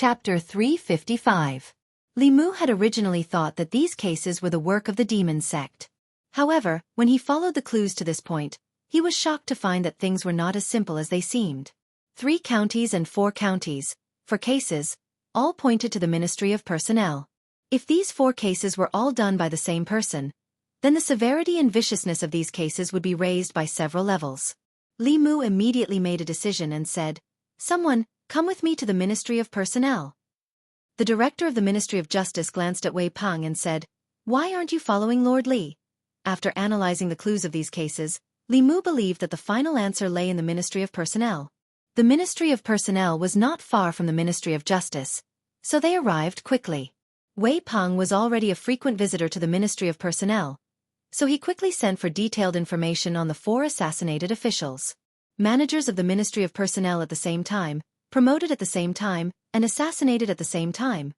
Chapter 355. Li Mu had originally thought that these cases were the work of the demon sect. However, when he followed the clues to this point, he was shocked to find that things were not as simple as they seemed. 3 counties and 4 counties, for cases, all pointed to the Ministry of Personnel. If these 4 cases were all done by the same person, then the severity and viciousness of these cases would be raised by several levels. Li Mu immediately made a decision and said, "Someone, come with me to the Ministry of Personnel." The director of the Ministry of Justice glanced at Wei Peng and said, "Why aren't you following Lord Li?" After analyzing the clues of these cases, Li Mu believed that the final answer lay in the Ministry of Personnel. The Ministry of Personnel was not far from the Ministry of Justice, so they arrived quickly. Wei Peng was already a frequent visitor to the Ministry of Personnel, so he quickly sent for detailed information on the 4 assassinated officials. Managers of the Ministry of Personnel at the same time, promoted at the same time, and assassinated at the same time.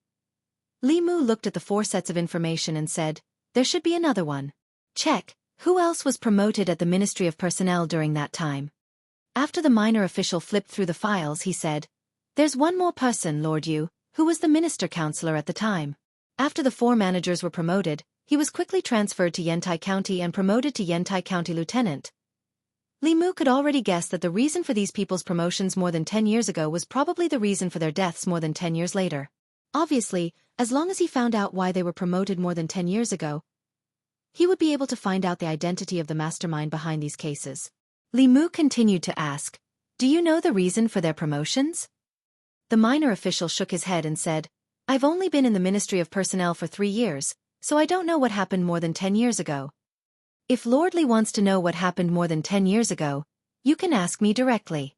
Li Mu looked at the 4 sets of information and said, "There should be another one. Check, who else was promoted at the Ministry of Personnel during that time?" After the minor official flipped through the files, he said, "There's one more person, Lord Yu, who was the minister counselor at the time." After the 4 managers were promoted, he was quickly transferred to Yantai County and promoted to Yantai County Lieutenant. Li Mu could already guess that the reason for these people's promotions more than 10 years ago was probably the reason for their deaths more than 10 years later. Obviously, as long as he found out why they were promoted more than 10 years ago, he would be able to find out the identity of the mastermind behind these cases. Li Mu continued to ask, "Do you know the reason for their promotions?" The minor official shook his head and said, "I've only been in the Ministry of Personnel for 3 years, so I don't know what happened more than 10 years ago. If Lord Li wants to know what happened more than 10 years ago, you can ask me directly."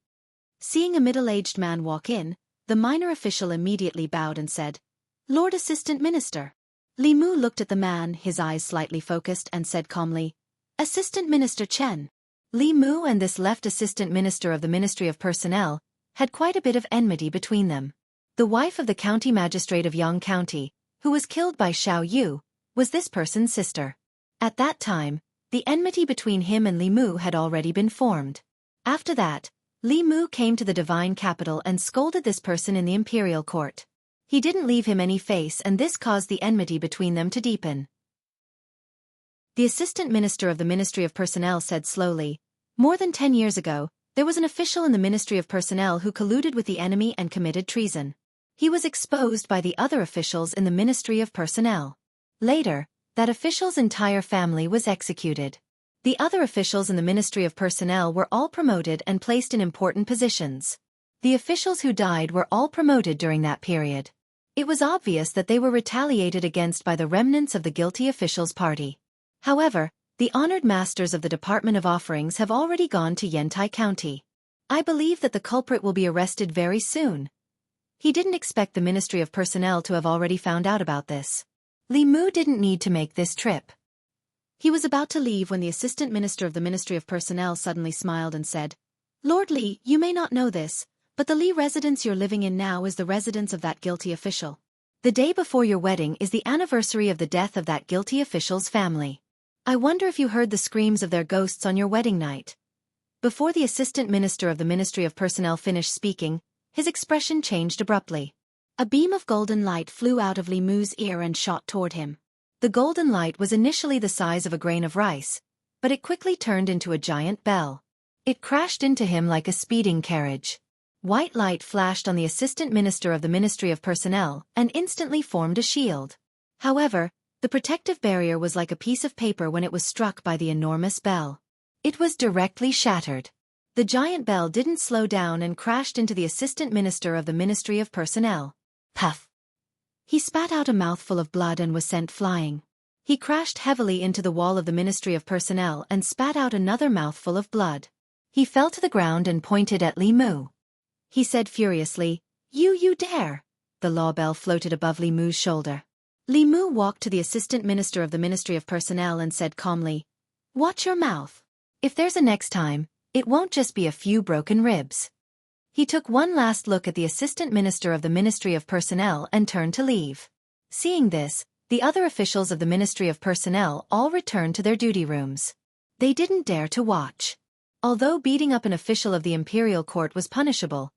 Seeing a middle-aged man walk in, the minor official immediately bowed and said, "Lord Assistant Minister." Li Mu looked at the man, his eyes slightly focused, and said calmly, "Assistant Minister Chen." Li Mu and this left Assistant Minister of the Ministry of Personnel had quite a bit of enmity between them. The wife of the county magistrate of Yang County, who was killed by Xiao Yu, was this person's sister. At that time, the enmity between him and Li Mu had already been formed. After that, Li Mu came to the divine capital and scolded this person in the imperial court. He didn't leave him any face, and this caused the enmity between them to deepen. The assistant minister of the Ministry of Personnel said slowly, "More than 10 years ago, there was an official in the Ministry of Personnel who colluded with the enemy and committed treason. He was exposed by the other officials in the Ministry of Personnel. Later, that official's entire family was executed. The other officials in the Ministry of Personnel were all promoted and placed in important positions. The officials who died were all promoted during that period. It was obvious that they were retaliated against by the remnants of the guilty officials' party. However, the honored masters of the Department of Offerings have already gone to Yantai County. I believe that the culprit will be arrested very soon." He didn't expect the Ministry of Personnel to have already found out about this. Li Mu didn't need to make this trip. He was about to leave when the assistant minister of the Ministry of Personnel suddenly smiled and said, "Lord Li, you may not know this, but the Li residence you're living in now is the residence of that guilty official. The day before your wedding is the anniversary of the death of that guilty official's family. I wonder if you heard the screams of their ghosts on your wedding night." Before the assistant minister of the Ministry of Personnel finished speaking, his expression changed abruptly. A beam of golden light flew out of Li Mu's ear and shot toward him. The golden light was initially the size of a grain of rice, but it quickly turned into a giant bell. It crashed into him like a speeding carriage. White light flashed on the assistant minister of the Ministry of Personnel and instantly formed a shield. However, the protective barrier was like a piece of paper when it was struck by the enormous bell. It was directly shattered. The giant bell didn't slow down and crashed into the assistant minister of the Ministry of Personnel. Puff! He spat out a mouthful of blood and was sent flying. He crashed heavily into the wall of the Ministry of Personnel and spat out another mouthful of blood. He fell to the ground and pointed at Li Mu. He said furiously, You dare!" The law bell floated above Li Mu's shoulder. Li Mu walked to the assistant minister of the Ministry of Personnel and said calmly, "Watch your mouth. If there's a next time, it won't just be a few broken ribs." He took one last look at the assistant minister of the Ministry of Personnel and turned to leave. Seeing this, the other officials of the Ministry of Personnel all returned to their duty rooms. They didn't dare to watch. Although beating up an official of the imperial court was punishable,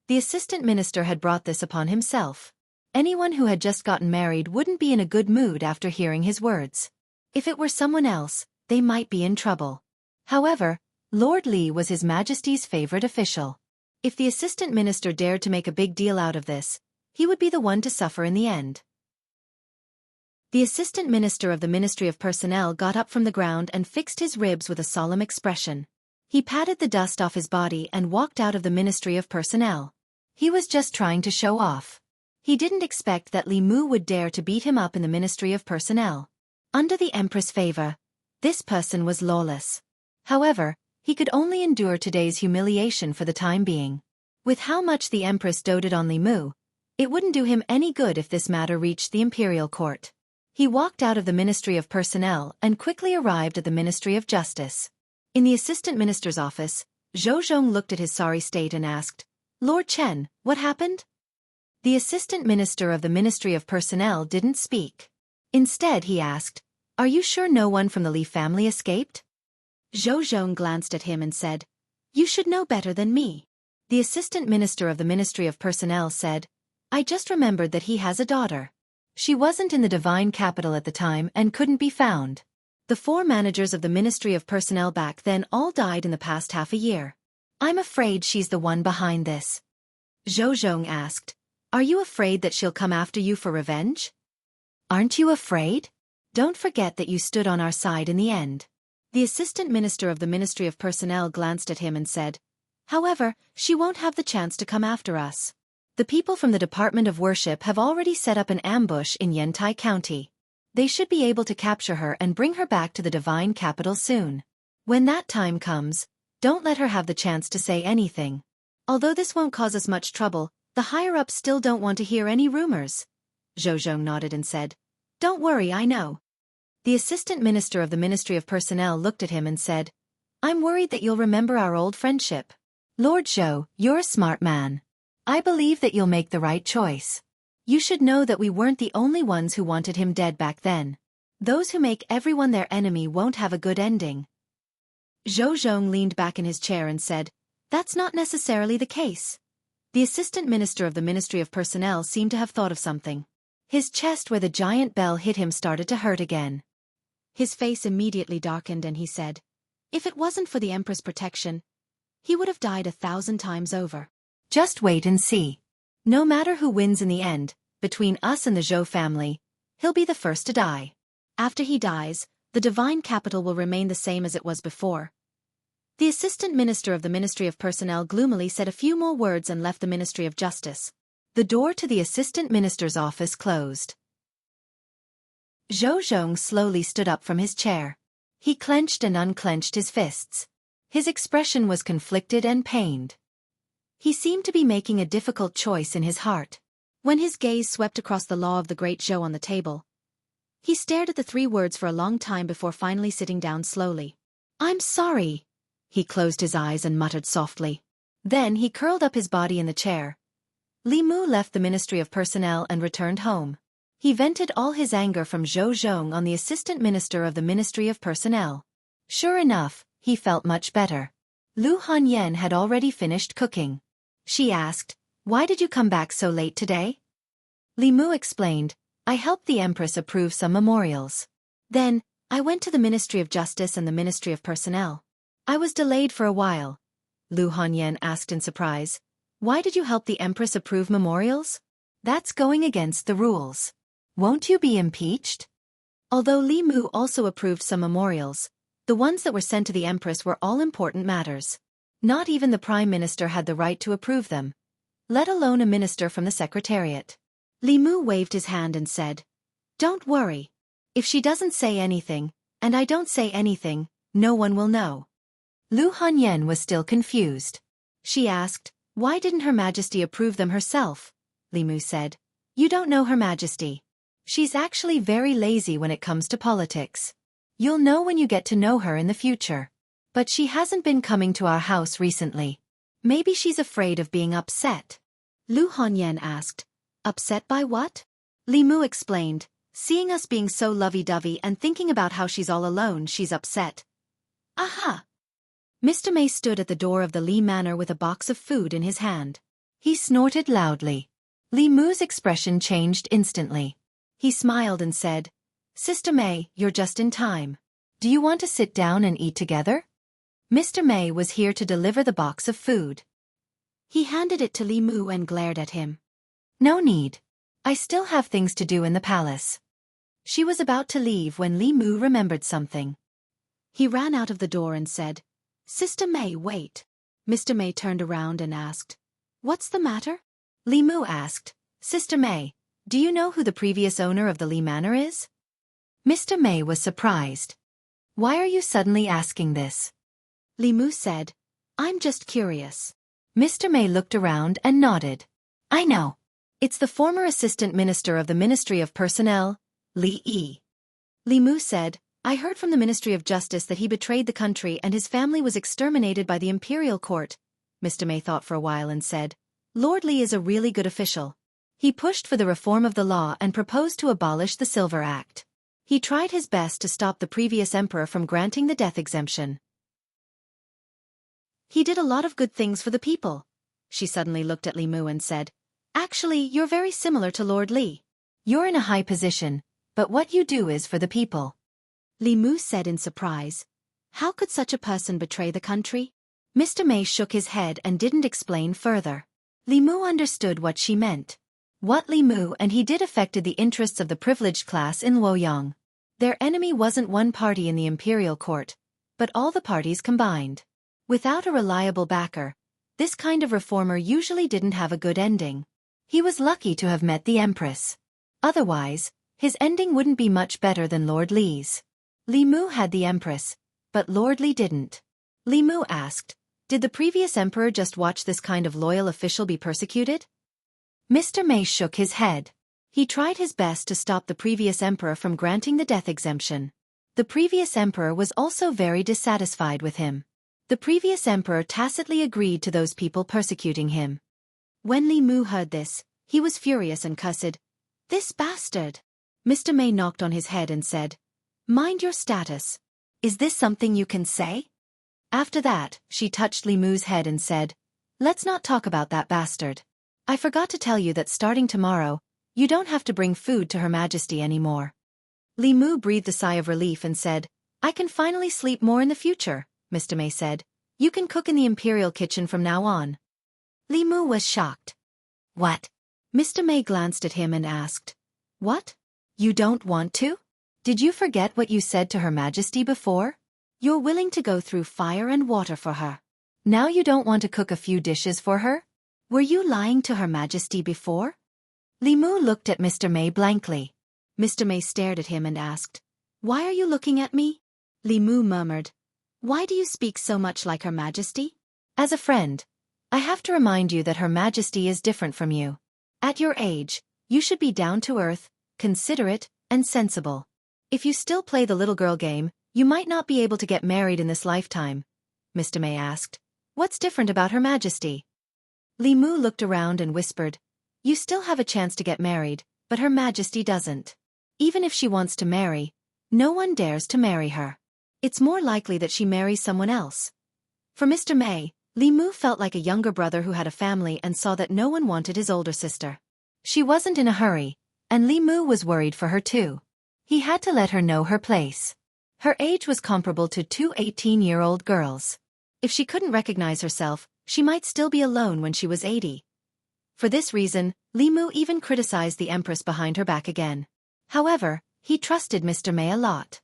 The assistant minister had brought this upon himself. Anyone who had just gotten married wouldn't be in a good mood after hearing his words. If it were someone else, they might be in trouble. However, Lord Li was His Majesty's favorite official. If the assistant minister dared to make a big deal out of this, he would be the one to suffer in the end. The assistant minister of the Ministry of Personnel got up from the ground and fixed his ribs with a solemn expression. He patted the dust off his body and walked out of the Ministry of Personnel. He was just trying to show off. He didn't expect that Li Mu would dare to beat him up in the Ministry of Personnel. Under the Empress' favor, this person was lawless. However, he could only endure today's humiliation for the time being. With how much the Empress doted on Li Mu, it wouldn't do him any good if this matter reached the imperial court. He walked out of the Ministry of Personnel and quickly arrived at the Ministry of Justice. In the assistant minister's office, Zhou Zhong looked at his sorry state and asked, "Lord Chen, what happened?" The assistant minister of the Ministry of Personnel didn't speak. Instead he asked, "Are you sure no one from the Li family escaped?" Zhou Zhong glanced at him and said, "You should know better than me." The assistant minister of the Ministry of Personnel said, "I just remembered that he has a daughter. She wasn't in the divine capital at the time and couldn't be found. The 4 managers of the Ministry of Personnel back then all died in the past half a year. I'm afraid she's the one behind this." Zhou Zhong asked, "Are you afraid that she'll come after you for revenge?" "Aren't you afraid? Don't forget that you stood on our side in the end." The assistant minister of the Ministry of Personnel glanced at him and said, "However, she won't have the chance to come after us. The people from the Department of Worship have already set up an ambush in Yantai County. They should be able to capture her and bring her back to the divine capital soon. When that time comes, don't let her have the chance to say anything. Although this won't cause us much trouble, the higher-ups still don't want to hear any rumors." Zhou Zhong nodded and said, "Don't worry, I know." The assistant minister of the Ministry of Personnel looked at him and said, "I'm worried that you'll remember our old friendship. Lord Zhou, you're a smart man. I believe that you'll make the right choice. You should know that we weren't the only ones who wanted him dead back then. Those who make everyone their enemy won't have a good ending." Zhou Zhong leaned back in his chair and said, "That's not necessarily the case." The assistant minister of the Ministry of Personnel seemed to have thought of something. His chest where the giant bell hit him started to hurt again. His face immediately darkened and he said, "If it wasn't for the Empress' protection, he would have died 1,000 times over. Just wait and see. No matter who wins in the end, between us and the Zhou family, he'll be the first to die. After he dies, the divine capital will remain the same as it was before." The assistant minister of the Ministry of Personnel gloomily said a few more words and left the Ministry of Justice. The door to the assistant minister's office closed. Zhou Zhong slowly stood up from his chair. He clenched and unclenched his fists. His expression was conflicted and pained. He seemed to be making a difficult choice in his heart. When his gaze swept across the law of the great Zhou on the table, he stared at the 3 words for a long time before finally sitting down slowly. "I'm sorry." He closed his eyes and muttered softly. Then he curled up his body in the chair. Li Mu left the Ministry of Personnel and returned home. He vented all his anger from Zhou Zhong on the assistant minister of the Ministry of Personnel. Sure enough, he felt much better. Lu Hanyan had already finished cooking. She asked, "Why did you come back so late today?" Li Mu explained, "I helped the Empress approve some memorials. Then, I went to the Ministry of Justice and the Ministry of Personnel. I was delayed for a while." Lu Hanyan asked in surprise, "Why did you help the Empress approve memorials? That's going against the rules. Won't you be impeached?" Although Li Mu also approved some memorials, the ones that were sent to the Empress were all important matters. Not even the Prime Minister had the right to approve them, let alone a minister from the Secretariat. Li Mu waved his hand and said, "Don't worry. If she doesn't say anything, and I don't say anything, no one will know." Lu Hanyan was still confused. She asked, "Why didn't Her Majesty approve them herself?" Li Mu said, "You don't know Her Majesty. She's actually very lazy when it comes to politics. You'll know when you get to know her in the future. But she hasn't been coming to our house recently. Maybe she's afraid of being upset." Lu Hanyan asked, "Upset by what?" Li Mu explained, "Seeing us being so lovey-dovey and thinking about how she's all alone, she's upset." "Aha!" Mr. May stood at the door of the Li Manor with a box of food in his hand. He snorted loudly. Li Mu's expression changed instantly. He smiled and said, Sister May, you're just in time. Do you want to sit down and eat together? Mr. May was here to deliver the box of food. He handed it to Li Mu and glared at him. No need. I still have things to do in the palace. She was about to leave when Li Mu remembered something. He ran out of the door and said, Sister May, wait. Mr. May turned around and asked, What's the matter? Li Mu asked, Sister May, do you know who the previous owner of the Li Manor is? Mr. May was surprised. Why are you suddenly asking this? Li Mu said, I'm just curious. Mr. May looked around and nodded. I know. It's the former Assistant Minister of the Ministry of Personnel, Li Yi. Li Mu said, I heard from the Ministry of Justice that he betrayed the country and his family was exterminated by the Imperial Court. Mr. May thought for a while and said, Lord Li is a really good official. He pushed for the reform of the law and proposed to abolish the Silver Act. He tried his best to stop the previous emperor from granting the death exemption. He did a lot of good things for the people. She suddenly looked at Li Mu and said, Actually, you're very similar to Lord Li. You're in a high position, but what you do is for the people. Li Mu said in surprise, How could such a person betray the country? Mr. May shook his head and didn't explain further. Li Mu understood what she meant. What Li Mu and he did affected the interests of the privileged class in Luoyang. Their enemy wasn't one party in the imperial court, but all the parties combined. Without a reliable backer, this kind of reformer usually didn't have a good ending. He was lucky to have met the Empress. Otherwise, his ending wouldn't be much better than Lord Li's. Li Mu had the Empress, but Lord Li didn't. Li Mu asked, Did the previous emperor just watch this kind of loyal official be persecuted? Mr. May shook his head. He tried his best to stop the previous emperor from granting the death exemption. The previous emperor was also very dissatisfied with him. The previous emperor tacitly agreed to those people persecuting him. When Li Mu heard this, he was furious and cussed, This bastard! Mr. May knocked on his head and said, Mind your status. Is this something you can say? After that, she touched Li Mu's head and said, Let's not talk about that bastard. I forgot to tell you that starting tomorrow, you don't have to bring food to Her Majesty anymore. Li Mu breathed a sigh of relief and said, I can finally sleep more in the future, Mr. May said. You can cook in the imperial kitchen from now on. Li Mu was shocked. What? Mr. May glanced at him and asked, What? You don't want to? Did you forget what you said to Her Majesty before? You're willing to go through fire and water for her. Now you don't want to cook a few dishes for her? Were you lying to Her Majesty before? Li Mu looked at Mr. May blankly. Mr. May stared at him and asked, Why are you looking at me? Li Mu murmured, Why do you speak so much like Her Majesty? As a friend, I have to remind you that Her Majesty is different from you. At your age, you should be down to earth, considerate, and sensible. If you still play the little girl game, you might not be able to get married in this lifetime. Mr. May asked, What's different about Her Majesty? Li Mu looked around and whispered, You still have a chance to get married, but Her Majesty doesn't. Even if she wants to marry, no one dares to marry her. It's more likely that she marries someone else. For Mr. May, Li Mu felt like a younger brother who had a family and saw that no one wanted his older sister. She wasn't in a hurry, and Li Mu was worried for her too. He had to let her know her place. Her age was comparable to two 18-year-old girls. If she couldn't recognize herself, she might still be alone when she was 80. For this reason, Li Mu even criticized the Empress behind her back again. However, he trusted Mr. May a lot.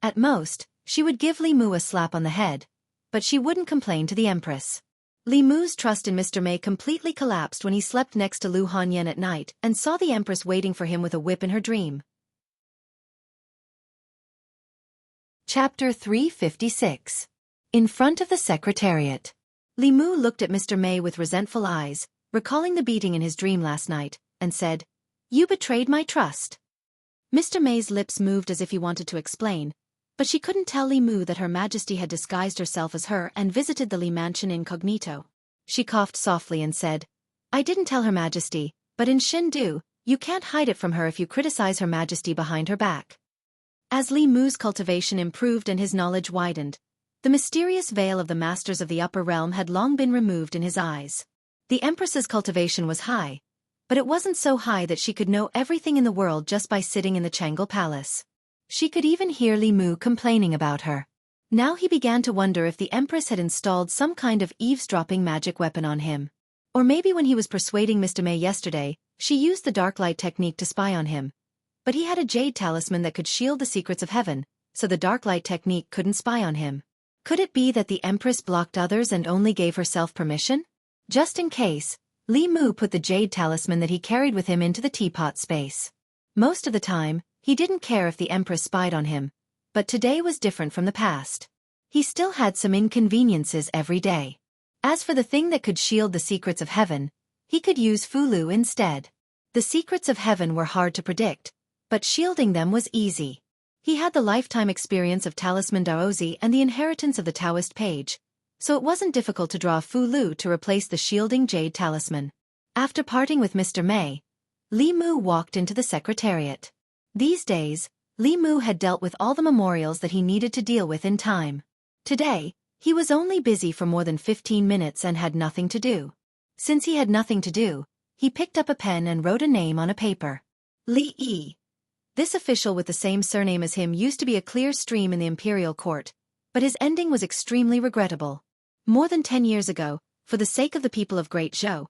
At most, she would give Li Mu a slap on the head, but she wouldn't complain to the Empress. Li Mu's trust in Mr. May completely collapsed when he slept next to Lu Hanyan at night and saw the Empress waiting for him with a whip in her dream. Chapter 356. In front of the Secretariat. Li Mu looked at Mr. May with resentful eyes, recalling the beating in his dream last night, and said, You betrayed my trust. Mr. May's lips moved as if he wanted to explain, but she couldn't tell Li Mu that Her Majesty had disguised herself as her and visited the Li mansion incognito. She coughed softly and said, I didn't tell Her Majesty, but in Shindu, you can't hide it from her if you criticize Her Majesty behind her back. As Li Mu's cultivation improved and his knowledge widened, The mysterious veil of the masters of the upper realm had long been removed in his eyes. The Empress's cultivation was high, but it wasn't so high that she could know everything in the world just by sitting in the Changle Palace. She could even hear Li Mu complaining about her. Now he began to wonder if the Empress had installed some kind of eavesdropping magic weapon on him. Or maybe when he was persuading Mr. May yesterday, she used the dark light technique to spy on him. But he had a jade talisman that could shield the secrets of heaven, so the dark light technique couldn't spy on him. Could it be that the Empress blocked others and only gave herself permission? Just in case, Li Mu put the jade talisman that he carried with him into the teapot space. Most of the time, he didn't care if the Empress spied on him, but today was different from the past. He still had some inconveniences every day. As for the thing that could shield the secrets of heaven, he could use Fulu instead. The secrets of heaven were hard to predict, but shielding them was easy. He had the lifetime experience of Talisman Daoist and the inheritance of the Daoist page, so it wasn't difficult to draw Fulu to replace the shielding jade talisman. After parting with Mr. May, Li Mu walked into the secretariat. These days, Li Mu had dealt with all the memorials that he needed to deal with in time. Today, he was only busy for more than 15 minutes and had nothing to do. Since he had nothing to do, he picked up a pen and wrote a name on a paper. Li Yi. This official with the same surname as him used to be a clear stream in the imperial court, but his ending was extremely regrettable. More than 10 years ago, for the sake of the people of Great Zhou,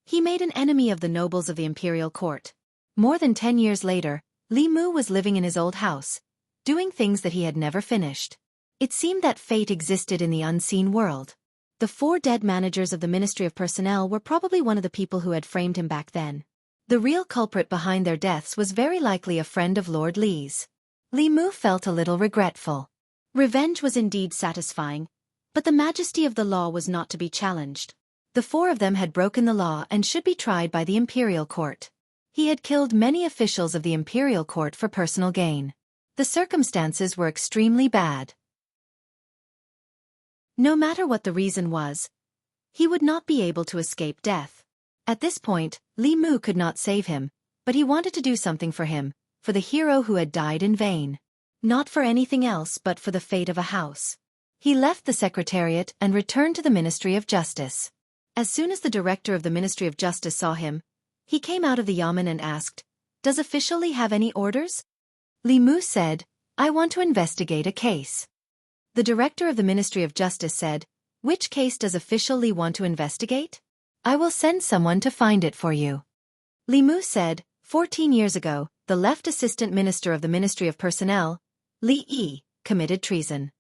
he made an enemy of the nobles of the imperial court. More than 10 years later, Li Mu was living in his old house, doing things that he had never finished. It seemed that fate existed in the unseen world. The 4 dead managers of the Ministry of Personnel were probably one of the people who had framed him back then. The real culprit behind their deaths was very likely a friend of Lord Li's. Li Mu felt a little regretful. Revenge was indeed satisfying, but the majesty of the law was not to be challenged. The 4 of them had broken the law and should be tried by the imperial court. He had killed many officials of the imperial court for personal gain. The circumstances were extremely bad. No matter what the reason was, he would not be able to escape death. At this point, Li Mu could not save him, but he wanted to do something for him, for the hero who had died in vain. Not for anything else but for the fate of a house. He left the secretariat and returned to the Ministry of Justice. As soon as the director of the Ministry of Justice saw him, he came out of the yamen and asked, "Does Official Li have any orders?" Li Mu said, "I want to investigate a case." The director of the Ministry of Justice said, "Which case does Official Li want to investigate? I will send someone to find it for you." Li Mu said, 14 years ago, the left assistant minister of the Ministry of Personnel, Li Yi, committed treason.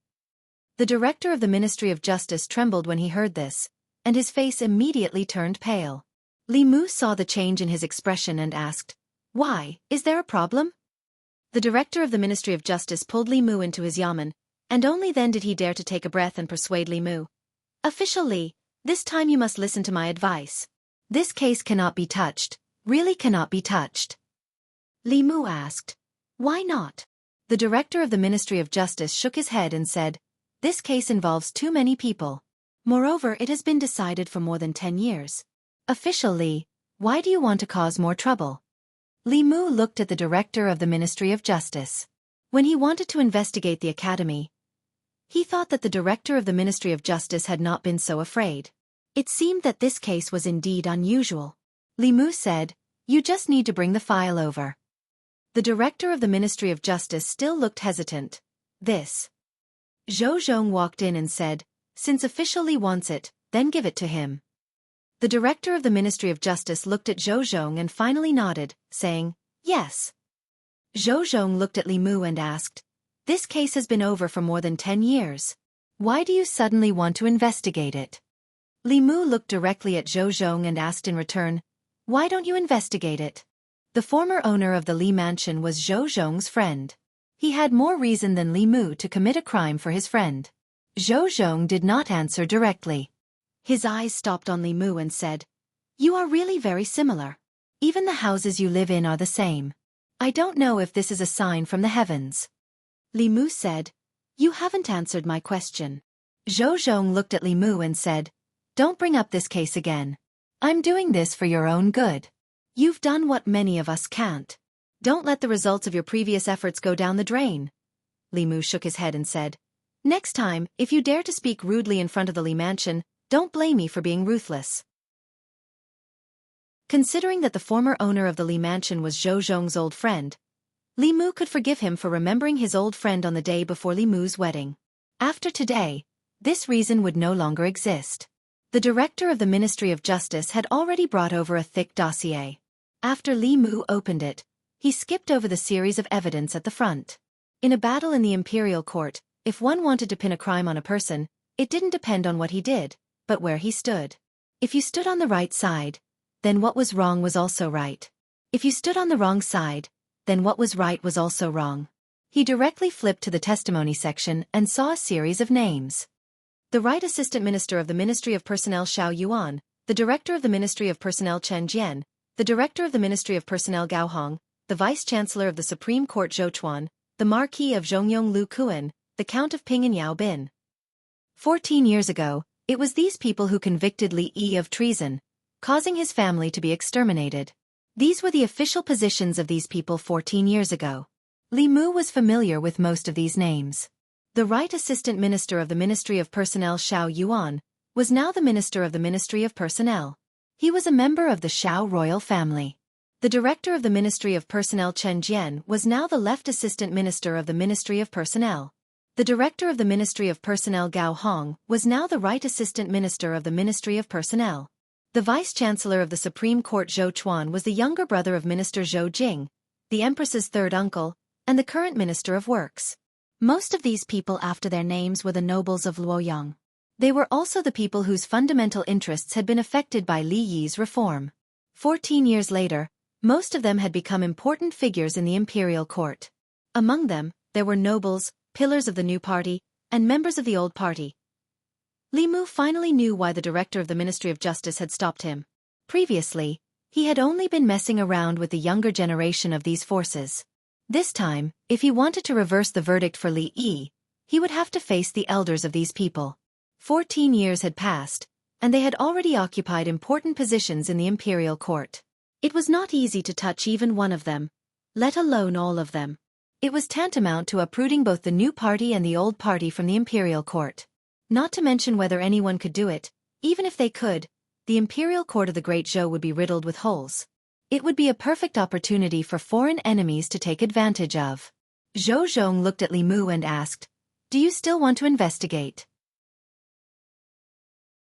The director of the Ministry of Justice trembled when he heard this, and his face immediately turned pale. Li Mu saw the change in his expression and asked, "Why, is there a problem?" The director of the Ministry of Justice pulled Li Mu into his yamen, and only then did he dare to take a breath and persuade Li Mu. "Official Li, this time you must listen to my advice. This case cannot be touched, really cannot be touched." Li Mu asked, "Why not?" The director of the Ministry of Justice shook his head and said, "This case involves too many people. Moreover, it has been decided for more than 10 years. Official Li, why do you want to cause more trouble?" Li Mu looked at the director of the Ministry of Justice. When he wanted to investigate the academy, he thought that the director of the Ministry of Justice had not been so afraid. It seemed that this case was indeed unusual. Li Mu said, "You just need to bring the file over." The director of the Ministry of Justice still looked hesitant. This. Zhou Zhong walked in and said, "Since Official Li wants it, then give it to him." The director of the Ministry of Justice looked at Zhou Zhong and finally nodded, saying, "Yes." Zhou Zhong looked at Li Mu and asked, "This case has been over for more than 10 years. Why do you suddenly want to investigate it?" Li Mu looked directly at Zhou Zhong and asked in return, "Why don't you investigate it?" The former owner of the Li mansion was Zhou Zhong's friend. He had more reason than Li Mu to commit a crime for his friend. Zhou Zhong did not answer directly. His eyes stopped on Li Mu and said, "You are really very similar. Even the houses you live in are the same. I don't know if this is a sign from the heavens." Li Mu said, "You haven't answered my question." Zhou Zhong looked at Li Mu and said, "Don't bring up this case again. I'm doing this for your own good. You've done what many of us can't. Don't let the results of your previous efforts go down the drain." Li Mu shook his head and said, Next time, if you dare to speak rudely in front of the Li mansion, don't blame me for being ruthless. Considering that the former owner of the Li mansion was Zhou Zhong's old friend, Li Mu could forgive him for remembering his old friend on the day before Li Mu's wedding. After today, this reason would no longer exist. The director of the Ministry of Justice had already brought over a thick dossier. After Li Mu opened it, he skipped over the series of evidence at the front. In a battle in the imperial court, if one wanted to pin a crime on a person, it didn't depend on what he did, but where he stood. If you stood on the right side, then what was wrong was also right. If you stood on the wrong side, then what was right was also wrong. He directly flipped to the testimony section and saw a series of names. The Right Assistant Minister of the Ministry of Personnel Xiao Yuan, the Director of the Ministry of Personnel Chen Jian, the Director of the Ministry of Personnel Gao Hong, the Vice-Chancellor of the Supreme Court Zhou Chuan, the Marquis of Zhongyong Lu Kuan, the Count of Ping and Yao Bin. 14 years ago, it was these people who convicted Li Yi of treason, causing his family to be exterminated. These were the official positions of these people 14 years ago. Li Mu was familiar with most of these names. The Right Assistant Minister of the Ministry of Personnel Xiao Yuan was now the Minister of the Ministry of Personnel. He was a member of the Xiao royal family. The Director of the Ministry of Personnel Chen Jian was now the Left Assistant Minister of the Ministry of Personnel. The Director of the Ministry of Personnel Gao Hong was now the Right Assistant Minister of the Ministry of Personnel. The Vice-Chancellor of the Supreme Court Zhou Chuan was the younger brother of Minister Zhou Jing, the Empress's third uncle, and the current Minister of Works. Most of these people after their names were the nobles of Luoyang. They were also the people whose fundamental interests had been affected by Li Yi's reform. 14 years later, most of them had become important figures in the imperial court. Among them, there were nobles, pillars of the new party, and members of the old party. Li Mu finally knew why the director of the Ministry of Justice had stopped him. Previously, he had only been messing around with the younger generation of these forces. This time, if he wanted to reverse the verdict for Li Yi, he would have to face the elders of these people. 14 years had passed, and they had already occupied important positions in the imperial court. It was not easy to touch even one of them, let alone all of them. It was tantamount to uprooting both the new party and the old party from the imperial court. Not to mention whether anyone could do it, even if they could, the imperial court of the Great Zhou would be riddled with holes. It would be a perfect opportunity for foreign enemies to take advantage of. Zhou Zhong looked at Li Mu and asked, "Do you still want to investigate?"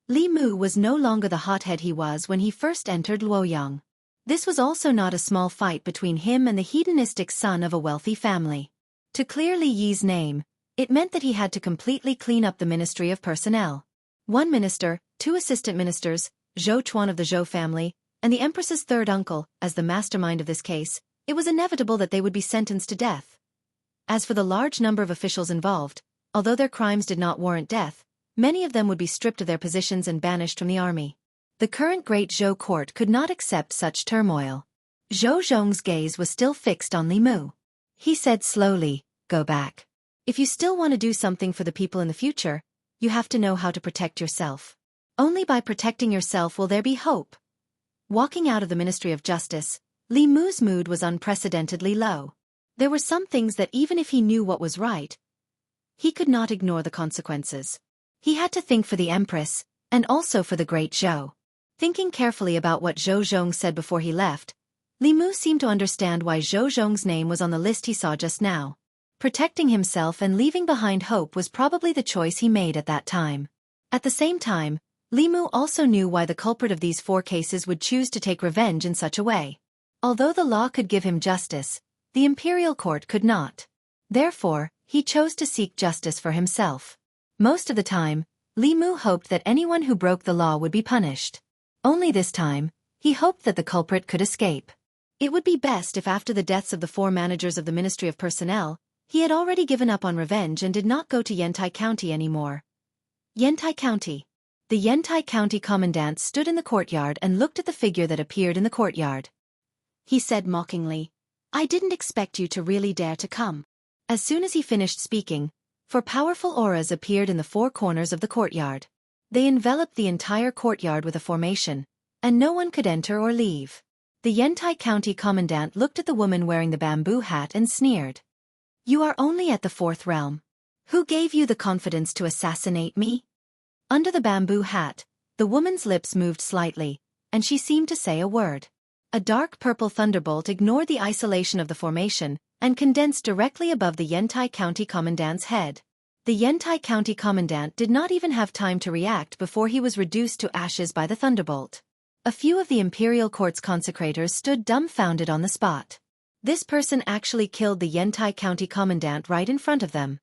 Li Mu was no longer the hothead he was when he first entered Luoyang. This was also not a small fight between him and the hedonistic son of a wealthy family. To clear Li Yi's name, it meant that he had to completely clean up the Ministry of Personnel. One minister, two assistant ministers, Zhou Chuan of the Zhou family, and the Empress's third uncle, as the mastermind of this case, it was inevitable that they would be sentenced to death. As for the large number of officials involved, although their crimes did not warrant death, many of them would be stripped of their positions and banished from the army. The current Great Zhou court could not accept such turmoil. Zhou Zhong's gaze was still fixed on Li Mu. He said slowly, "Go back. If you still want to do something for the people in the future, you have to know how to protect yourself. Only by protecting yourself will there be hope." Walking out of the Ministry of Justice, Li Mu's mood was unprecedentedly low. There were some things that even if he knew what was right, he could not ignore the consequences. He had to think for the Empress, and also for the Great Zhou. Thinking carefully about what Zhou Zhong said before he left, Li Mu seemed to understand why Zhou Zhong's name was on the list he saw just now. Protecting himself and leaving behind hope was probably the choice he made at that time. At the same time, Li Mu also knew why the culprit of these 4 cases would choose to take revenge in such a way. Although the law could give him justice, the imperial court could not. Therefore, he chose to seek justice for himself. Most of the time, Li Mu hoped that anyone who broke the law would be punished. Only this time, he hoped that the culprit could escape. It would be best if after the deaths of the 4 managers of the Ministry of Personnel, he had already given up on revenge and did not go to Yantai County anymore. Yantai County. The Yantai County commandant stood in the courtyard and looked at the figure that appeared in the courtyard. He said mockingly, "I didn't expect you to really dare to come." As soon as he finished speaking, 4 powerful auras appeared in the 4 corners of the courtyard. They enveloped the entire courtyard with a formation, and no one could enter or leave. The Yantai County commandant looked at the woman wearing the bamboo hat and sneered. "You are only at the 4th realm. Who gave you the confidence to assassinate me? Under the bamboo hat, the woman's lips moved slightly, and she seemed to say a word. A dark purple thunderbolt ignored the isolation of the formation and condensed directly above the Yantai County Commandant's head. The Yantai County Commandant did not even have time to react before he was reduced to ashes by the thunderbolt. A few of the Imperial Court's consecrators stood dumbfounded on the spot. This person actually killed the Yantai County Commandant right in front of them.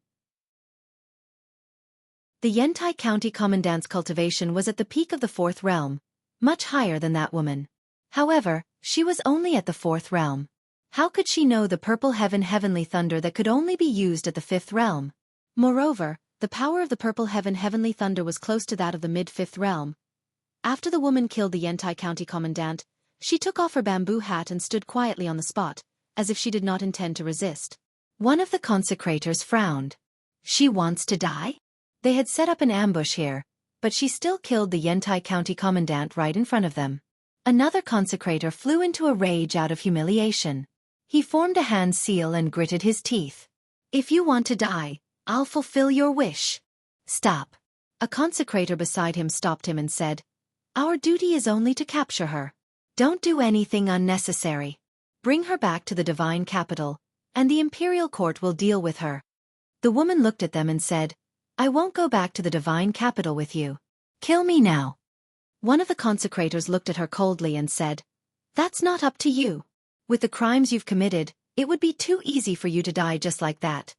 The Yantai County Commandant's cultivation was at the peak of the 4th realm, much higher than that woman. However, she was only at the 4th realm. How could she know the purple heavenly thunder that could only be used at the 5th realm? Moreover, the power of the purple heavenly thunder was close to that of the mid-5th realm. After the woman killed the Yantai County Commandant, she took off her bamboo hat and stood quietly on the spot, as if she did not intend to resist. One of the consecrators frowned. She wants to die? They had set up an ambush here, but she still killed the Yantai County Commandant right in front of them. Another consecrator flew into a rage out of humiliation. He formed a hand seal and gritted his teeth. If you want to die, I'll fulfill your wish. Stop. A consecrator beside him stopped him and said, Our duty is only to capture her. Don't do anything unnecessary. Bring her back to the divine capital, and the Imperial Court will deal with her. The woman looked at them and said, I won't go back to the divine capital with you. Kill me now. One of the consecrators looked at her coldly and said, That's not up to you. With the crimes you've committed, it would be too easy for you to die just like that.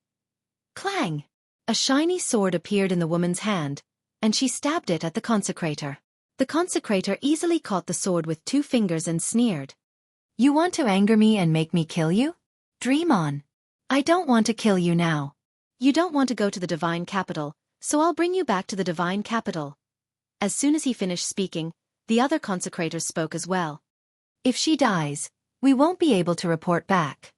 Clang! A shiny sword appeared in the woman's hand, and she stabbed it at the consecrator. The consecrator easily caught the sword with 2 fingers and sneered. You want to anger me and make me kill you? Dream on. I don't want to kill you now. You don't want to go to the divine capital, so I'll bring you back to the divine capital. As soon as he finished speaking, the other consecrators spoke as well. If she dies, we won't be able to report back.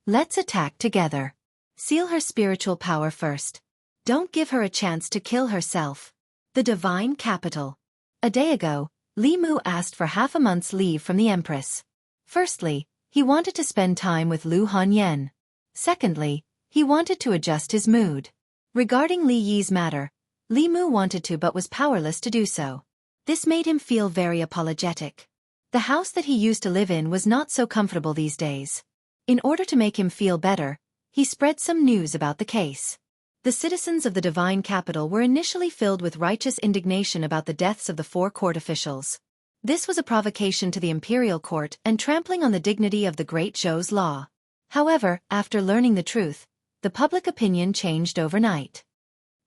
Let's attack together. Seal her spiritual power first. Don't give her a chance to kill herself. The divine capital. A day ago, Li Mu asked for half a month's leave from the Empress. Firstly, he wanted to spend time with Lu Hanyan. Secondly, he wanted to adjust his mood. Regarding Li Yi's matter, Li Mu wanted to but was powerless to do so. This made him feel very apologetic. The house that he used to live in was not so comfortable these days. In order to make him feel better, he spread some news about the case. The citizens of the divine capital were initially filled with righteous indignation about the deaths of the 4 court officials. This was a provocation to the imperial court and trampling on the dignity of the great Zhou's law. However, after learning the truth, the public opinion changed overnight.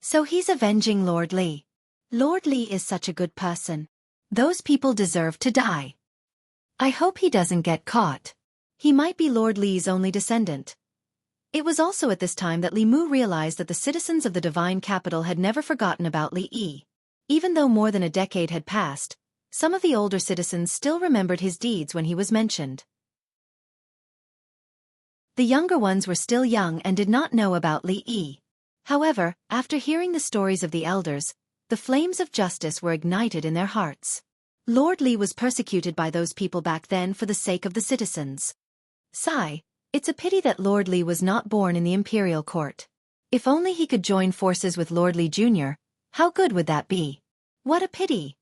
So he's avenging Lord Li. Lord Li is such a good person. Those people deserve to die. I hope he doesn't get caught. He might be Lord Li's only descendant. It was also at this time that Li Mu realized that the citizens of the divine capital had never forgotten about Li Yi. Even though more than a decade had passed, some of the older citizens still remembered his deeds when he was mentioned. The younger ones were still young and did not know about Li Yi. However, after hearing the stories of the elders, the flames of justice were ignited in their hearts. Lord Li was persecuted by those people back then for the sake of the citizens. Sigh. It's a pity that Lord Li was not born in the imperial court. If only he could join forces with Lord Li Jr., how good would that be? What a pity!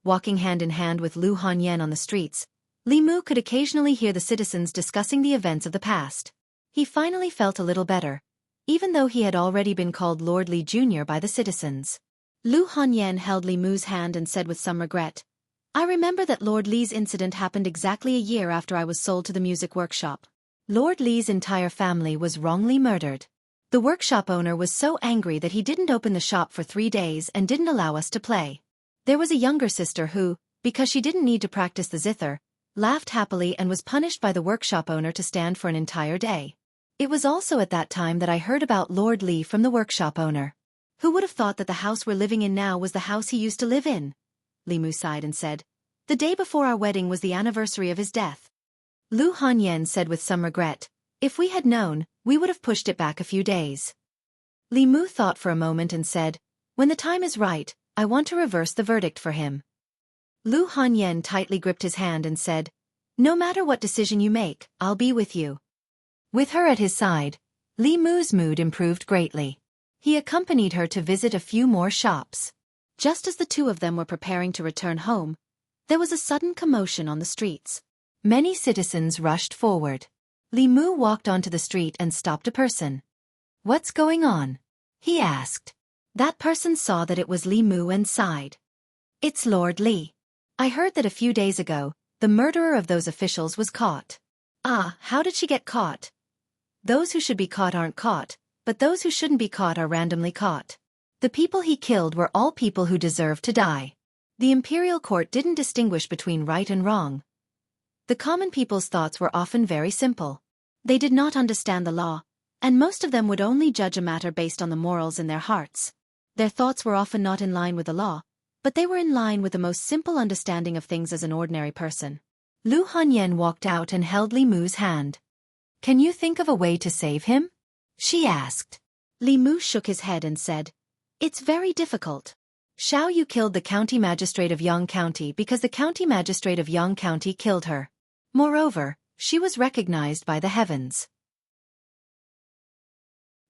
Walking hand in hand with Lu Hanyan on the streets, Li Mu could occasionally hear the citizens discussing the events of the past. He finally felt a little better, even though he had already been called Lord Li Jr. by the citizens. Lu Hanyan held Li Mu's hand and said with some regret, I remember that Lord Li's incident happened exactly a year after I was sold to the music workshop. Lord Li's entire family was wrongly murdered. The workshop owner was so angry that he didn't open the shop for 3 days and didn't allow us to play. There was a younger sister who, because she didn't need to practice the zither, laughed happily and was punished by the workshop owner to stand for an entire day. It was also at that time that I heard about Lord Li from the workshop owner. Who would have thought that the house we're living in now was the house he used to live in? Li Mu sighed and said, The day before our wedding was the anniversary of his death. Lu Hanyan said with some regret, If we had known, we would have pushed it back a few days. Li Mu thought for a moment and said, When the time is right, I want to reverse the verdict for him. Lu Hanyan tightly gripped his hand and said, No matter what decision you make, I'll be with you. With her at his side, Li Mu's mood improved greatly. He accompanied her to visit a few more shops. Just as the two of them were preparing to return home, there was a sudden commotion on the streets. Many citizens rushed forward. Li Mu walked onto the street and stopped a person. "What's going on?" he asked. That person saw that it was Li Mu and sighed. "It's Lord Li. I heard that a few days ago, the murderer of those officials was caught." "Ah, how did she get caught?" "Those who should be caught aren't caught, but those who shouldn't be caught are randomly caught. The people he killed were all people who deserved to die. The imperial court didn't distinguish between right and wrong. The common people's thoughts were often very simple. They did not understand the law, and most of them would only judge a matter based on the morals in their hearts. Their thoughts were often not in line with the law, but they were in line with the most simple understanding of things as an ordinary person." Lu Hanyan walked out and held Li Mu's hand. "Can you think of a way to save him?" she asked. Li Mu shook his head and said, "It's very difficult. Xiao Yu killed the county magistrate of Yang County because the county magistrate of Yang County killed her. Moreover, she was recognized by the heavens.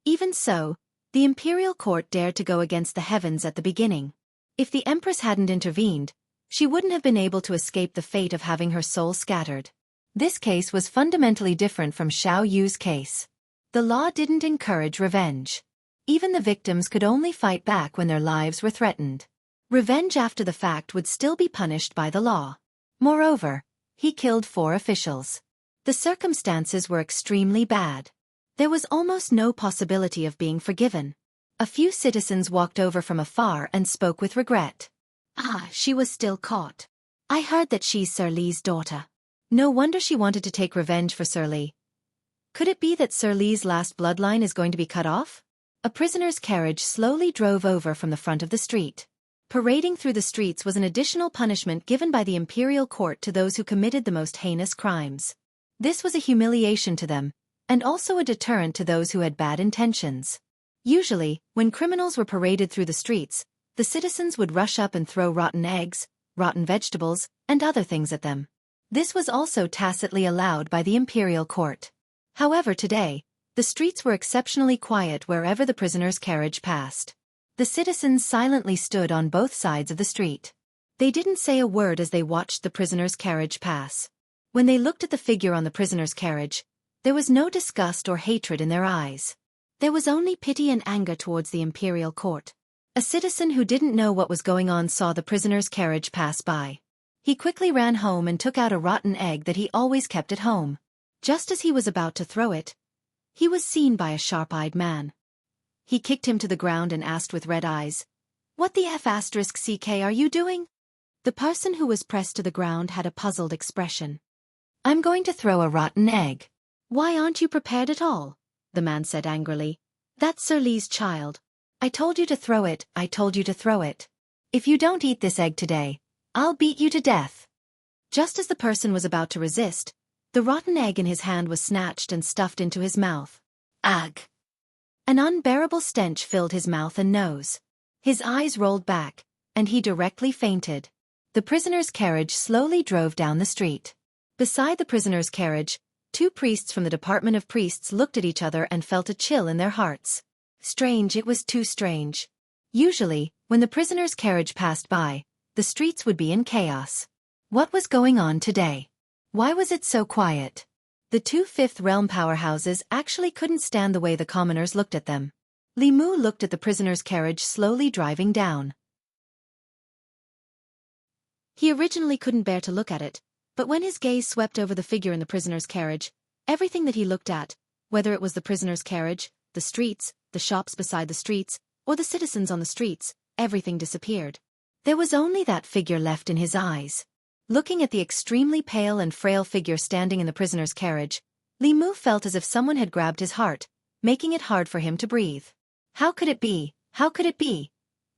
Even so, the imperial court dared to go against the heavens at the beginning. If the empress hadn't intervened, she wouldn't have been able to escape the fate of having her soul scattered. This case was fundamentally different from Xiao Yu's case. The law didn't encourage revenge. Even the victims could only fight back when their lives were threatened. Revenge after the fact would still be punished by the law. Moreover, he killed 4 officials. The circumstances were extremely bad. There was almost no possibility of being forgiven. A few citizens walked over from afar and spoke with regret. "Ah, she was still caught. I heard that she's Sir Li's daughter. No wonder she wanted to take revenge for Sir Li. Could it be that Sir Li's last bloodline is going to be cut off?" A prisoner's carriage slowly drove over from the front of the street. Parading through the streets was an additional punishment given by the imperial court to those who committed the most heinous crimes. This was a humiliation to them, and also a deterrent to those who had bad intentions. Usually, when criminals were paraded through the streets, the citizens would rush up and throw rotten eggs, rotten vegetables, and other things at them. This was also tacitly allowed by the imperial court. However, today, the streets were exceptionally quiet wherever the prisoner's carriage passed. The citizens silently stood on both sides of the street. They didn't say a word as they watched the prisoner's carriage pass. When they looked at the figure on the prisoner's carriage, there was no disgust or hatred in their eyes. There was only pity and anger towards the imperial court. A citizen who didn't know what was going on saw the prisoner's carriage pass by. He quickly ran home and took out a rotten egg that he always kept at home. Just as he was about to throw it, he was seen by a sharp-eyed man. He kicked him to the ground and asked with red eyes, "What the F***ck are you doing?" The person who was pressed to the ground had a puzzled expression. "I'm going to throw a rotten egg." "Why aren't you prepared at all?" the man said angrily. "That's Sir Li's child. I told you to throw it, I told you to throw it. If you don't eat this egg today, I'll beat you to death." Just as the person was about to resist, the rotten egg in his hand was snatched and stuffed into his mouth. Ugh! An unbearable stench filled his mouth and nose. His eyes rolled back, and he directly fainted. The prisoner's carriage slowly drove down the street. Beside the prisoner's carriage, 2 priests from the Department of Priests looked at each other and felt a chill in their hearts. Strange, it was too strange. Usually, when the prisoner's carriage passed by, the streets would be in chaos. What was going on today? Why was it so quiet? The 2 Fifth Realm powerhouses actually couldn't stand the way the commoners looked at them. Li Mu looked at the prisoner's carriage slowly driving down. He originally couldn't bear to look at it, but when his gaze swept over the figure in the prisoner's carriage, everything that he looked at, whether it was the prisoner's carriage, the streets, the shops beside the streets, or the citizens on the streets, everything disappeared. There was only that figure left in his eyes. Looking at the extremely pale and frail figure standing in the prisoner's carriage, Li Mu felt as if someone had grabbed his heart, making it hard for him to breathe. How could it be? How could it be?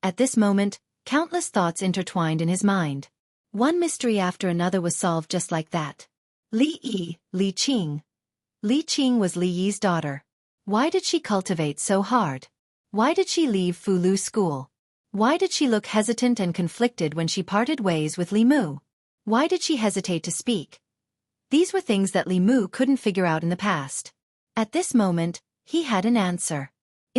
At this moment, countless thoughts intertwined in his mind. One mystery after another was solved just like that. Li Qing. Li Qing was Li Yi's daughter. Why did she cultivate so hard? Why did she leave Fulu school? Why did she look hesitant and conflicted when she parted ways with Li Mu? Why did she hesitate to speak? These were things that Li Mu couldn't figure out in the past. At this moment, he had an answer.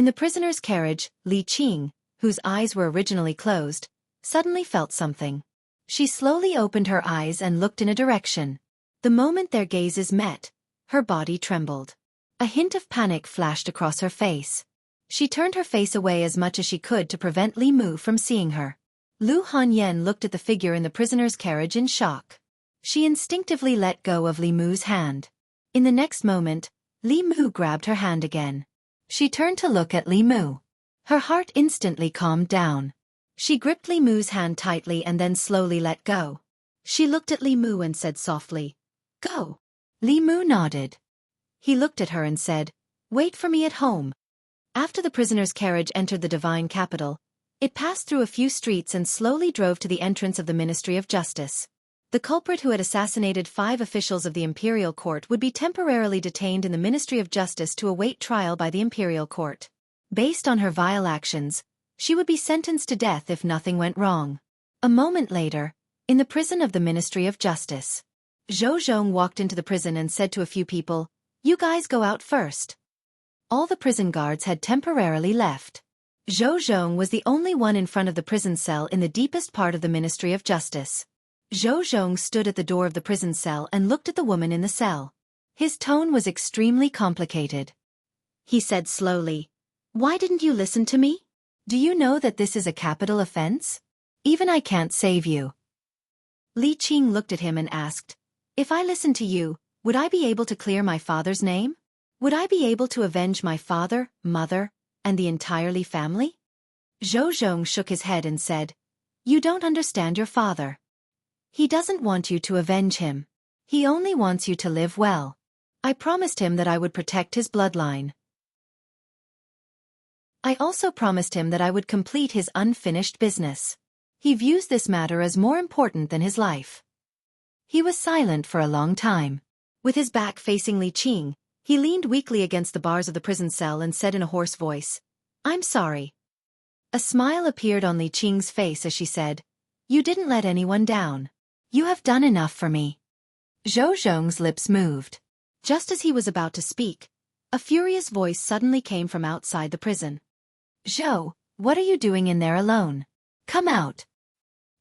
In the prisoner's carriage, Li Qing, whose eyes were originally closed, suddenly felt something. She slowly opened her eyes and looked in a direction. The moment their gazes met, her body trembled. A hint of panic flashed across her face. She turned her face away as much as she could to prevent Li Mu from seeing her. Lu Hanyan looked at the figure in the prisoner's carriage in shock. She instinctively let go of Li Mu's hand. In the next moment, Li Mu grabbed her hand again. She turned to look at Li Mu. Her heart instantly calmed down. She gripped Li Mu's hand tightly and then slowly let go. She looked at Li Mu and said softly, "Go." Li Mu nodded. He looked at her and said, "Wait for me at home." After the prisoner's carriage entered the divine capital, it passed through a few streets and slowly drove to the entrance of the Ministry of Justice. The culprit who had assassinated 5 officials of the imperial court would be temporarily detained in the Ministry of Justice to await trial by the imperial court. Based on her vile actions, she would be sentenced to death if nothing went wrong. A moment later, in the prison of the Ministry of Justice, Zhou Zhong walked into the prison and said to a few people, "You guys go out first." All the prison guards had temporarily left. Zhou Zhong was the only one in front of the prison cell in the deepest part of the Ministry of Justice. Zhou Zhong stood at the door of the prison cell and looked at the woman in the cell. His tone was extremely complicated. He said slowly, "Why didn't you listen to me? Do you know that this is a capital offense? Even I can't save you." Li Qing looked at him and asked, "If I listened to you, would I be able to clear my father's name? Would I be able to avenge my father, mother, and the entire Li family?" Zhou Zhong shook his head and said, "You don't understand your father. He doesn't want you to avenge him. He only wants you to live well. I promised him that I would protect his bloodline. I also promised him that I would complete his unfinished business. He views this matter as more important than his life." He was silent for a long time. With his back facing Li Qing, he leaned weakly against the bars of the prison cell and said in a hoarse voice, "I'm sorry." A smile appeared on Li Qing's face as she said, "You didn't let anyone down. You have done enough for me." Zhou Zhong's lips moved. Just as he was about to speak, a furious voice suddenly came from outside the prison. "Zhou, what are you doing in there alone? Come out.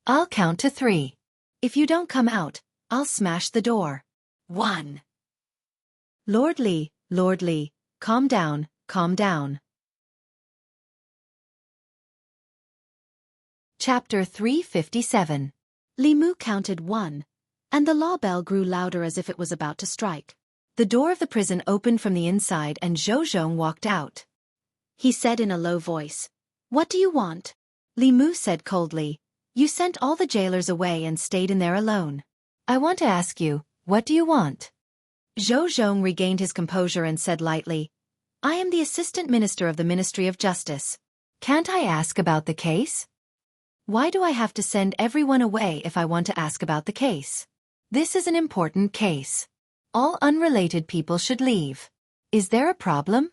I'll count to 3. If you don't come out, I'll smash the door. 1. Lord Li, calm down, calm down." Chapter 357. Li Mu counted 1, and the law bell grew louder as if it was about to strike. The door of the prison opened from the inside and Zhou Zhong walked out. He said in a low voice, "What do you want?" Li Mu said coldly, "You sent all the jailers away and stayed in there alone. I want to ask you, what do you want?" Zhou Zhong regained his composure and said lightly, "I am the Assistant Minister of the Ministry of Justice. Can't I ask about the case? Why do I have to send everyone away if I want to ask about the case? This is an important case. All unrelated people should leave. Is there a problem?"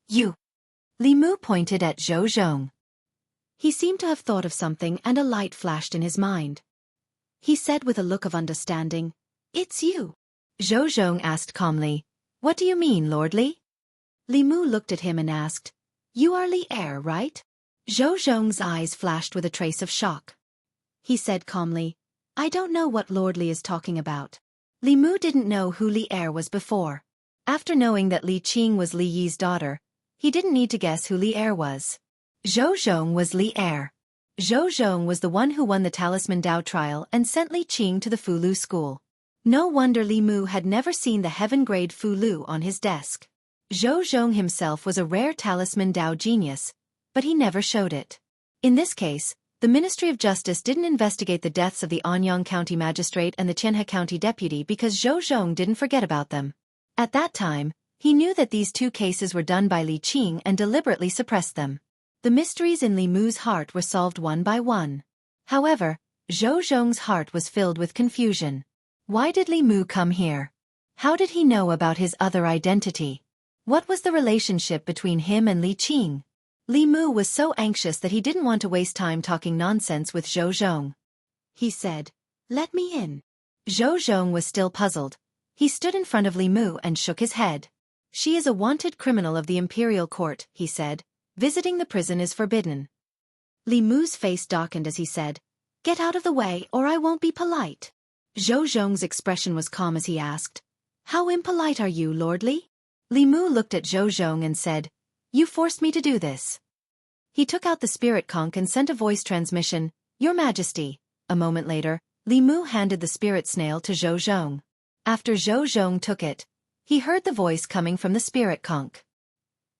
"You." Li Mu pointed at Zhou Zhong. He seemed to have thought of something and a light flashed in his mind. He said with a look of understanding, "It's you." Zhou Zhong asked calmly, "What do you mean, Lord Li?" Li Mu looked at him and asked, "You are Li Heir, right?" Zhou Zhong's eyes flashed with a trace of shock. He said calmly, "I don't know what Lord Li is talking about." Li Mu didn't know who Li Heir was before. After knowing that Li Qing was Li Yi's daughter, he didn't need to guess who Li Heir was. Zhou Zhong was Li Heir. Zhou Zhong was the one who won the Talisman Dao trial and sent Li Qing to the Fulu school. No wonder Li Mu had never seen the heaven-grade Fulu on his desk. Zhou Zhong himself was a rare Talisman Dao genius, but he never showed it. In this case, the Ministry of Justice didn't investigate the deaths of the Anyang County Magistrate and the Qianhe County Deputy because Zhou Zhong didn't forget about them. At that time, he knew that these 2 cases were done by Li Qing and deliberately suppressed them. The mysteries in Li Mu's heart were solved one by one. However, Zhou Zhong's heart was filled with confusion. Why did Li Mu come here? How did he know about his other identity? What was the relationship between him and Li Qing? Li Mu was so anxious that he didn't want to waste time talking nonsense with Zhou Zhong. He said, "Let me in." Zhou Zhong was still puzzled. He stood in front of Li Mu and shook his head. She is a wanted criminal of the imperial court, he said. Visiting the prison is forbidden. Li Mu's face darkened as he said, Get out of the way or I won't be polite. Zhou Zhong's expression was calm as he asked, How impolite are you, Lord Li? Li Mu looked at Zhou Zhong and said, You forced me to do this. He took out the spirit conch and sent a voice transmission, Your Majesty. A moment later, Li Mu handed the spirit snail to Zhou Zhong. After Zhou Zhong took it, he heard the voice coming from the spirit conch.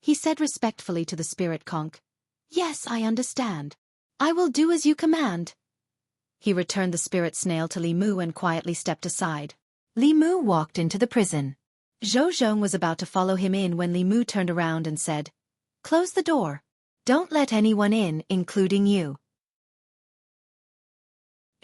He said respectfully to the spirit conch, Yes, I understand. I will do as you command. He returned the spirit snail to Li Mu and quietly stepped aside. Li Mu walked into the prison. Zhou Zhong was about to follow him in when Li Mu turned around and said, Close the door. Don't let anyone in, including you.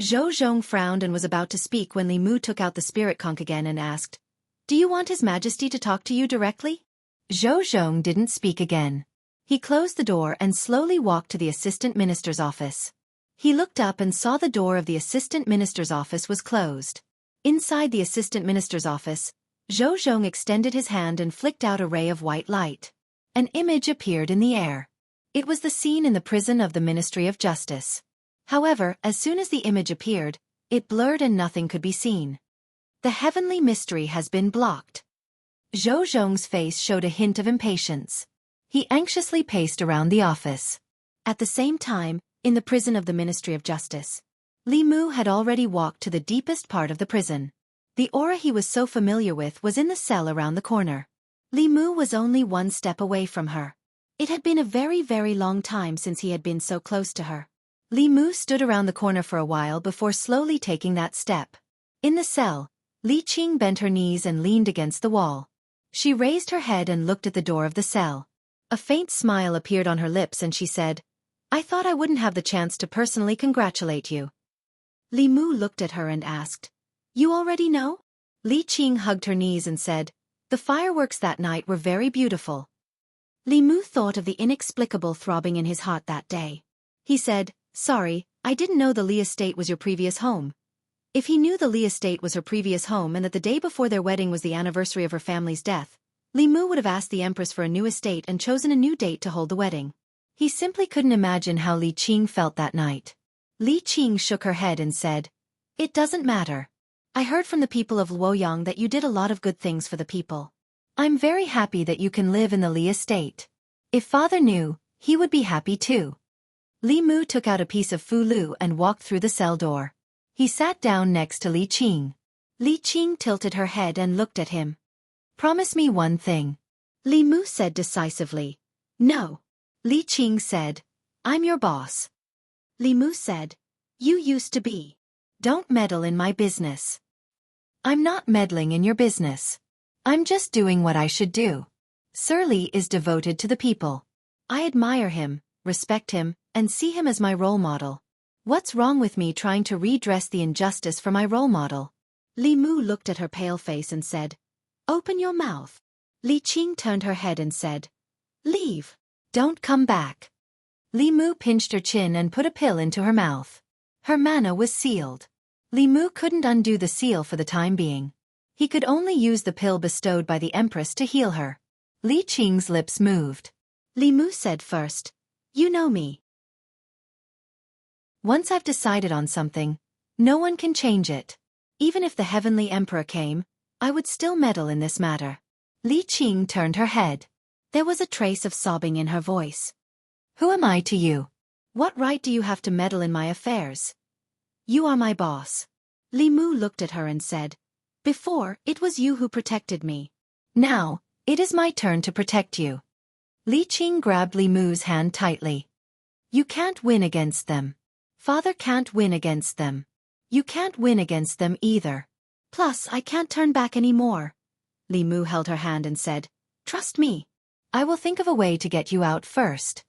Zhou Zhong frowned and was about to speak when Li Mu took out the spirit conch again and asked, Do you want His Majesty to talk to you directly? Zhou Zhong didn't speak again. He closed the door and slowly walked to the assistant minister's office. He looked up and saw the door of the assistant minister's office was closed. Inside the assistant minister's office, Zhou Zhong extended his hand and flicked out a ray of white light. An image appeared in the air. It was the scene in the prison of the Ministry of Justice. However, as soon as the image appeared, it blurred and nothing could be seen. The heavenly mystery has been blocked. Zhou Zhong's face showed a hint of impatience. He anxiously paced around the office. At the same time, in the prison of the Ministry of Justice, Li Mu had already walked to the deepest part of the prison. The aura he was so familiar with was in the cell around the corner. Li Mu was only one step away from her. It had been a very, very long time since he had been so close to her. Li Mu stood around the corner for a while before slowly taking that step. In the cell, Li Qing bent her knees and leaned against the wall. She raised her head and looked at the door of the cell. A faint smile appeared on her lips and she said, I thought I wouldn't have the chance to personally congratulate you. Li Mu looked at her and asked, You already know? Li Qing hugged her knees and said, The fireworks that night were very beautiful. Li Mu thought of the inexplicable throbbing in his heart that day. He said, Sorry, I didn't know the Li estate was your previous home. If he knew the Li estate was her previous home and that the day before their wedding was the anniversary of her family's death, Li Mu would have asked the Empress for a new estate and chosen a new date to hold the wedding. He simply couldn't imagine how Li Qing felt that night. Li Qing shook her head and said, It doesn't matter. I heard from the people of Luoyang that you did a lot of good things for the people. I'm very happy that you can live in the Li estate. If father knew, he would be happy too. Li Mu took out a piece of fulu and walked through the cell door. He sat down next to Li Qing. Li Qing tilted her head and looked at him. Promise me one thing. Li Mu said decisively. No. Li Qing said, I'm your boss. Li Mu said, You used to be. Don't meddle in my business. I'm not meddling in your business. I'm just doing what I should do. Sir Li is devoted to the people. I admire him, respect him, and see him as my role model. What's wrong with me trying to redress the injustice for my role model? Li Mu looked at her pale face and said, Open your mouth. Li Qing turned her head and said, Leave. Don't come back. Li Mu pinched her chin and put a pill into her mouth. Her mana was sealed. Li Mu couldn't undo the seal for the time being. He could only use the pill bestowed by the Empress to heal her. Li Qing's lips moved. Li Mu said first, You know me. Once I've decided on something, no one can change it. Even if the Heavenly Emperor came, I would still meddle in this matter. Li Qing turned her head. There was a trace of sobbing in her voice. Who am I to you? What right do you have to meddle in my affairs? You are my boss. Li Mu looked at her and said, Before, it was you who protected me. Now, it is my turn to protect you. Li Qing grabbed Li Mu's hand tightly. You can't win against them. Father can't win against them. You can't win against them either. Plus, I can't turn back anymore. Li Mu held her hand and said, Trust me. I will think of a way to get you out first.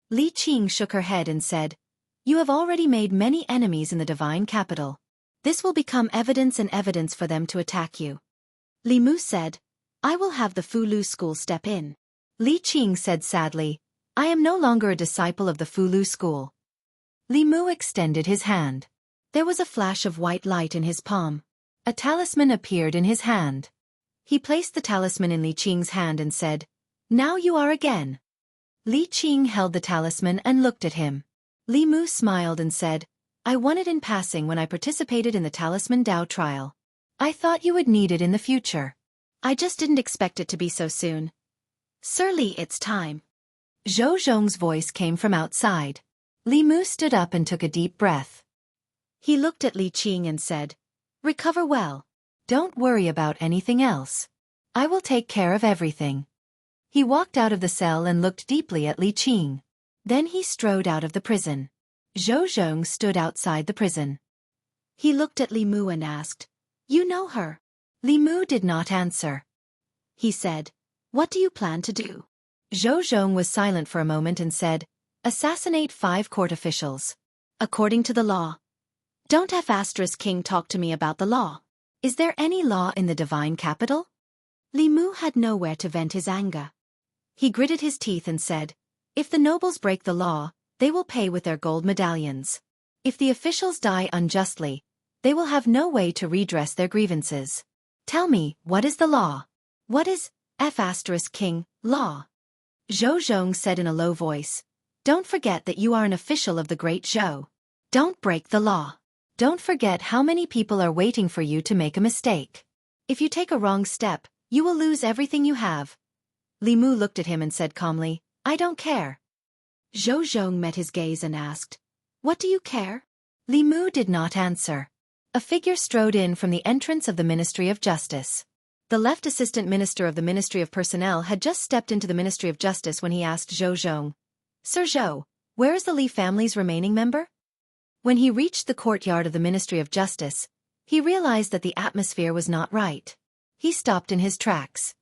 Li Qing shook her head and said, You have already made many enemies in the divine capital. This will become evidence and evidence for them to attack you. Li Mu said, I will have the Fulu school step in. Li Qing said sadly, I am no longer a disciple of the Fulu school. Li Mu extended his hand. There was a flash of white light in his palm. A talisman appeared in his hand. He placed the talisman in Li Qing's hand and said, "Now you are again." Li Qing held the talisman and looked at him. Li Mu smiled and said, "I won it in passing when I participated in the Talisman Dao trial. I thought you would need it in the future. I just didn't expect it to be so soon. Sir Li, it's time." Zhou Zhong's voice came from outside. Li Mu stood up and took a deep breath. He looked at Li Qing and said, "Recover well. Don't worry about anything else. I will take care of everything." He walked out of the cell and looked deeply at Li Qing. Then he strode out of the prison. Zhou Zhong stood outside the prison. He looked at Li Mu and asked, "You know her?" Li Mu did not answer. He said, "What do you plan to do?" Zhou Zhong was silent for a moment and said, "Assassinate 5 court officials. According to the law." "Don't have ** King talk to me about the law. Is there any law in the divine capital?" Li Mu had nowhere to vent his anger. He gritted his teeth and said, "If the nobles break the law, they will pay with their gold medallions. If the officials die unjustly, they will have no way to redress their grievances. Tell me, what is the law? What is * King, law?" Zhou Zhong said in a low voice, "Don't forget that you are an official of the Great Zhou. Don't break the law. Don't forget how many people are waiting for you to make a mistake. If you take a wrong step, you will lose everything you have." Li Mu looked at him and said calmly, "I don't care." Zhou Zhong met his gaze and asked, "What do you care?" Li Mu did not answer. A figure strode in from the entrance of the Ministry of Justice. The left assistant minister of the Ministry of Personnel had just stepped into the Ministry of Justice when he asked Zhou Zhong, "Sir Zhou, where is the Li family's remaining member?" When he reached the courtyard of the Ministry of Justice, he realized that the atmosphere was not right. He stopped in his tracks.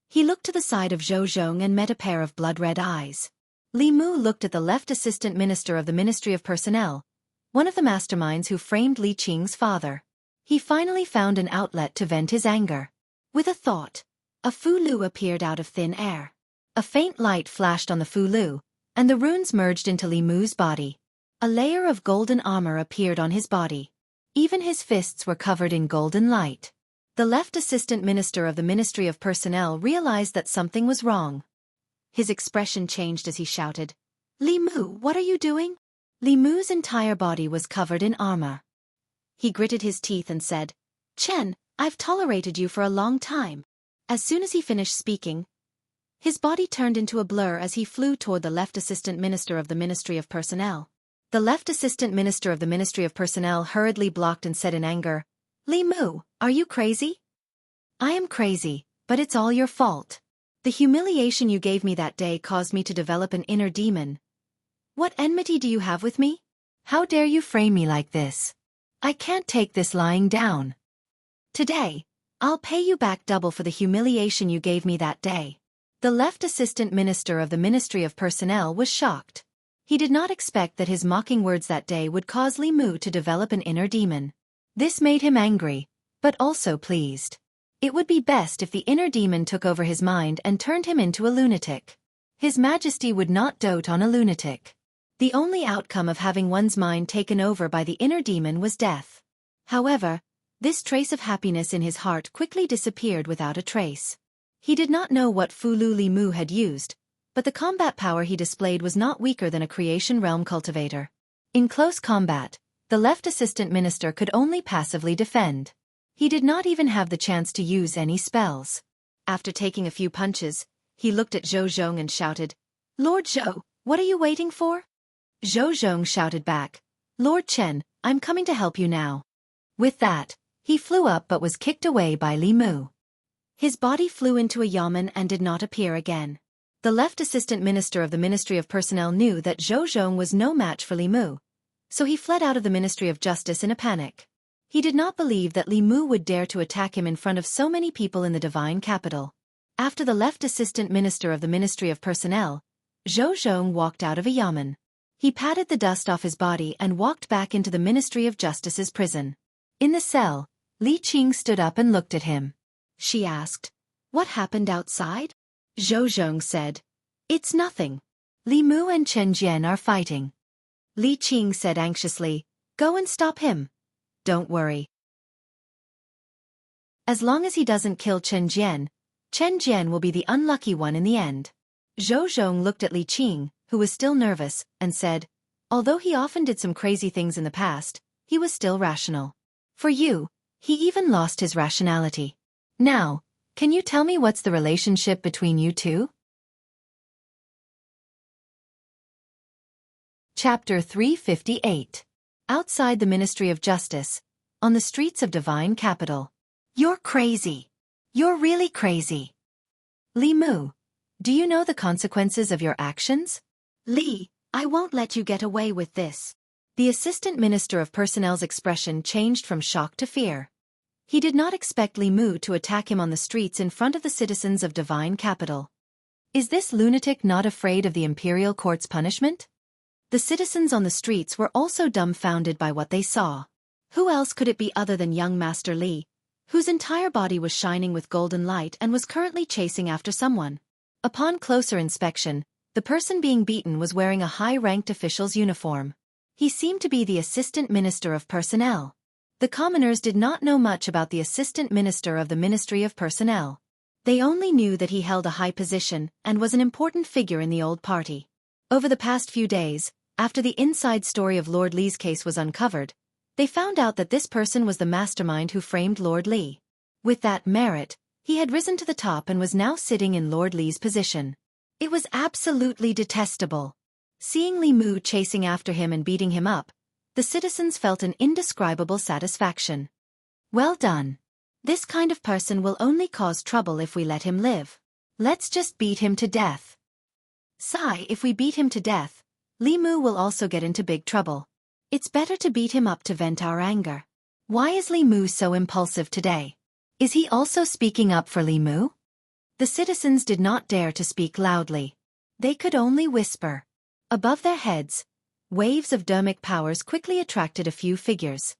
He looked to the side of Zhou Zhong and met a pair of blood-red eyes. Li Mu looked at the left assistant minister of the Ministry of Personnel, one of the masterminds who framed Li Qing's father. He finally found an outlet to vent his anger. With a thought, a Fu-Lu appeared out of thin air. A faint light flashed on the Fu-Lu, and the runes merged into Li Mu's body. A layer of golden armor appeared on his body. Even his fists were covered in golden light. The left assistant minister of the Ministry of Personnel realized that something was wrong. His expression changed as he shouted, "Li Mu, what are you doing?" Li Mu's entire body was covered in armor. He gritted his teeth and said, "Chen, I've tolerated you for a long time." As soon as he finished speaking, his body turned into a blur as he flew toward the left assistant minister of the Ministry of Personnel. The left assistant minister of the Ministry of Personnel hurriedly blocked and said in anger, "Li Mu, are you crazy?" "I am crazy, but it's all your fault. The humiliation you gave me that day caused me to develop an inner demon. What enmity do you have with me? How dare you frame me like this? I can't take this lying down. Today, I'll pay you back double for the humiliation you gave me that day." The left assistant minister of the Ministry of Personnel was shocked. He did not expect that his mocking words that day would cause Li Mu to develop an inner demon. This made him angry, but also pleased. It would be best if the inner demon took over his mind and turned him into a lunatic. His Majesty would not dote on a lunatic. The only outcome of having one's mind taken over by the inner demon was death. However, this trace of happiness in his heart quickly disappeared without a trace. He did not know what Fu-Lu Li Mu had used, but the combat power he displayed was not weaker than a creation realm cultivator. In close combat, the left assistant minister could only passively defend. He did not even have the chance to use any spells. After taking a few punches, he looked at Zhou Zhong and shouted, "Lord Zhou, what are you waiting for?" Zhou Zhong shouted back, "Lord Chen, I'm coming to help you now." With that, he flew up but was kicked away by Li Mu. His body flew into a yamen and did not appear again. The left assistant minister of the Ministry of Personnel knew that Zhou Zhong was no match for Li Mu, so he fled out of the Ministry of Justice in a panic. He did not believe that Li Mu would dare to attack him in front of so many people in the divine capital. After the left assistant minister of the Ministry of Personnel, Zhou Zhong walked out of a yamen. He patted the dust off his body and walked back into the Ministry of Justice's prison. In the cell, Li Qing stood up and looked at him. She asked, "What happened outside?" Zhou Zhong said, "It's nothing. Li Mu and Chen Jian are fighting." Li Qing said anxiously, "Go and stop him. Don't worry." As long as he doesn't kill Chen Jian will be the unlucky one in the end. Zhou Zhong looked at Li Qing, who was still nervous, and said, although he often did some crazy things in the past, he was still rational. For you, he even lost his rationality. Now, can you tell me what's the relationship between you two? Chapter 358. Outside the Ministry of Justice, on the streets of Divine Capital. You're crazy. You're really crazy. Li Mu, do you know the consequences of your actions? Li, I won't let you get away with this. The Assistant Minister of Personnel's expression changed from shock to fear. He did not expect Li Mu to attack him on the streets in front of the citizens of Divine Capital. Is this lunatic not afraid of the Imperial Court's punishment? The citizens on the streets were also dumbfounded by what they saw. Who else could it be other than young Master Li, whose entire body was shining with golden light and was currently chasing after someone? Upon closer inspection, the person being beaten was wearing a high-ranked official's uniform. He seemed to be the Assistant Minister of Personnel. The commoners did not know much about the Assistant Minister of the Ministry of Personnel. They only knew that he held a high position and was an important figure in the old party. Over the past few days, after the inside story of Lord Li's case was uncovered, they found out that this person was the mastermind who framed Lord Li. With that merit, he had risen to the top and was now sitting in Lord Li's position. It was absolutely detestable. Seeing Li Mu chasing after him and beating him up, the citizens felt an indescribable satisfaction. Well done. This kind of person will only cause trouble if we let him live. Let's just beat him to death. Sigh, if we beat him to death, Li Mu will also get into big trouble. It's better to beat him up to vent our anger. Why is Li Mu so impulsive today? Is he also speaking up for Li Mu? The citizens did not dare to speak loudly. They could only whisper. Above their heads, waves of dermic powers quickly attracted a few figures.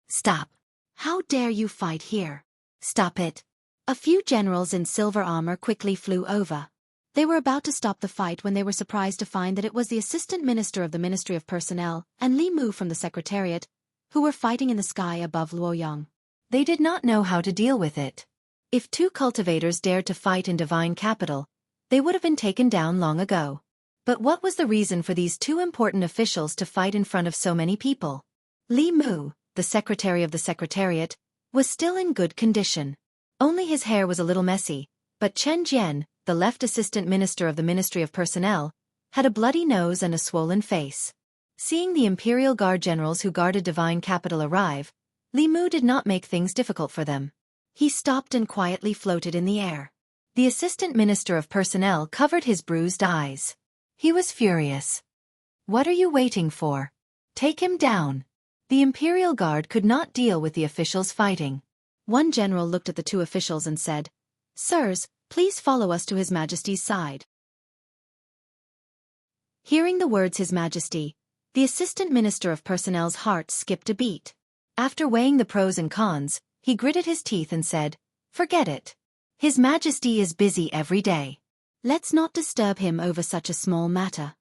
Stop. How dare you fight here? Stop it. A few generals in silver armor quickly flew over. They were about to stop the fight when they were surprised to find that it was the Assistant Minister of the Ministry of Personnel and Li Mu from the Secretariat, who were fighting in the sky above Luoyang. They did not know how to deal with it. If two cultivators dared to fight in Divine Capital, they would have been taken down long ago. But what was the reason for these two important officials to fight in front of so many people? Li Mu, the secretary of the Secretariat, was still in good condition. Only his hair was a little messy, but Chen Jian, the left assistant minister of the Ministry of Personnel, had a bloody nose and a swollen face. Seeing the Imperial Guard generals who guarded Divine Capital arrive, Li Mu did not make things difficult for them. He stopped and quietly floated in the air. The Assistant Minister of Personnel covered his bruised eyes. He was furious. What are you waiting for? Take him down. The Imperial Guard could not deal with the officials fighting. One general looked at the two officials and said, Sirs, please follow us to His Majesty's side. Hearing the words His Majesty, the Assistant Minister of Personnel's heart skipped a beat. After weighing the pros and cons, he gritted his teeth and said, Forget it. His Majesty is busy every day. Let's not disturb him over such a small matter.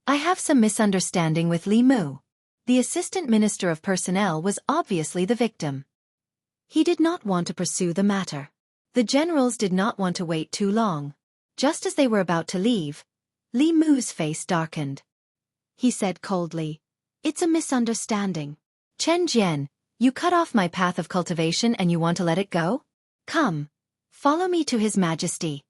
I have some misunderstanding with Li Mu. The Assistant Minister of Personnel was obviously the victim. He did not want to pursue the matter. The generals did not want to wait too long. Just as they were about to leave, Li Mu's face darkened. He said coldly, It's a misunderstanding. Chen Jian, you cut off my path of cultivation and you want to let it go? Come, follow me to His Majesty.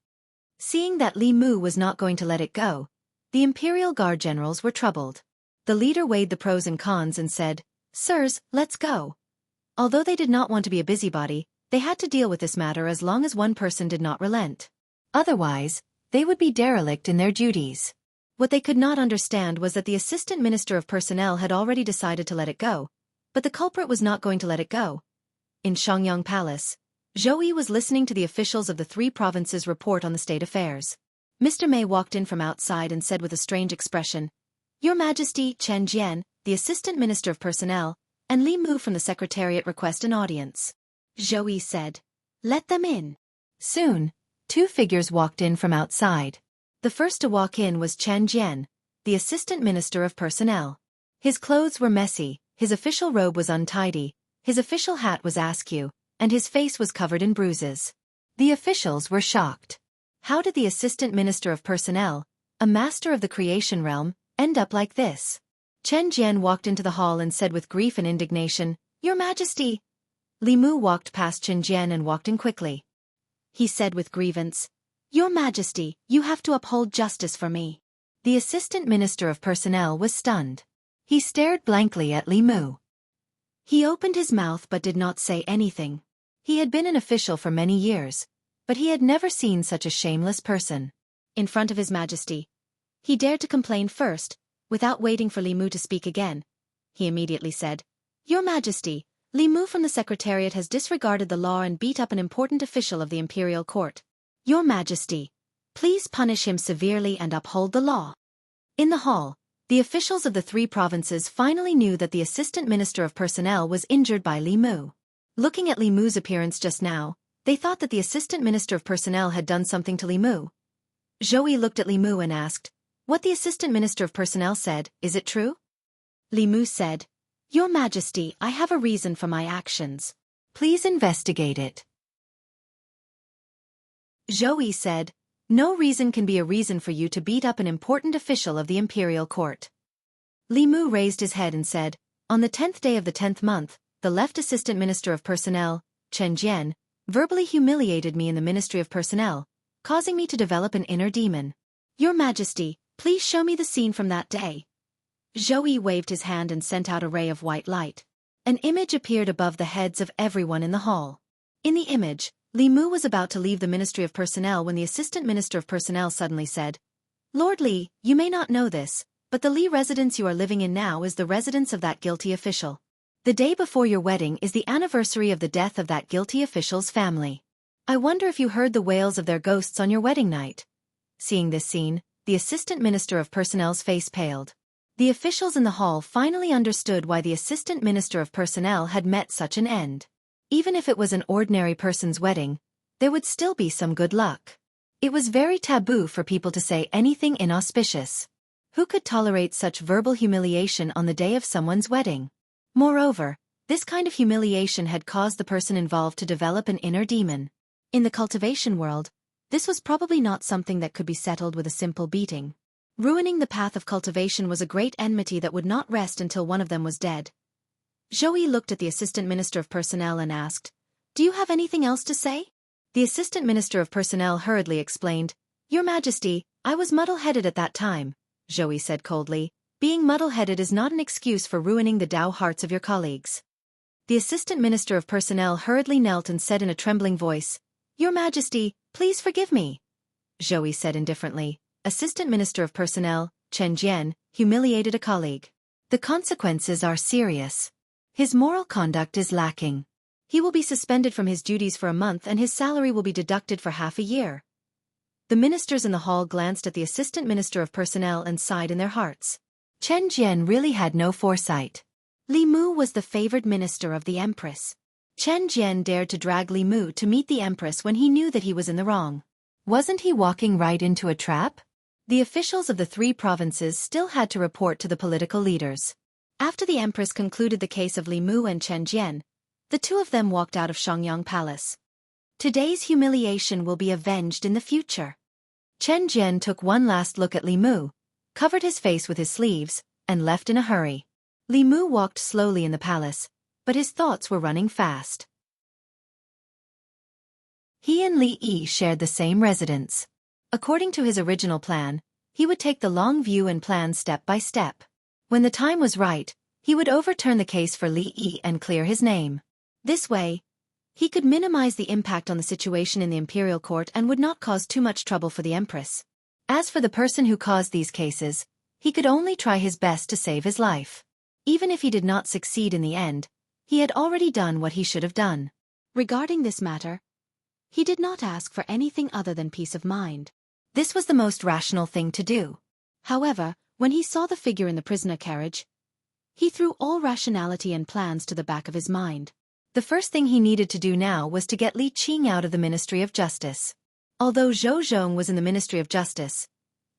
Seeing that Li Mu was not going to let it go, the Imperial Guard generals were troubled. The leader weighed the pros and cons and said, Sirs, let's go. Although they did not want to be a busybody, they had to deal with this matter as long as one person did not relent. Otherwise, they would be derelict in their duties. What they could not understand was that the Assistant Minister of Personnel had already decided to let it go, but the culprit was not going to let it go. In Shangyang Palace, Zhou Yi was listening to the officials of the three provinces report on the state affairs. Mr. Mei walked in from outside and said with a strange expression, Your Majesty, Chen Jian, the Assistant Minister of Personnel, and Li Mu from the Secretariat request an audience. Zhou Yi said, Let them in. Soon, two figures walked in from outside. The first to walk in was Chen Jian, the Assistant Minister of Personnel. His clothes were messy, his official robe was untidy, his official hat was askew, and his face was covered in bruises. The officials were shocked. How did the Assistant Minister of Personnel, a master of the creation realm, end up like this? Chen Jian walked into the hall and said with grief and indignation, "Your Majesty!" Li Mu walked past Chen Jian and walked in quickly. He said with grievance, "Your Majesty, you have to uphold justice for me." The Assistant Minister of Personnel was stunned. He stared blankly at Li Mu. He opened his mouth but did not say anything. He had been an official for many years, but he had never seen such a shameless person. In front of His Majesty, he dared to complain first, without waiting for Li Mu to speak again. He immediately said, "Your Majesty, Li Mu from the Secretariat has disregarded the law and beat up an important official of the Imperial Court. Your Majesty, please punish him severely and uphold the law." In the hall, the officials of the 3 provinces finally knew that the Assistant Minister of Personnel was injured by Li Mu. Looking at Li Mu's appearance just now, they thought that the Assistant Minister of Personnel had done something to Li Mu. Zhou looked at Li Mu and asked, "What the Assistant Minister of Personnel said, is it true?" Li Mu said, "Your Majesty, I have a reason for my actions. Please investigate it." Zhou said, "No reason can be a reason for you to beat up an important official of the Imperial Court." Li Mu raised his head and said, "On the 10th day of the 10th month, the left Assistant Minister of Personnel, Chen Jian, verbally humiliated me in the Ministry of Personnel, causing me to develop an inner demon. Your Majesty, please show me the scene from that day." Zhou waved his hand and sent out a ray of white light. An image appeared above the heads of everyone in the hall. In the image, Li Mu was about to leave the Ministry of Personnel when the Assistant Minister of Personnel suddenly said, "Lord Li, you may not know this, but the Li residence you are living in now is the residence of that guilty official. The day before your wedding is the anniversary of the death of that guilty official's family. I wonder if you heard the wails of their ghosts on your wedding night." Seeing this scene, the Assistant Minister of Personnel's face paled. The officials in the hall finally understood why the Assistant Minister of Personnel had met such an end. Even if it was an ordinary person's wedding, there would still be some good luck. It was very taboo for people to say anything inauspicious. Who could tolerate such verbal humiliation on the day of someone's wedding? Moreover, this kind of humiliation had caused the person involved to develop an inner demon. In the cultivation world, this was probably not something that could be settled with a simple beating. Ruining the path of cultivation was a great enmity that would not rest until one of them was dead. Zhou looked at the Assistant Minister of Personnel and asked, "Do you have anything else to say?" The Assistant Minister of Personnel hurriedly explained, "Your Majesty, I was muddle-headed at that time," Zhou said coldly. "Being muddle-headed is not an excuse for ruining the Dao hearts of your colleagues." The Assistant Minister of Personnel hurriedly knelt and said in a trembling voice, "Your Majesty, please forgive me." Zhou said indifferently, "Assistant Minister of Personnel, Chen Jian, humiliated a colleague. The consequences are serious. His moral conduct is lacking. He will be suspended from his duties for a month and his salary will be deducted for half a year." The ministers in the hall glanced at the Assistant Minister of Personnel and sighed in their hearts. Chen Jian really had no foresight. Li Mu was the favored minister of the Empress. Chen Jian dared to drag Li Mu to meet the Empress when he knew that he was in the wrong. Wasn't he walking right into a trap? The officials of the 3 provinces still had to report to the political leaders. After the Empress concluded the case of Li Mu and Chen Jian, the 2 of them walked out of Shangyang Palace. Today's humiliation will be avenged in the future. Chen Jian took one last look at Li Mu, covered his face with his sleeves, and left in a hurry. Li Mu walked slowly in the palace, but his thoughts were running fast. He and Li Yi shared the same residence. According to his original plan, he would take the long view and plan step by step. When the time was right, he would overturn the case for Li Yi and clear his name. This way, he could minimize the impact on the situation in the Imperial Court and would not cause too much trouble for the Empress. As for the person who caused these cases, he could only try his best to save his life. Even if he did not succeed in the end, he had already done what he should have done. Regarding this matter, he did not ask for anything other than peace of mind. This was the most rational thing to do. However, when he saw the figure in the prisoner carriage, he threw all rationality and plans to the back of his mind. The first thing he needed to do now was to get Li Qing out of the Ministry of Justice. Although Zhou Zhong was in the Ministry of Justice,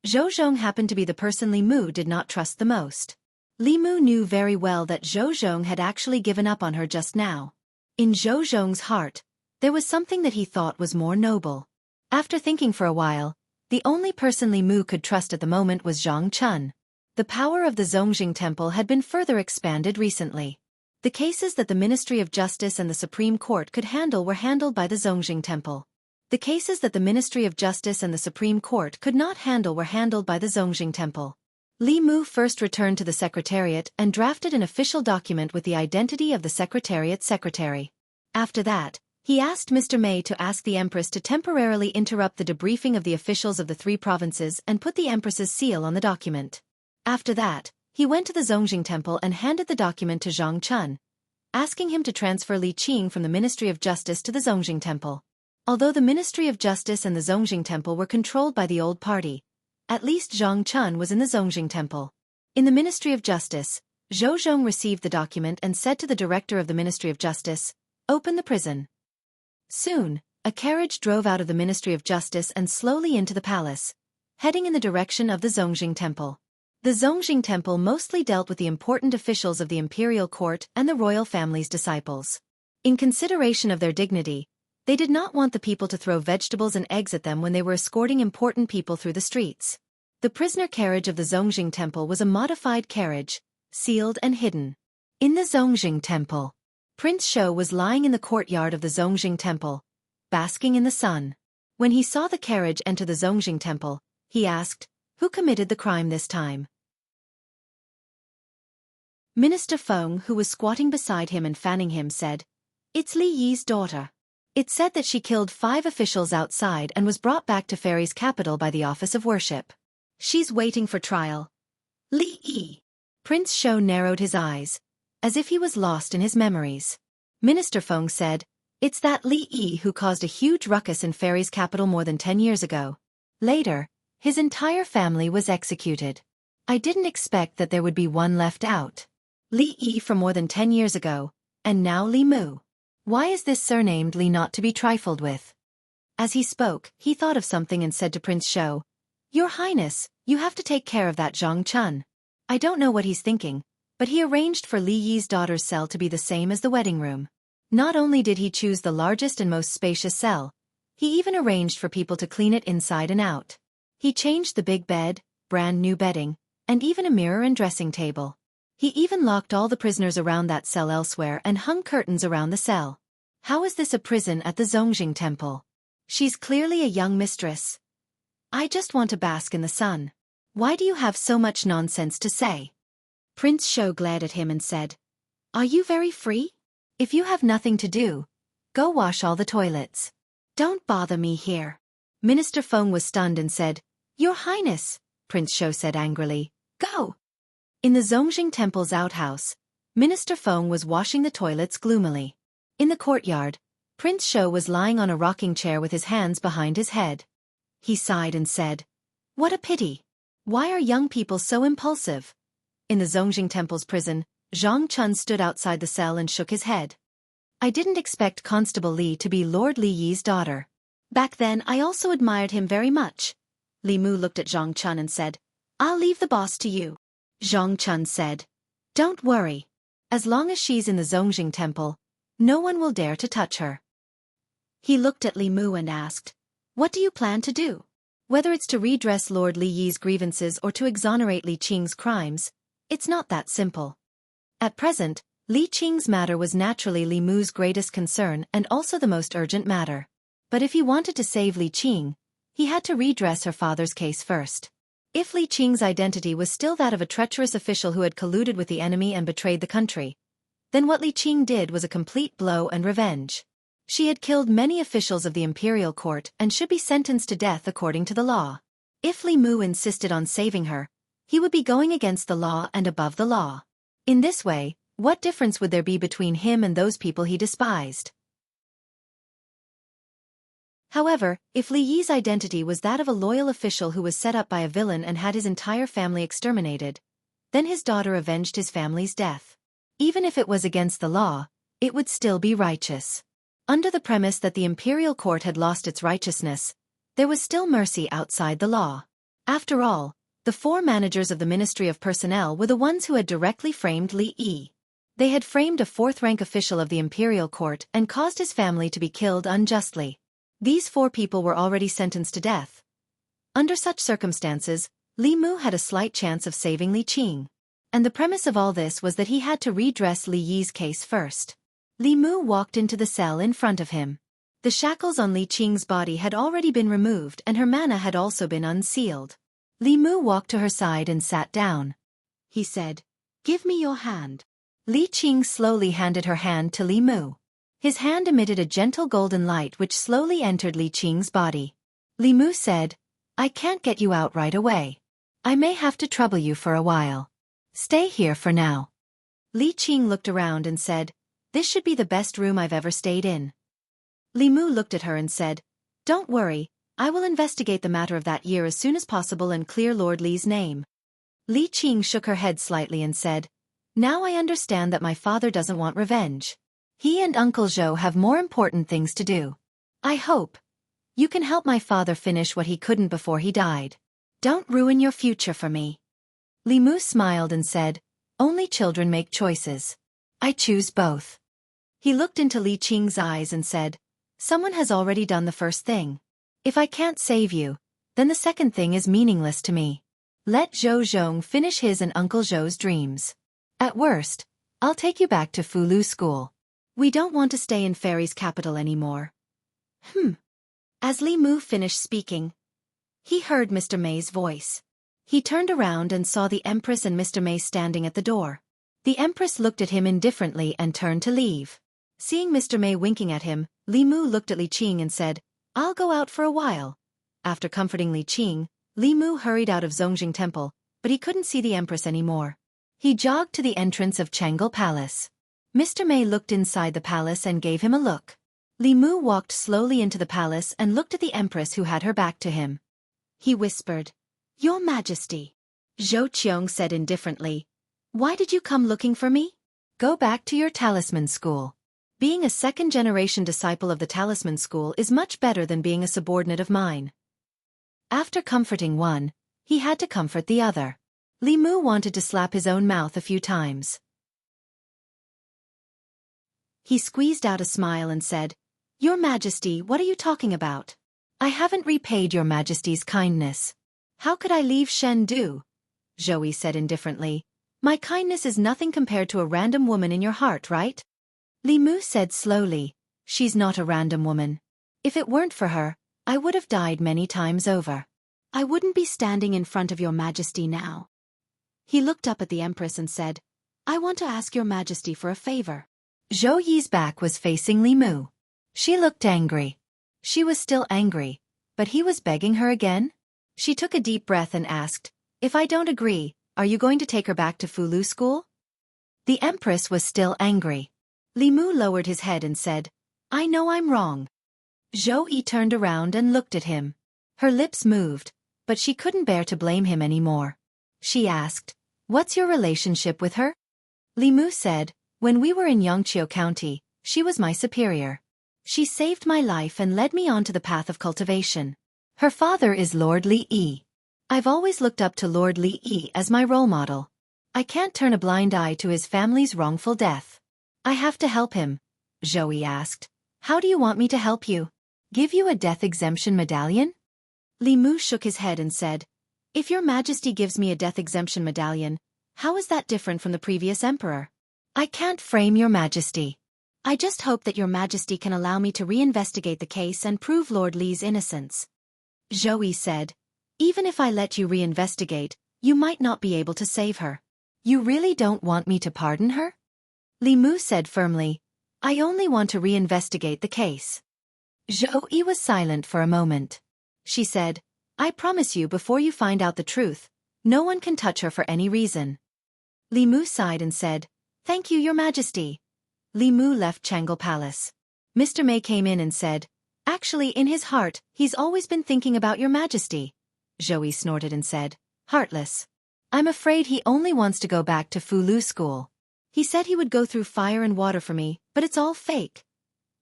Zhou Zhong happened to be the person Li Mu did not trust the most. Li Mu knew very well that Zhou Zhong had actually given up on her just now. In Zhou Zhong's heart, there was something that he thought was more noble. After thinking for a while, the only person Li Mu could trust at the moment was Zhang Chun. The power of the Zongjing Temple had been further expanded recently. The cases that the Ministry of Justice and the Supreme Court could handle were handled by the Zongjing Temple. The cases that the Ministry of Justice and the Supreme Court could not handle were handled by the Zongjing Temple. Li Mu first returned to the Secretariat and drafted an official document with the identity of the Secretariat's secretary. After that, he asked Mr. Mei to ask the Empress to temporarily interrupt the debriefing of the officials of the 3 provinces and put the Empress's seal on the document. After that, he went to the Zongjing Temple and handed the document to Zhang Chun, asking him to transfer Li Qing from the Ministry of Justice to the Zongjing Temple. Although the Ministry of Justice and the Zongjing Temple were controlled by the old party, at least Zhang Chun was in the Zongjing Temple. In the Ministry of Justice, Zhou Zhong received the document and said to the director of the Ministry of Justice, "Open the prison." Soon, a carriage drove out of the Ministry of Justice and slowly into the palace, heading in the direction of the Zongjing Temple. The Zongjing Temple mostly dealt with the important officials of the imperial court and the royal family's disciples. In consideration of their dignity, they did not want the people to throw vegetables and eggs at them when they were escorting important people through the streets. The prisoner carriage of the Zongjing Temple was a modified carriage, sealed and hidden. In the Zongjing Temple, Prince Shou was lying in the courtyard of the Zongjing Temple, basking in the sun. When he saw the carriage enter the Zongjing Temple, he asked, "Who committed the crime this time?" Minister Feng, who was squatting beside him and fanning him, said, "It's Li Yi's daughter. It's said that she killed 5 officials outside and was brought back to Fairy's capital by the Office of Worship. She's waiting for trial." Li Yi. Prince Shou narrowed his eyes, as if he was lost in his memories. Minister Feng said, "It's that Li Yi who caused a huge ruckus in Fairy's capital more than 10 years ago. Later, his entire family was executed. I didn't expect that there would be one left out. Li Yi from more than 10 years ago, and now Li Mu. Why is this surnamed Li not to be trifled with?" As he spoke, he thought of something and said to Prince Shou, "Your Highness, you have to take care of that Zhang Chun. I don't know what he's thinking, but he arranged for Li Yi's daughter's cell to be the same as the wedding room. Not only did he choose the largest and most spacious cell, he even arranged for people to clean it inside and out. He changed the big bed, brand new bedding, and even a mirror and dressing table. He even locked all the prisoners around that cell elsewhere and hung curtains around the cell. How is this a prison at the Zongjing Temple? She's clearly a young mistress. I just want to bask in the sun. Why do you have so much nonsense to say?" Prince Shou glared at him and said, "Are you very free? If you have nothing to do, go wash all the toilets. Don't bother me here." Minister Feng was stunned and said, "Your Highness," Prince Shou said angrily, "go." In the Zongjing Temple's outhouse, Minister Feng was washing the toilets gloomily. In the courtyard, Prince Shou was lying on a rocking chair with his hands behind his head. He sighed and said, "What a pity. Why are young people so impulsive?" In the Zongjing Temple's prison, Zhang Chun stood outside the cell and shook his head. "I didn't expect Constable Li to be Lord Li Yi's daughter. Back then I also admired him very much." Li Mu looked at Zhang Chun and said, "I'll leave the boss to you." Zhang Chun said, "Don't worry. As long as she's in the Zongjing Temple, no one will dare to touch her." He looked at Li Mu and asked, "What do you plan to do? Whether it's to redress Lord Li Yi's grievances or to exonerate Li Qing's crimes, it's not that simple." At present, Li Qing's matter was naturally Li Mu's greatest concern and also the most urgent matter. But if he wanted to save Li Qing, he had to redress her father's case first. If Li Qing's identity was still that of a treacherous official who had colluded with the enemy and betrayed the country, then what Li Qing did was a complete blow and revenge. She had killed many officials of the imperial court and should be sentenced to death according to the law. If Li Mu insisted on saving her, he would be going against the law and above the law. In this way, what difference would there be between him and those people he despised? However, if Li Yi's identity was that of a loyal official who was set up by a villain and had his entire family exterminated, then his daughter avenged his family's death. Even if it was against the law, it would still be righteous. Under the premise that the imperial court had lost its righteousness, there was still mercy outside the law. After all, the 4 managers of the Ministry of Personnel were the ones who had directly framed Li Yi. They had framed a fourth-rank official of the imperial court and caused his family to be killed unjustly. These 4 people were already sentenced to death. Under such circumstances, Li Mu had a slight chance of saving Li Qing. And the premise of all this was that he had to redress Li Yi's case first. Li Mu walked into the cell in front of him. The shackles on Li Qing's body had already been removed and her mana had also been unsealed. Li Mu walked to her side and sat down. He said, "Give me your hand." Li Qing slowly handed her hand to Li Mu. His hand emitted a gentle golden light which slowly entered Li Qing's body. Li Mu said, "I can't get you out right away. I may have to trouble you for a while. Stay here for now." Li Qing looked around and said, "This should be the best room I've ever stayed in." Li Mu looked at her and said, "Don't worry, I will investigate the matter of that year as soon as possible and clear Lord Li's name." Li Qing shook her head slightly and said, "Now I understand that my father doesn't want revenge. He and Uncle Zhou have more important things to do. I hope you can help my father finish what he couldn't before he died. Don't ruin your future for me." Li Mu smiled and said, "Only children make choices. I choose both." He looked into Li Qing's eyes and said, "Someone has already done the first thing. If I can't save you, then the second thing is meaningless to me. Let Zhou Zhong finish his and Uncle Zhou's dreams. At worst, I'll take you back to Fulu School. We don't want to stay in Fairy's capital anymore." As Li Mu finished speaking, he heard Mr. May's voice. He turned around and saw the Empress and Mr. May standing at the door. The Empress looked at him indifferently and turned to leave. Seeing Mr. May winking at him, Li Mu looked at Li Qing and said, "I'll go out for a while." After comforting Li Qing, Li Mu hurried out of Zongjing Temple, but he couldn't see the Empress anymore. He jogged to the entrance of Changel Palace. Mr. May looked inside the palace and gave him a look. Li Mu walked slowly into the palace and looked at the Empress who had her back to him. He whispered, "Your Majesty." Zhou Qiong said indifferently, "Why did you come looking for me? Go back to your talisman school. Being a second-generation disciple of the talisman school is much better than being a subordinate of mine." After comforting one, he had to comfort the other. Li Mu wanted to slap his own mouth a few times. He squeezed out a smile and said, "Your Majesty, what are you talking about? I haven't repaid your Majesty's kindness. How could I leave Shendu?" Zhou said indifferently, "My kindness is nothing compared to a random woman in your heart, right?" Li Mu said slowly, "She's not a random woman. If it weren't for her, I would have died many times over. I wouldn't be standing in front of your Majesty now." He looked up at the Empress and said, "I want to ask your Majesty for a favor." Zhou Yi's back was facing Li Mu. She looked angry. She was still angry, but he was begging her again? She took a deep breath and asked, "If I don't agree, are you going to take her back to Fulu School?" The Empress was still angry. Li Mu lowered his head and said, "I know I'm wrong." Zhou Yi turned around and looked at him. Her lips moved, but she couldn't bear to blame him anymore. She asked, "What's your relationship with her?" Li Mu said, "When we were in Yangqiu County, she was my superior. She saved my life and led me onto the path of cultivation. Her father is Lord Li Yi. I've always looked up to Lord Li Yi as my role model. I can't turn a blind eye to his family's wrongful death. I have to help him." Zhou Yi asked, "How do you want me to help you? Give you a death exemption medallion?" Li Mu shook his head and said, "If your Majesty gives me a death exemption medallion, how is that different from the previous emperor? I can't frame your Majesty. I just hope that your Majesty can allow me to reinvestigate the case and prove Lord Li's innocence." Zhou Yi said, "Even if I let you reinvestigate, you might not be able to save her. You really don't want me to pardon her?" Li Mu said firmly, "I only want to reinvestigate the case." Zhou Yi was silent for a moment. She said, "I promise you before you find out the truth, no one can touch her for any reason." Li Mu sighed and said, "Thank you, Your Majesty." Li Mu left Changel Palace. Mr. May came in and said, "Actually in his heart, he's always been thinking about Your Majesty." Zhou Yi snorted and said, "Heartless. I'm afraid he only wants to go back to Fulu School. He said he would go through fire and water for me, but it's all fake."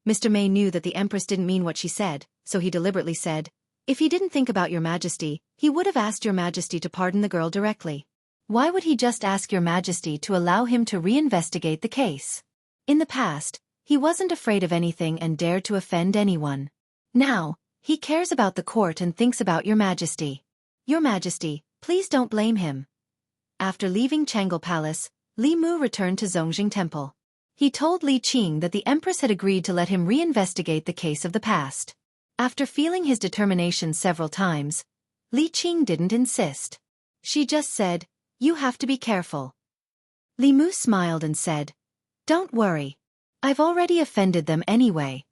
Mr. May knew that the Empress didn't mean what she said, so he deliberately said, "If he didn't think about Your Majesty, he would have asked Your Majesty to pardon the girl directly. Why would he just ask your majesty to allow him to reinvestigate the case? In the past, he wasn't afraid of anything and dared to offend anyone. Now, he cares about the court and thinks about your majesty. Your majesty, please don't blame him. After leaving Changle Palace, Li Mu returned to Zongjing Temple. He told Li Qing that the Empress had agreed to let him reinvestigate the case of the past. After feeling his determination several times, Li Qing didn't insist. She just said, "You have to be careful." Li Mu smiled and said, "Don't worry. I've already offended them anyway.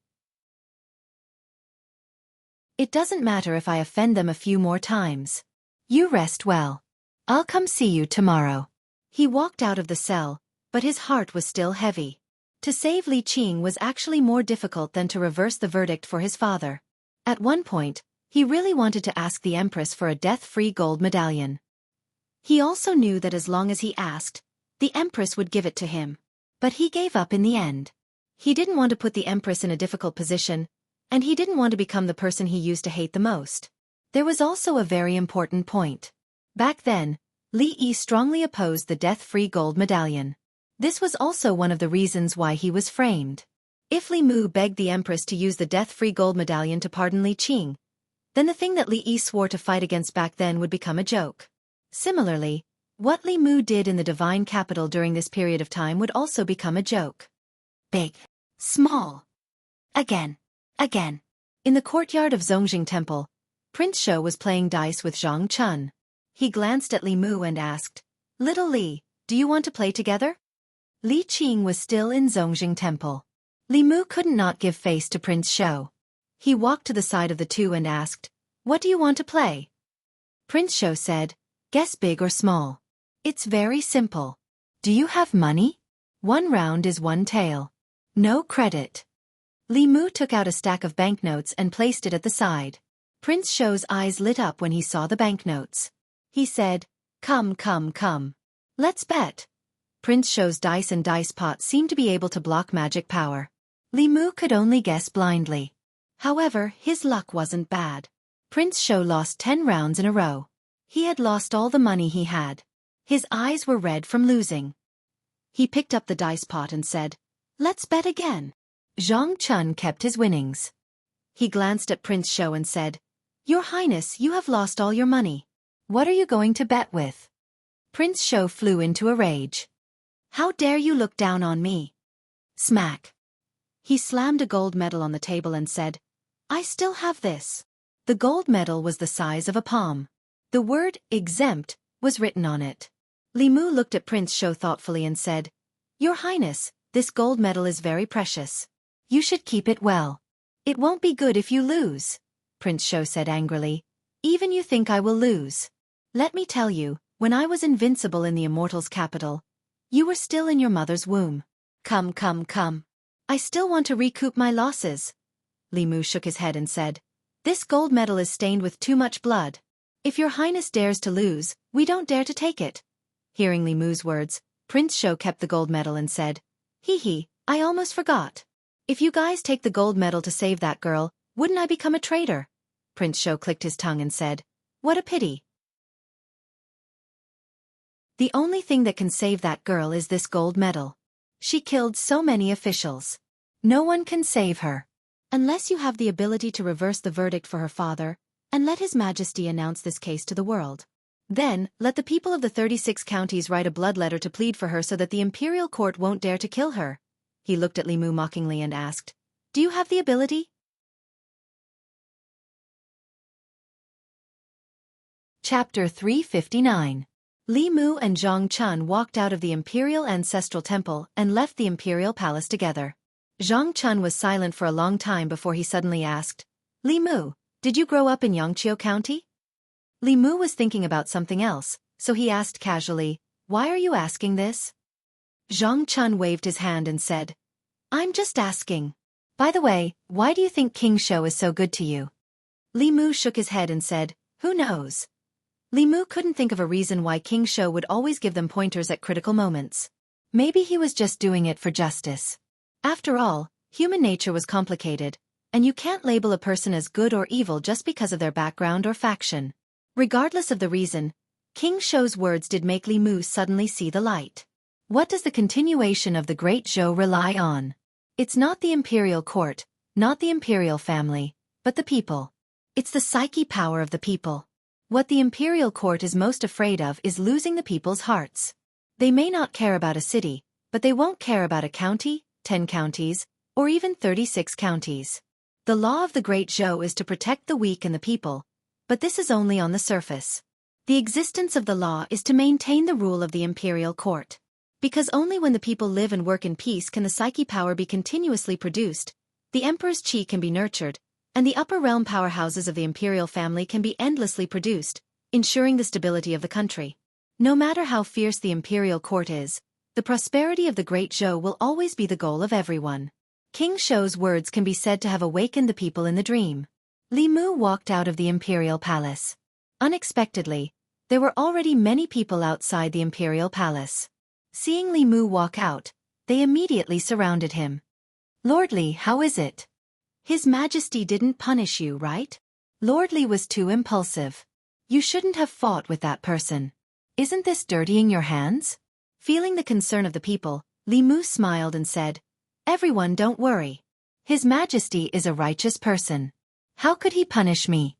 It doesn't matter if I offend them a few more times. You rest well. I'll come see you tomorrow." He walked out of the cell, but his heart was still heavy. To save Li Qing was actually more difficult than to reverse the verdict for his father. At one point, he really wanted to ask the Empress for a death-free gold medallion. He also knew that as long as he asked, the Empress would give it to him. But he gave up in the end. He didn't want to put the Empress in a difficult position, and he didn't want to become the person he used to hate the most. There was also a very important point. Back then, Li Yi strongly opposed the death-free gold medallion. This was also one of the reasons why he was framed. If Li Mu begged the Empress to use the death-free gold medallion to pardon Li Qing, then the thing that Li Yi swore to fight against back then would become a joke. Similarly, what Li Mu did in the divine capital during this period of time would also become a joke. Big. Small. Again. In the courtyard of Zongjing Temple, Prince Shou was playing dice with Zhang Chun. He glanced at Li Mu and asked, "Little Li, do you want to play together?" Li Qing was still in Zongjing Temple. Li Mu couldn't not give face to Prince Shou. He walked to the side of the two and asked, "What do you want to play?" Prince Shou said, "Guess big or small. It's very simple. Do you have money? 1 round is 1 tael. No credit." Li Mu took out a stack of banknotes and placed it at the side. Prince Shou's eyes lit up when he saw the banknotes. He said, Come. Let's bet." Prince Shou's dice and dice pot seemed to be able to block magic power. Li Mu could only guess blindly. However, his luck wasn't bad. Prince Shou lost 10 rounds in a row. He had lost all the money he had. His eyes were red from losing. He picked up the dice pot and said, "Let's bet again." Zhang Chun kept his winnings. He glanced at Prince Shou and said, "Your Highness, you have lost all your money. What are you going to bet with?" Prince Shou flew into a rage. "How dare you look down on me?" Smack. He slammed a gold medal on the table and said, "I still have this." The gold medal was the size of a palm. The word, "exempt," was written on it. Li Mu looked at Prince Shou thoughtfully and said, "Your Highness, this gold medal is very precious. You should keep it well. It won't be good if you lose," Prince Shou said angrily. "Even you think I will lose. Let me tell you, when I was invincible in the Immortals' capital, you were still in your mother's womb. Come. I still want to recoup my losses." Li Mu shook his head and said, "This gold medal is stained with too much blood. If your Highness dares to lose, we don't dare to take it." Hearing Li Mu's words, Prince Shou kept the gold medal and said, Hee, I almost forgot. If you guys take the gold medal to save that girl, wouldn't I become a traitor?" Prince Shou clicked his tongue and said, "What a pity. The only thing that can save that girl is this gold medal. She killed so many officials. No one can save her. Unless you have the ability to reverse the verdict for her father, and let His Majesty announce this case to the world. Then, let the people of the 36 counties write a blood letter to plead for her so that the imperial court won't dare to kill her." He looked at Li Mu mockingly and asked, "Do you have the ability?" Chapter 359. Li Mu and Zhang Chun walked out of the Imperial Ancestral Temple and left the Imperial Palace together. Zhang Chun was silent for a long time before he suddenly asked, "Li Mu, did you grow up in Yangqiu County?" Li Mu was thinking about something else, so he asked casually, "Why are you asking this?" Zhang Chun waved his hand and said, "I'm just asking. By the way, why do you think King Shou is so good to you?" Li Mu shook his head and said, "Who knows?" Li Mu couldn't think of a reason why King Shou would always give them pointers at critical moments. Maybe he was just doing it for justice. After all, human nature was complicated, and you can't label a person as good or evil just because of their background or faction. Regardless of the reason, King Shou's words did make Li Mu suddenly see the light. What does the continuation of the Great Zhou rely on? It's not the imperial court, not the imperial family, but the people. It's the psyche power of the people. What the imperial court is most afraid of is losing the people's hearts. They may not care about a city, but they won't care about a county, 10 counties, or even 36 counties. The law of the Great Zhou is to protect the weak and the people, but this is only on the surface. The existence of the law is to maintain the rule of the imperial court. Because only when the people live and work in peace can the psyche power be continuously produced, the emperor's chi can be nurtured, and the upper realm powerhouses of the imperial family can be endlessly produced, ensuring the stability of the country. No matter how fierce the imperial court is, the prosperity of the Great Zhou will always be the goal of everyone. King Shou's words can be said to have awakened the people in the dream. Li Mu walked out of the imperial palace. Unexpectedly, there were already many people outside the imperial palace. Seeing Li Mu walk out, they immediately surrounded him. "Lord Li, how is it? His Majesty didn't punish you, right?" Lord Li was too impulsive. "You shouldn't have fought with that person. Isn't this dirtying your hands?" Feeling the concern of the people, Li Mu smiled and said, "Everyone, don't worry. His Majesty is a righteous person. How could he punish me?"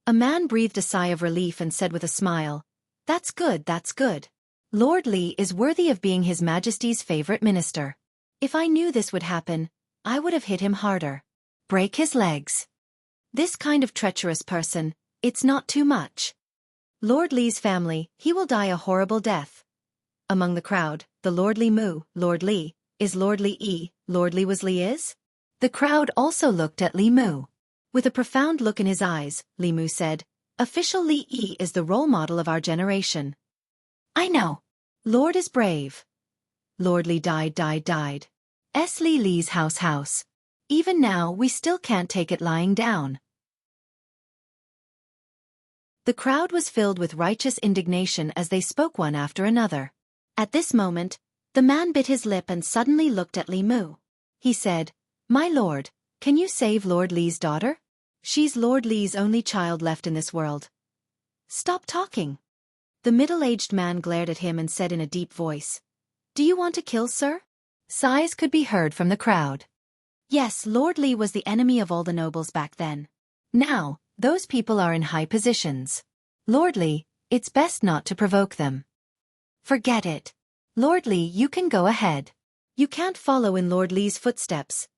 A man breathed a sigh of relief and said with a smile, "That's good, that's good. Lord Li is worthy of being His Majesty's favorite minister. If I knew this would happen, I would have hit him harder. Break his legs. This kind of treacherous person, it's not too much. Lord Li's family, he will die a horrible death." Among the crowd, the Lord Li Mu, Lord Li, is Lord Li Yi, Lord Li was Li is? The crowd also looked at Li Mu. With a profound look in his eyes, Li Mu said, "Official Li Yi is the role model of our generation." "I know. Lord is brave. Lord Li died. S. Li Li's house. Even now we still can't take it lying down." The crowd was filled with righteous indignation as they spoke one after another. At this moment, the man bit his lip and suddenly looked at Li Mu. He said, "My lord, can you save Lord Li's daughter? She's Lord Li's only child left in this world." "Stop talking." The middle-aged man glared at him and said in a deep voice, "Do you want to kill, sir?" Sighs could be heard from the crowd. Yes, Lord Li was the enemy of all the nobles back then. Now, those people are in high positions. Lord Li, it's best not to provoke them. Forget it. Lord Li, you can go ahead. You can't follow in Lord Li's footsteps.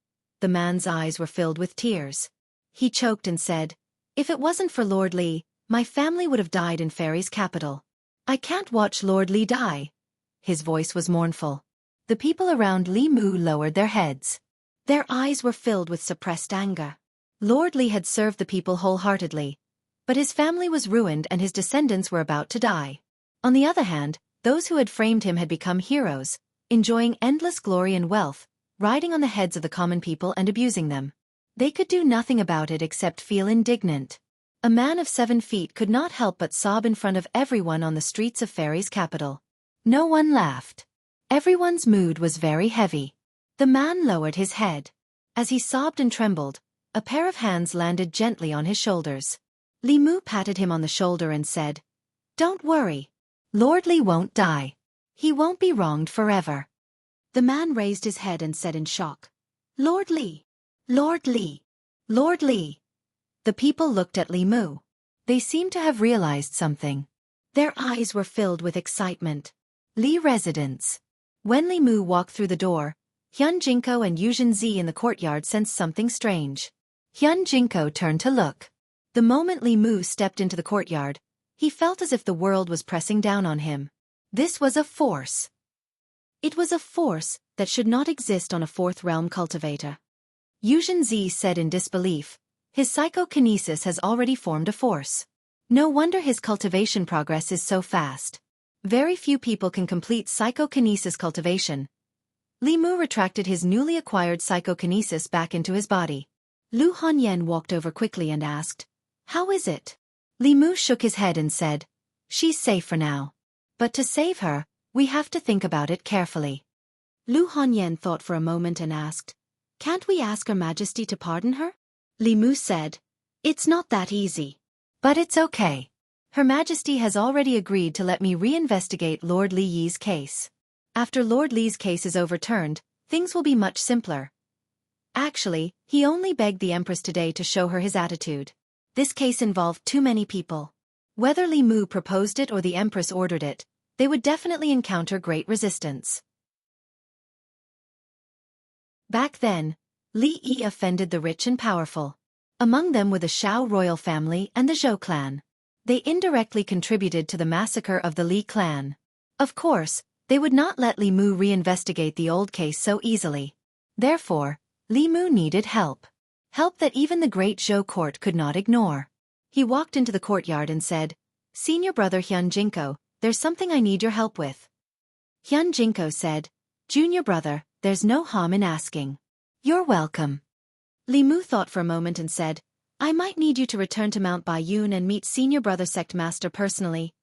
The man's eyes were filled with tears. He choked and said, "If it wasn't for Lord Li, my family would have died in Fairy's capital. I can't watch Lord Li die." His voice was mournful. The people around Li Mu lowered their heads. Their eyes were filled with suppressed anger. Lord Li had served the people wholeheartedly, but his family was ruined and his descendants were about to die. On the other hand, those who had framed him had become heroes, enjoying endless glory and wealth, riding on the heads of the common people and abusing them. They could do nothing about it except feel indignant. A man of 7 feet could not help but sob in front of everyone on the streets of Fairy's capital. No one laughed. Everyone's mood was very heavy. The man lowered his head. As he sobbed and trembled, a pair of hands landed gently on his shoulders. Li Mu patted him on the shoulder and said, "Don't worry. Lord Li won't die. He won't be wronged forever." The man raised his head and said in shock, "Lord Li! Lord Li! Lord Li!" The people looked at Li Mu. They seemed to have realized something. Their eyes were filled with excitement. Li residence. When Li Mu walked through the door, Hyun Jinko and Yuzhen Zi in the courtyard sensed something strange. Hyun Jinko turned to look. The moment Li Mu stepped into the courtyard, he felt as if the world was pressing down on him. This was a force. It was a force that should not exist on a fourth realm cultivator. Yuzhen Zi said in disbelief, "His psychokinesis has already formed a force. No wonder his cultivation progress is so fast. Very few people can complete psychokinesis cultivation." Li Mu retracted his newly acquired psychokinesis back into his body. Lu Hanyan walked over quickly and asked, "How is it?" Li Mu shook his head and said, "She's safe for now. But to save her, we have to think about it carefully." Lu Hanyan thought for a moment and asked, "Can't we ask Her Majesty to pardon her?" Li Mu said, "It's not that easy. But it's okay. Her Majesty has already agreed to let me reinvestigate Lord Li Yi's case. After Lord Li's case is overturned, things will be much simpler. Actually, he only begged the Empress today to show her his attitude. This case involved too many people. Whether Li Mu proposed it or the Empress ordered it, they would definitely encounter great resistance. Back then, Li Yi offended the rich and powerful. Among them were the Shao royal family and the Zhou clan. They indirectly contributed to the massacre of the Li clan. Of course, they would not let Li Mu reinvestigate the old case so easily. Therefore, Li Mu needed help. Help that even the great Zhou court could not ignore. He walked into the courtyard and said, "Senior brother Hyun Jinko, there's something I need your help with." Hyun Jinko said, "Junior brother, there's no harm in asking. You're welcome." Li Mu thought for a moment and said, "I might need you to return to Mount Baiyun and meet Senior Brother Sect Master personally."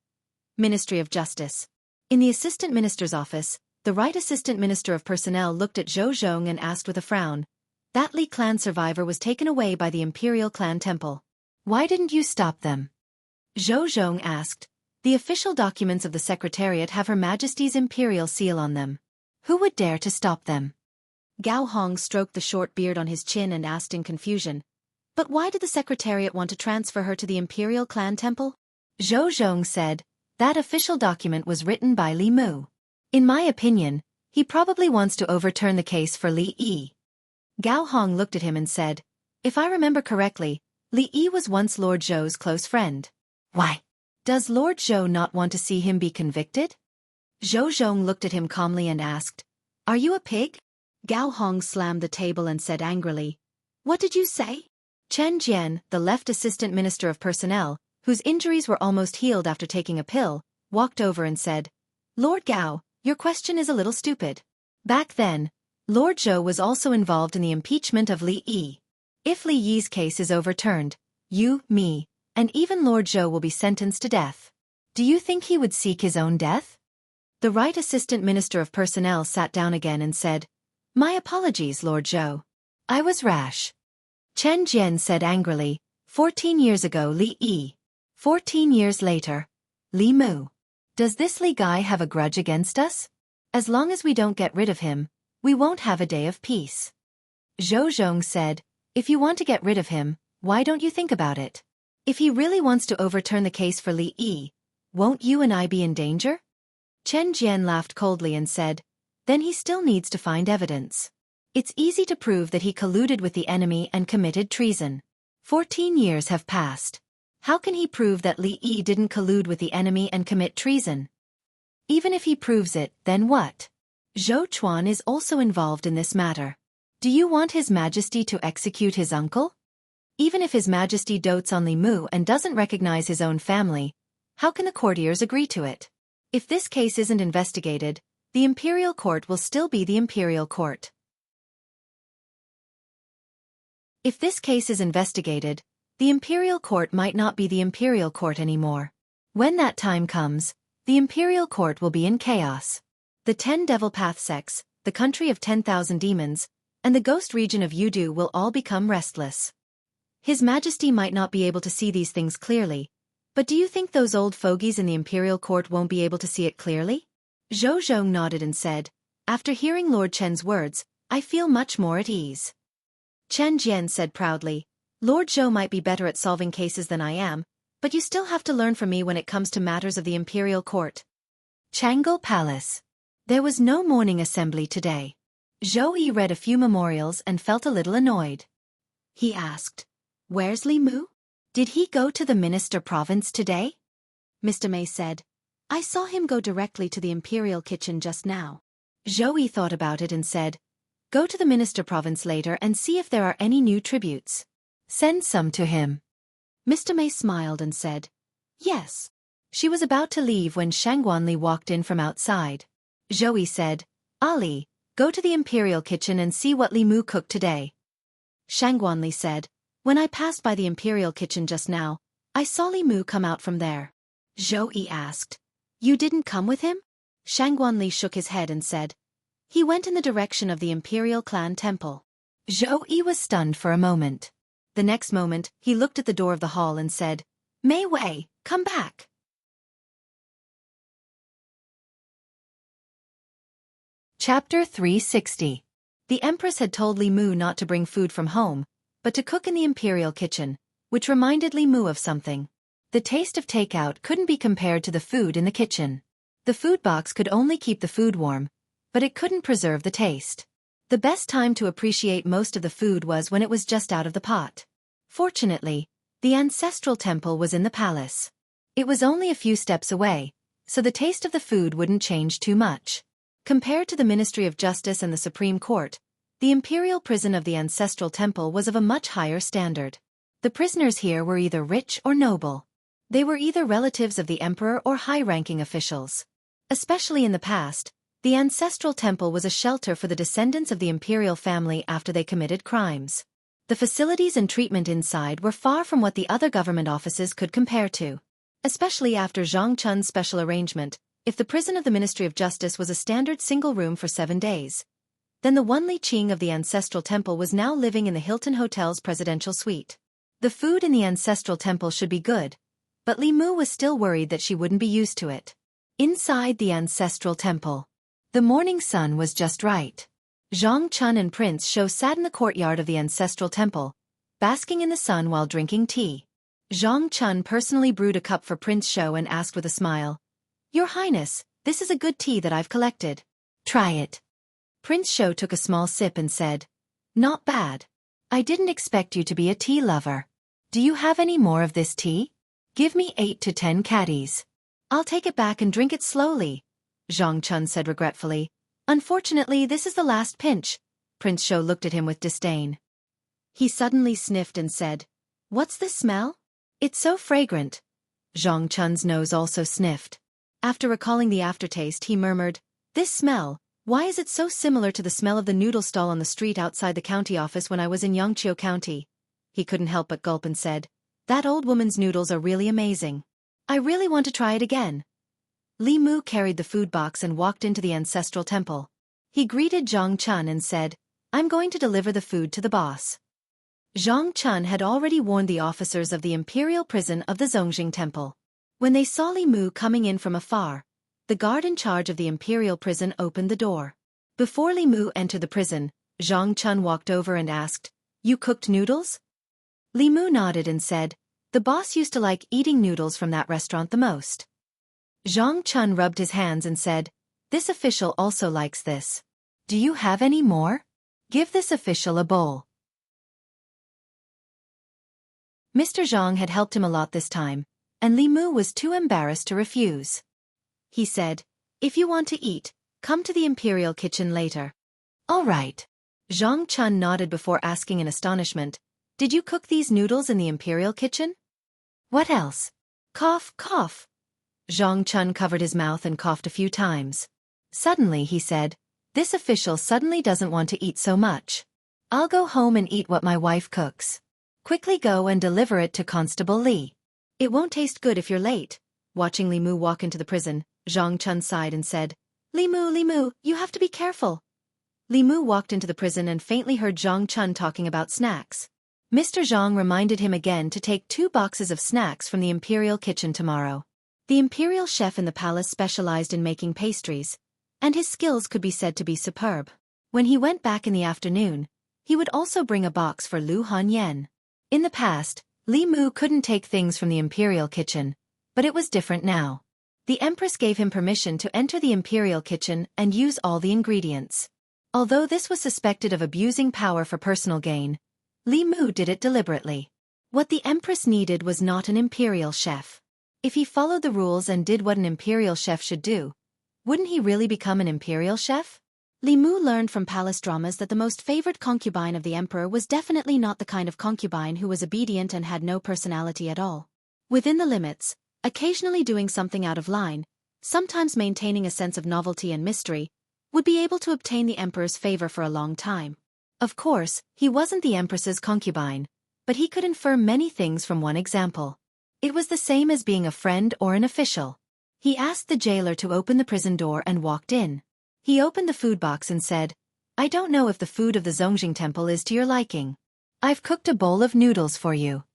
Ministry of Justice. In the Assistant Minister's office, the Right Assistant Minister of Personnel looked at Zhou Zhong and asked with a frown, "That Li clan survivor was taken away by the Imperial Clan Temple. Why didn't you stop them?" Zhou Zhong asked, "The official documents of the Secretariat have Her Majesty's Imperial seal on them. Who would dare to stop them?" Gao Hong stroked the short beard on his chin and asked in confusion, "But why did the Secretariat want to transfer her to the Imperial Clan Temple?" Zhou Zhong said, "That official document was written by Li Mu. In my opinion, he probably wants to overturn the case for Li Yi." Gao Hong looked at him and said, "If I remember correctly, Li Yi was once Lord Zhou's close friend. Why? Does Lord Zhou not want to see him be convicted?" Zhou Zhong looked at him calmly and asked, "Are you a pig?" Gao Hong slammed the table and said angrily, "What did you say?" Chen Jian, the left Assistant Minister of Personnel, whose injuries were almost healed after taking a pill, walked over and said, "Lord Gao, your question is a little stupid. Back then, Lord Zhou was also involved in the impeachment of Li Yi. If Li Yi's case is overturned, you, me, and even Lord Zhou will be sentenced to death. Do you think he would seek his own death?" The Right Assistant Minister of Personnel sat down again and said, "My apologies, Lord Zhou. I was rash." Chen Jian said angrily, 14 years ago Li Yi. 14 years later, Li Mu. Does this Li guy have a grudge against us? As long as we don't get rid of him, we won't have a day of peace. Zhou Zhong said, "If you want to get rid of him, why don't you think about it? If he really wants to overturn the case for Li Yi, won't you and I be in danger?" Chen Jian laughed coldly and said, "Then he still needs to find evidence. It's easy to prove that he colluded with the enemy and committed treason. 14 years have passed. How can he prove that Li Yi didn't collude with the enemy and commit treason? Even if he proves it, then what? Zhou Chuan is also involved in this matter. Do you want His Majesty to execute his uncle? Even if His Majesty dotes on Li Mu and doesn't recognize his own family, how can the courtiers agree to it? If this case isn't investigated, the Imperial Court will still be the Imperial Court. If this case is investigated, the Imperial Court might not be the Imperial Court anymore. When that time comes, the Imperial Court will be in chaos. The 10 Devil Path sects, the country of 10,000 demons, and the ghost region of Yudu will all become restless. His Majesty might not be able to see these things clearly, but do you think those old fogies in the Imperial Court won't be able to see it clearly? Zhou Zhong nodded and said, "After hearing Lord Chen's words, I feel much more at ease." Chen Jian said proudly, "Lord Zhou might be better at solving cases than I am, but you still have to learn from me when it comes to matters of the Imperial Court." Changle Palace. There was no morning assembly today. Zhou Yi read a few memorials and felt a little annoyed. He asked, "Where's Li Mu? Did he go to the Minister Province today?" Mr. May said, "I saw him go directly to the Imperial Kitchen just now." Zhou Yi thought about it and said, "Go to the Minister Province later and see if there are any new tributes. Send some to him." Mr. May smiled and said, "Yes." She was about to leave when Shangguanli walked in from outside. Zhou Yi said, "Ali, go to the Imperial Kitchen and see what Li Mu cooked today." Shangguanli said, "When I passed by the Imperial Kitchen just now, I saw Li Mu come out from there." Zhou Yi asked, "You didn't come with him?" Shangguanli shook his head and said, "He went in the direction of the Imperial Clan Temple." Zhou Yi was stunned for a moment. The next moment, he looked at the door of the hall and said, Mei Wei, come back. Chapter 360. The Empress had told Li Mu not to bring food from home, but to cook in the imperial kitchen, which reminded Li Mu of something. The taste of takeout couldn't be compared to the food in the kitchen. The food box could only keep the food warm, but it couldn't preserve the taste. The best time to appreciate most of the food was when it was just out of the pot. Fortunately, the ancestral temple was in the palace. It was only a few steps away, so the taste of the food wouldn't change too much. Compared to the Ministry of Justice and the Supreme Court, the imperial prison of the ancestral temple was of a much higher standard. The prisoners here were either rich or noble. They were either relatives of the emperor or high-ranking officials. Especially in the past, the ancestral temple was a shelter for the descendants of the imperial family after they committed crimes. The facilities and treatment inside were far from what the other government offices could compare to. Especially after Zhang Chun's special arrangement, if the prison of the Ministry of Justice was a standard single room for 7 days, then the one Li Qing of the ancestral temple was now living in the Hilton Hotel's presidential suite. The food in the ancestral temple should be good, but Li Mu was still worried that she wouldn't be used to it. Inside the ancestral temple, the morning sun was just right. Zhang Chun and Prince Shou sat in the courtyard of the ancestral temple, basking in the sun while drinking tea. Zhang Chun personally brewed a cup for Prince Shou and asked with a smile, "Your Highness, this is a good tea that I've collected. Try it." Prince Shou took a small sip and said, "Not bad. I didn't expect you to be a tea lover. Do you have any more of this tea? Give me 8 to 10 caddies. I'll take it back and drink it slowly," Zhang Chun said regretfully. "Unfortunately, this is the last pinch." Prince Shou looked at him with disdain. He suddenly sniffed and said, "What's this smell? It's so fragrant." Zhang Chun's nose also sniffed. After recalling the aftertaste, he murmured, "This smell, why is it so similar to the smell of the noodle stall on the street outside the county office when I was in Yangqiu County?" He couldn't help but gulp and said, "That old woman's noodles are really amazing. I really want to try it again." Li Mu carried the food box and walked into the ancestral temple. He greeted Zhang Chun and said, "I'm going to deliver the food to the boss." Zhang Chun had already warned the officers of the imperial prison of the Zongjing temple. When they saw Li Mu coming in from afar, the guard in charge of the imperial prison opened the door. Before Li Mu entered the prison, Zhang Chun walked over and asked, "You cooked noodles?" Li Mu nodded and said, "The boss used to like eating noodles from that restaurant the most." Zhang Chun rubbed his hands and said, "This official also likes this. Do you have any more? Give this official a bowl." Mr. Zhang had helped him a lot this time, and Li Mu was too embarrassed to refuse. He said, "If you want to eat, come to the imperial kitchen later." "All right." Zhang Chun nodded before asking in astonishment, "Did you cook these noodles in the imperial kitchen?" "What else?" Cough, cough. Zhang Chun covered his mouth and coughed a few times. Suddenly he said, "This official suddenly doesn't want to eat so much. I'll go home and eat what my wife cooks. Quickly go and deliver it to Constable Li. It won't taste good if you're late." Watching Li Mu walk into the prison, Zhang Chun sighed and said, Li Mu, you have to be careful." Li Mu walked into the prison and faintly heard Zhang Chun talking about snacks. Mr. Zhang reminded him again to take 2 boxes of snacks from the imperial kitchen tomorrow. The imperial chef in the palace specialized in making pastries, and his skills could be said to be superb. When he went back in the afternoon, he would also bring a box for Lu Hanyan. In the past, Li Mu couldn't take things from the imperial kitchen, but it was different now. The Empress gave him permission to enter the imperial kitchen and use all the ingredients. Although this was suspected of abusing power for personal gain, Li Mu did it deliberately. What the Empress needed was not an imperial chef. If he followed the rules and did what an imperial chef should do, wouldn't he really become an imperial chef? Li Mu learned from palace dramas that the most favored concubine of the emperor was definitely not the kind of concubine who was obedient and had no personality at all. Within the limits, occasionally doing something out of line, sometimes maintaining a sense of novelty and mystery, would be able to obtain the emperor's favor for a long time. Of course, he wasn't the empress's concubine, but he could infer many things from one example. It was the same as being a friend or an official. He asked the jailer to open the prison door and walked in. He opened the food box and said, "I don't know if the food of the Zongjing temple is to your liking. I've cooked a bowl of noodles for you."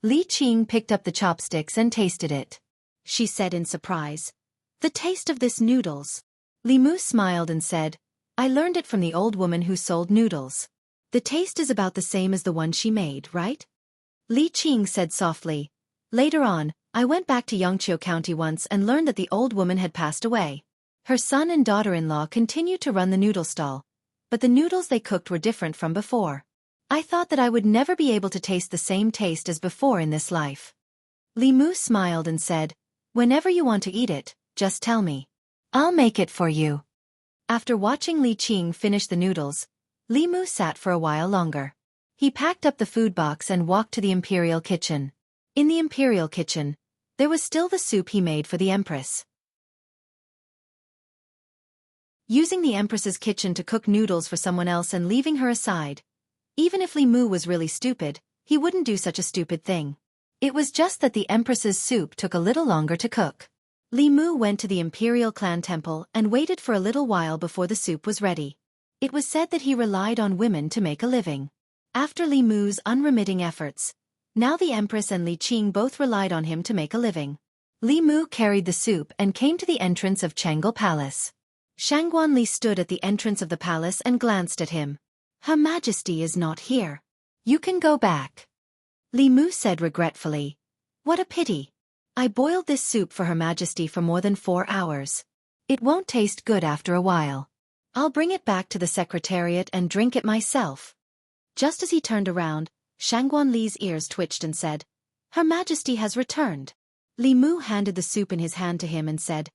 Li Qing picked up the chopsticks and tasted it. She said in surprise, "The taste of this noodles." Li Mu smiled and said, "I learned it from the old woman who sold noodles. The taste is about the same as the one she made, right?" Li Qing said softly, "Later on, I went back to Yangqiu County once and learned that the old woman had passed away. Her son and daughter-in-law continued to run the noodle stall, but the noodles they cooked were different from before. I thought that I would never be able to taste the same taste as before in this life." Li Mu smiled and said, "Whenever you want to eat it, just tell me. I'll make it for you." After watching Li Qing finish the noodles, Li Mu sat for a while longer. He packed up the food box and walked to the imperial kitchen. In the imperial kitchen, there was still the soup he made for the Empress. Using the Empress's kitchen to cook noodles for someone else and leaving her aside. Even if Li Mu was really stupid, he wouldn't do such a stupid thing. It was just that the Empress's soup took a little longer to cook. Li Mu went to the Imperial Clan Temple and waited for a little while before the soup was ready. It was said that he relied on women to make a living. After Li Mu's unremitting efforts, now the Empress and Li Qing both relied on him to make a living. Li Mu carried the soup and came to the entrance of Chang'e Palace. Shangguan Li stood at the entrance of the palace and glanced at him. "Her Majesty is not here. You can go back." Li Mu said regretfully, "What a pity. I boiled this soup for Her Majesty for more than 4 hours. It won't taste good after a while. I'll bring it back to the Secretariat and drink it myself." Just as he turned around, Shangguan Li's ears twitched and said, "Her Majesty has returned." Li Mu handed the soup in his hand to him and said,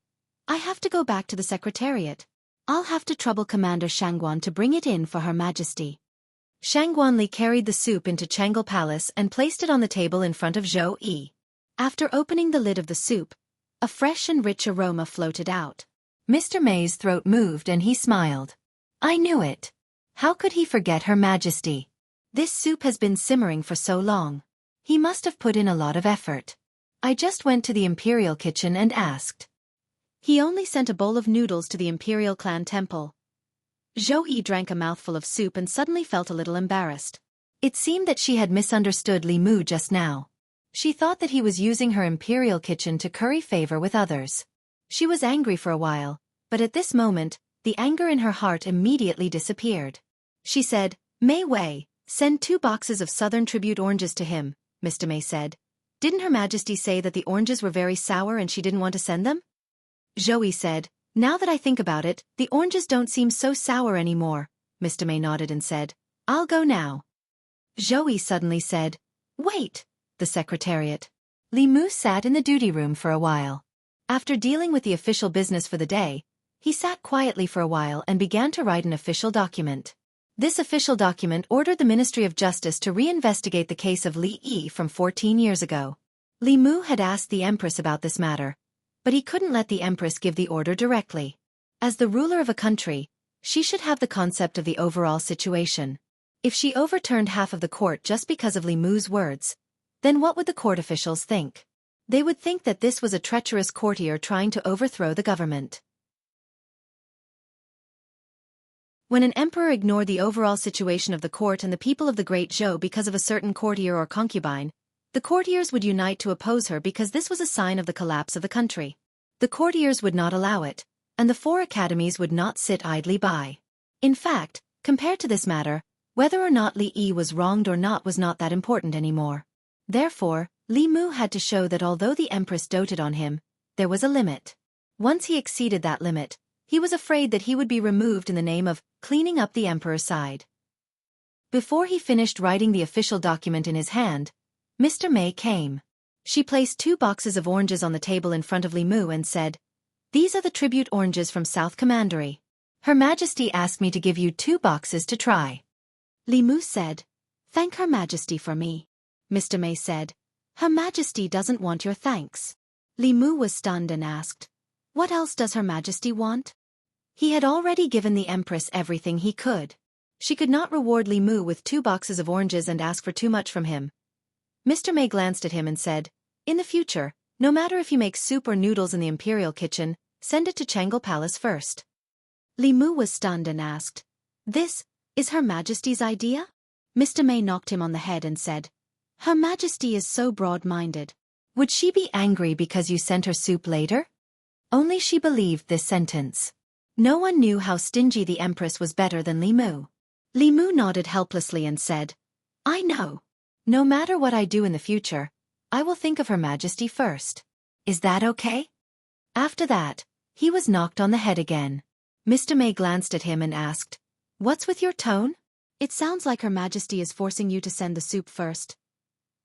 "I have to go back to the Secretariat. I'll have to trouble Commander Shangguan to bring it in for Her Majesty." Shangguan Li carried the soup into Chang'e Palace and placed it on the table in front of Zhou Yi. After opening the lid of the soup, a fresh and rich aroma floated out. Mr. May's throat moved and he smiled. "I knew it. How could he forget Her Majesty? This soup has been simmering for so long. He must have put in a lot of effort. I just went to the Imperial kitchen and asked." He only sent a bowl of noodles to the Imperial Clan Temple. Zhou Yi drank a mouthful of soup and suddenly felt a little embarrassed. It seemed that she had misunderstood Li Mu just now. She thought that he was using her Imperial kitchen to curry favor with others. She was angry for a while, but at this moment, the anger in her heart immediately disappeared. She said, "Mei Wei, send 2 boxes of Southern Tribute oranges to him," Mr. May said. "Didn't Her Majesty say that the oranges were very sour and she didn't want to send them?" Zhou Yi said, "Now that I think about it, the oranges don't seem so sour anymore." Mr. May nodded and said, "I'll go now." Zhou Yi suddenly said, "Wait, the Secretariat." Li Mu sat in the duty room for a while. After dealing with the official business for the day, he sat quietly for a while and began to write an official document. This official document ordered the Ministry of Justice to reinvestigate the case of Li Yi from 14 years ago. Li Mu had asked the Empress about this matter, but he couldn't let the Empress give the order directly. As the ruler of a country, she should have the concept of the overall situation. If she overturned half of the court just because of Li Mu's words, then what would the court officials think? They would think that this was a treacherous courtier trying to overthrow the government. When an emperor ignored the overall situation of the court and the people of the Great Zhou because of a certain courtier or concubine, the courtiers would unite to oppose her because this was a sign of the collapse of the country. The courtiers would not allow it, and the 4 academies would not sit idly by. In fact, compared to this matter, whether or not Li Yi was wronged or not was not that important anymore. Therefore, Li Mu had to show that although the Empress doted on him, there was a limit. Once he exceeded that limit, he was afraid that he would be removed in the name of cleaning up the emperor's side. Before he finished writing the official document in his hand, Mr. May came. She placed 2 boxes of oranges on the table in front of Li Mu and said, "These are the tribute oranges from South Commandery. Her Majesty asked me to give you 2 boxes to try." Li Mu said, "Thank Her Majesty for me." Mr. May said, "Her Majesty doesn't want your thanks." Li Mu was stunned and asked, "What else does Her Majesty want?" He had already given the Empress everything he could. She could not reward Li Mu with 2 boxes of oranges and ask for too much from him. Mr. May glanced at him and said, "In the future, no matter if you make soup or noodles in the Imperial kitchen, send it to Chang'e Palace first." Li Mu was stunned and asked, "This is Her Majesty's idea?" Mr. May knocked him on the head and said, Her Majesty is so broad-minded. Would she be angry because you sent her soup later? Only she believed this sentence. No one knew how stingy the Empress was better than Li Mu. Li Mu nodded helplessly and said, I know. No matter what I do in the future, I will think of Her Majesty first. Is that okay? After that, he was knocked on the head again. Mr. May glanced at him and asked, What's with your tone? It sounds like Her Majesty is forcing you to send the soup first.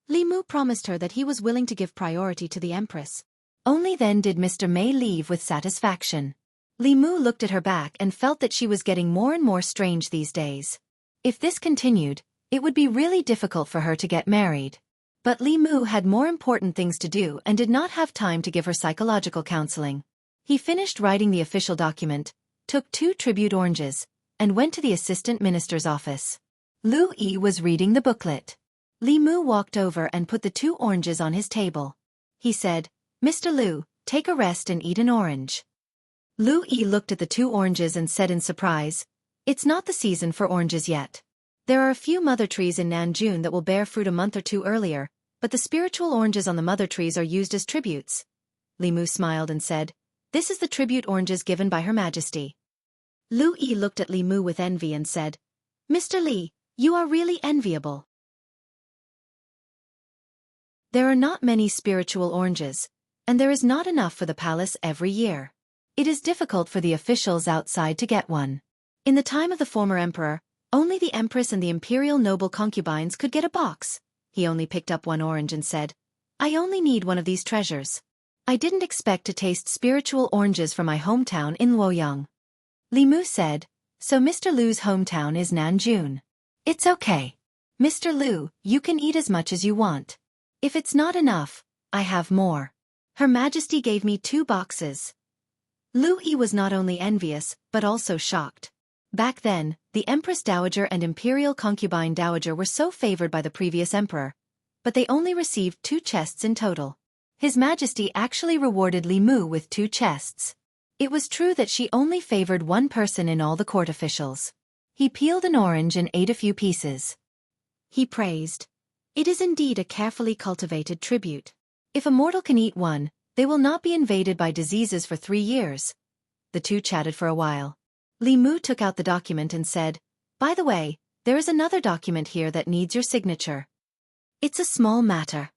Li Mu promised her that he was willing to give priority to the Empress. Only then did Mr. May leave with satisfaction. Li Mu looked at her back and felt that she was getting more and more strange these days. If this continued, it would be really difficult for her to get married. But Li Mu had more important things to do and did not have time to give her psychological counseling. He finished writing the official document, took 2 tribute oranges, and went to the assistant minister's office. Lu Yi was reading the booklet. Li Mu walked over and put the 2 oranges on his table. He said, Mr. Lu, take a rest and eat an orange. Lu Yi looked at the 2 oranges and said in surprise, It's not the season for oranges yet. There are a few mother trees in Nanjun that will bear fruit a month or 2 earlier, but the spiritual oranges on the mother trees are used as tributes. Li Mu smiled and said, This is the tribute oranges given by Her Majesty. Lu Yi looked at Li Mu with envy and said, Mr. Li, you are really enviable. There are not many spiritual oranges, and there is not enough for the palace every year. It is difficult for the officials outside to get one. In the time of the former emperor, only the Empress and the imperial noble concubines could get a box. He only picked up 1 orange and said, I only need one of these treasures. I didn't expect to taste spiritual oranges from my hometown in Luoyang. Li Mu said, So Mr. Lu's hometown is Nanjun. It's okay. Mr. Lu, you can eat as much as you want. If it's not enough, I have more. Her Majesty gave me 2 boxes. Lu Yi was not only envious, but also shocked. Back then, the Empress Dowager and Imperial Concubine Dowager were so favored by the previous emperor, but they only received 2 chests in total. His Majesty actually rewarded Li Mu with 2 chests. It was true that she only favored 1 person in all the court officials. He peeled an orange and ate a few pieces. He praised, It is indeed a carefully cultivated tribute. If a mortal can eat one, they will not be invaded by diseases for 3 years. The 2 chatted for a while. Li Mu took out the document and said, By the way, there is another document here that needs your signature. It's a small matter.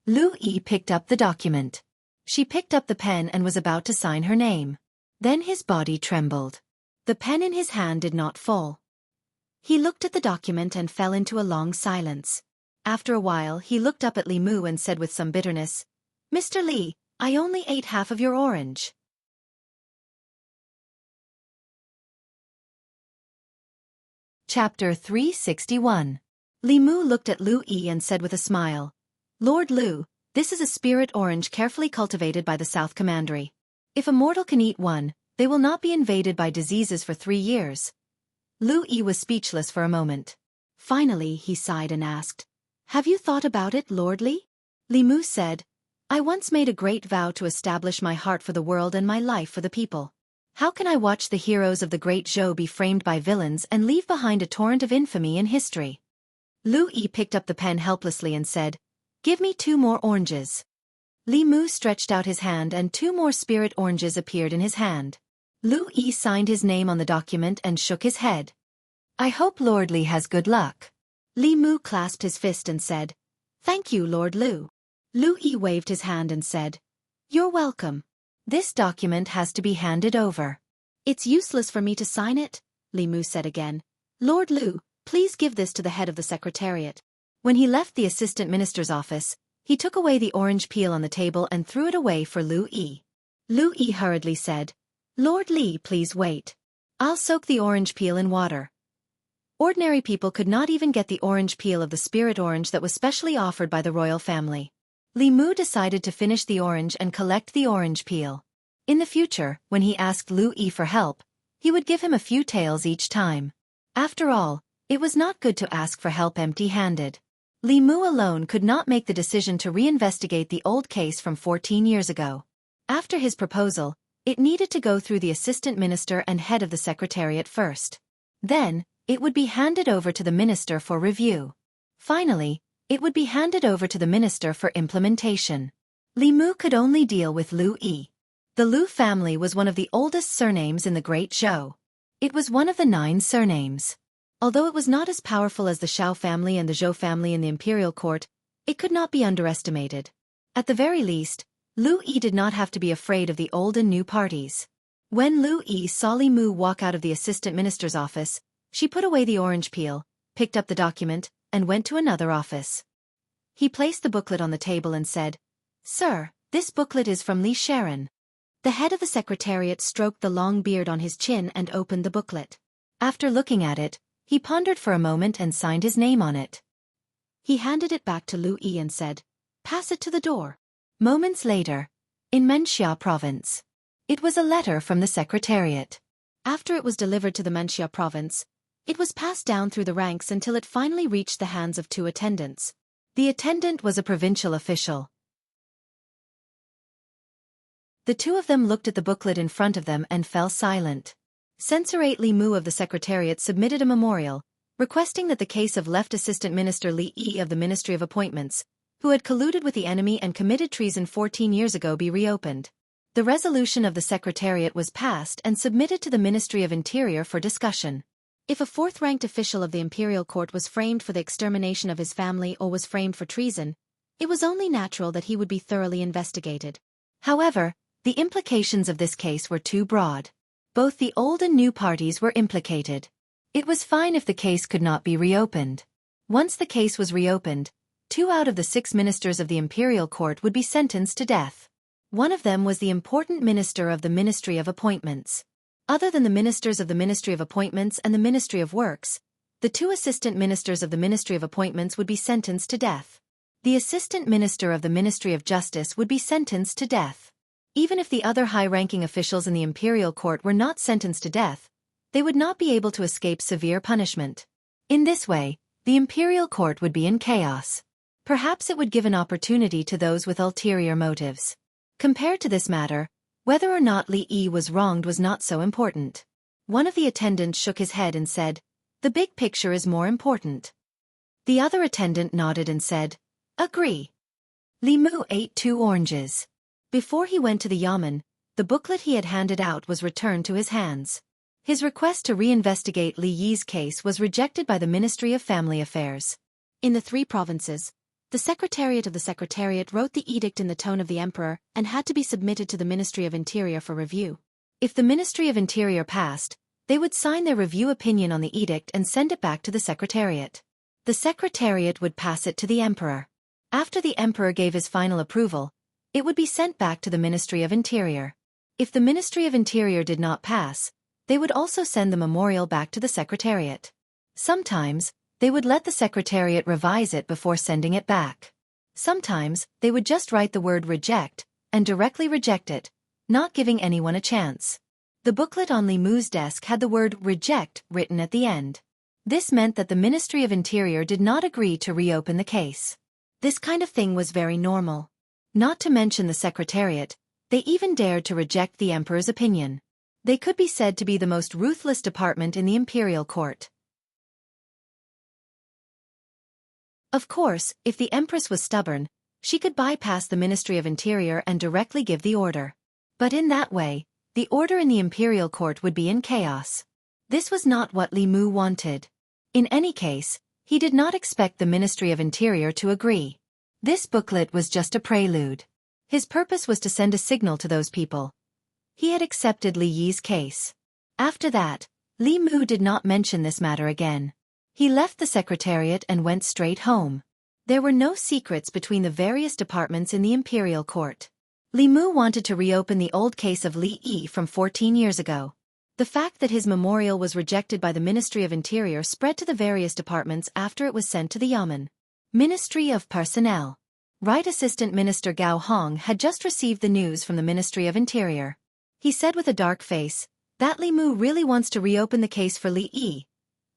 Lu Yi picked up the document. She picked up the pen and was about to sign her name. Then his body trembled. The pen in his hand did not fall. He looked at the document and fell into a long silence. After a while he looked up at Li Mu and said with some bitterness, Mr. Li, I only ate half of your orange. Chapter 361. Li Mu looked at Lu Yi and said with a smile, Lord Lu, this is a spirit orange carefully cultivated by the South Commandery. If a mortal can eat one, they will not be invaded by diseases for 3 years. Lu Yi was speechless for a moment. Finally he sighed and asked, Have you thought about it, Lord Li? Li Mu said, I once made a great vow to establish my heart for the world and my life for the people. How can I watch the heroes of the great Zhou be framed by villains and leave behind a torrent of infamy in history? Lu Yi picked up the pen helplessly and said, Give me 2 more oranges. Li Mu stretched out his hand and 2 more spirit oranges appeared in his hand. Lu Yi signed his name on the document and shook his head. I hope Lord Li has good luck. Li Mu clasped his fist and said, Thank you, Lord Lu. Lu Yi waved his hand and said, You're welcome. This document has to be handed over. It's useless for me to sign it, Li Mu said again. Lord Lu, please give this to the head of the secretariat. When he left the assistant minister's office, he took away the orange peel on the table and threw it away for Lu Yi. Lu Yi hurriedly said, Lord Li, please wait. I'll soak the orange peel in water. Ordinary people could not even get the orange peel of the spirit orange that was specially offered by the royal family. Li Mu decided to finish the orange and collect the orange peel. In the future, when he asked Lu Yi for help, he would give him a few taels each time. After all, it was not good to ask for help empty-handed. Li Mu alone could not make the decision to reinvestigate the old case from 14 years ago. After his proposal, it needed to go through the assistant minister and head of the secretariat first. Then, it would be handed over to the minister for review. Finally, It would be handed over to the minister for implementation. Li Mu could only deal with Lu Yi. The Lu family was one of the oldest surnames in the Great Zhou. It was one of the 9 surnames. Although it was not as powerful as the Shao family and the Zhou family in the imperial court, it could not be underestimated. At the very least, Lu Yi did not have to be afraid of the old and new parties. When Lu Yi saw Li Mu walk out of the assistant minister's office, she put away the orange peel, picked up the document, and went to another office. He placed the booklet on the table and said, "Sir, this booklet is from Li Sharon." The head of the secretariat stroked the long beard on his chin and opened the booklet. After looking at it, he pondered for a moment and signed his name on it. He handed it back to Lu Yi and said, "Pass it to the door." Moments later, in Menxia province. It was a letter from the secretariat. After it was delivered to the Menxia province, it was passed down through the ranks until it finally reached the hands of 2 attendants. The attendant was a provincial official. The 2 of them looked at the booklet in front of them and fell silent. Censorate Li Mu of the Secretariat submitted a memorial, requesting that the case of left Assistant Minister Li Yi of the Ministry of Appointments, who had colluded with the enemy and committed treason 14 years ago, be reopened. The resolution of the Secretariat was passed and submitted to the Ministry of Interior for discussion. If a 4th-ranked official of the imperial court was framed for the extermination of his family or was framed for treason, it was only natural that he would be thoroughly investigated. However, the implications of this case were too broad. Both the old and new parties were implicated. It was fine if the case could not be reopened. Once the case was reopened, 2 out of the 6 ministers of the imperial court would be sentenced to death. One of them was the important minister of the Ministry of Appointments. Other than the ministers of the Ministry of Appointments and the Ministry of Works, the 2 assistant ministers of the Ministry of Appointments would be sentenced to death. The assistant minister of the Ministry of Justice would be sentenced to death. Even if the other high-ranking officials in the imperial court were not sentenced to death, they would not be able to escape severe punishment. In this way, the imperial court would be in chaos. Perhaps it would give an opportunity to those with ulterior motives. Compared to this matter, whether or not Li Yi was wronged was not so important. One of the attendants shook his head and said, "The big picture is more important." The other attendant nodded and said, "Agree." Li Mu ate 2 oranges. Before he went to the yamen, the booklet he had handed out was returned to his hands. His request to reinvestigate Li Yi's case was rejected by the Ministry of Family Affairs. In the 3 provinces, the Secretariat of the Secretariat wrote the edict in the tone of the Emperor and had to be submitted to the Ministry of Interior for review. If the Ministry of Interior passed, they would sign their review opinion on the edict and send it back to the Secretariat. The Secretariat would pass it to the Emperor. After the Emperor gave his final approval, it would be sent back to the Ministry of Interior. If the Ministry of Interior did not pass, they would also send the memorial back to the Secretariat. Sometimes, they would let the Secretariat revise it before sending it back. Sometimes, they would just write the word reject and directly reject it, not giving anyone a chance. The booklet on Li Mu's desk had the word reject written at the end. This meant that the Ministry of Interior did not agree to reopen the case. This kind of thing was very normal. Not to mention the Secretariat, they even dared to reject the Emperor's opinion. They could be said to be the most ruthless department in the imperial court. Of course, if the Empress was stubborn, she could bypass the Ministry of Interior and directly give the order. But in that way, the order in the imperial court would be in chaos. This was not what Li Mu wanted. In any case, he did not expect the Ministry of Interior to agree. This booklet was just a prelude. His purpose was to send a signal to those people. He had accepted Li Yi's case. After that, Li Mu did not mention this matter again. He left the Secretariat and went straight home. There were no secrets between the various departments in the imperial court. Li Mu wanted to reopen the old case of Li Yi from 14 years ago. The fact that his memorial was rejected by the Ministry of Interior spread to the various departments after it was sent to the Yamen. Ministry of Personnel. Right Assistant Minister Gao Hong had just received the news from the Ministry of Interior. He said with a dark face, "That Li Mu really wants to reopen the case for Li Yi."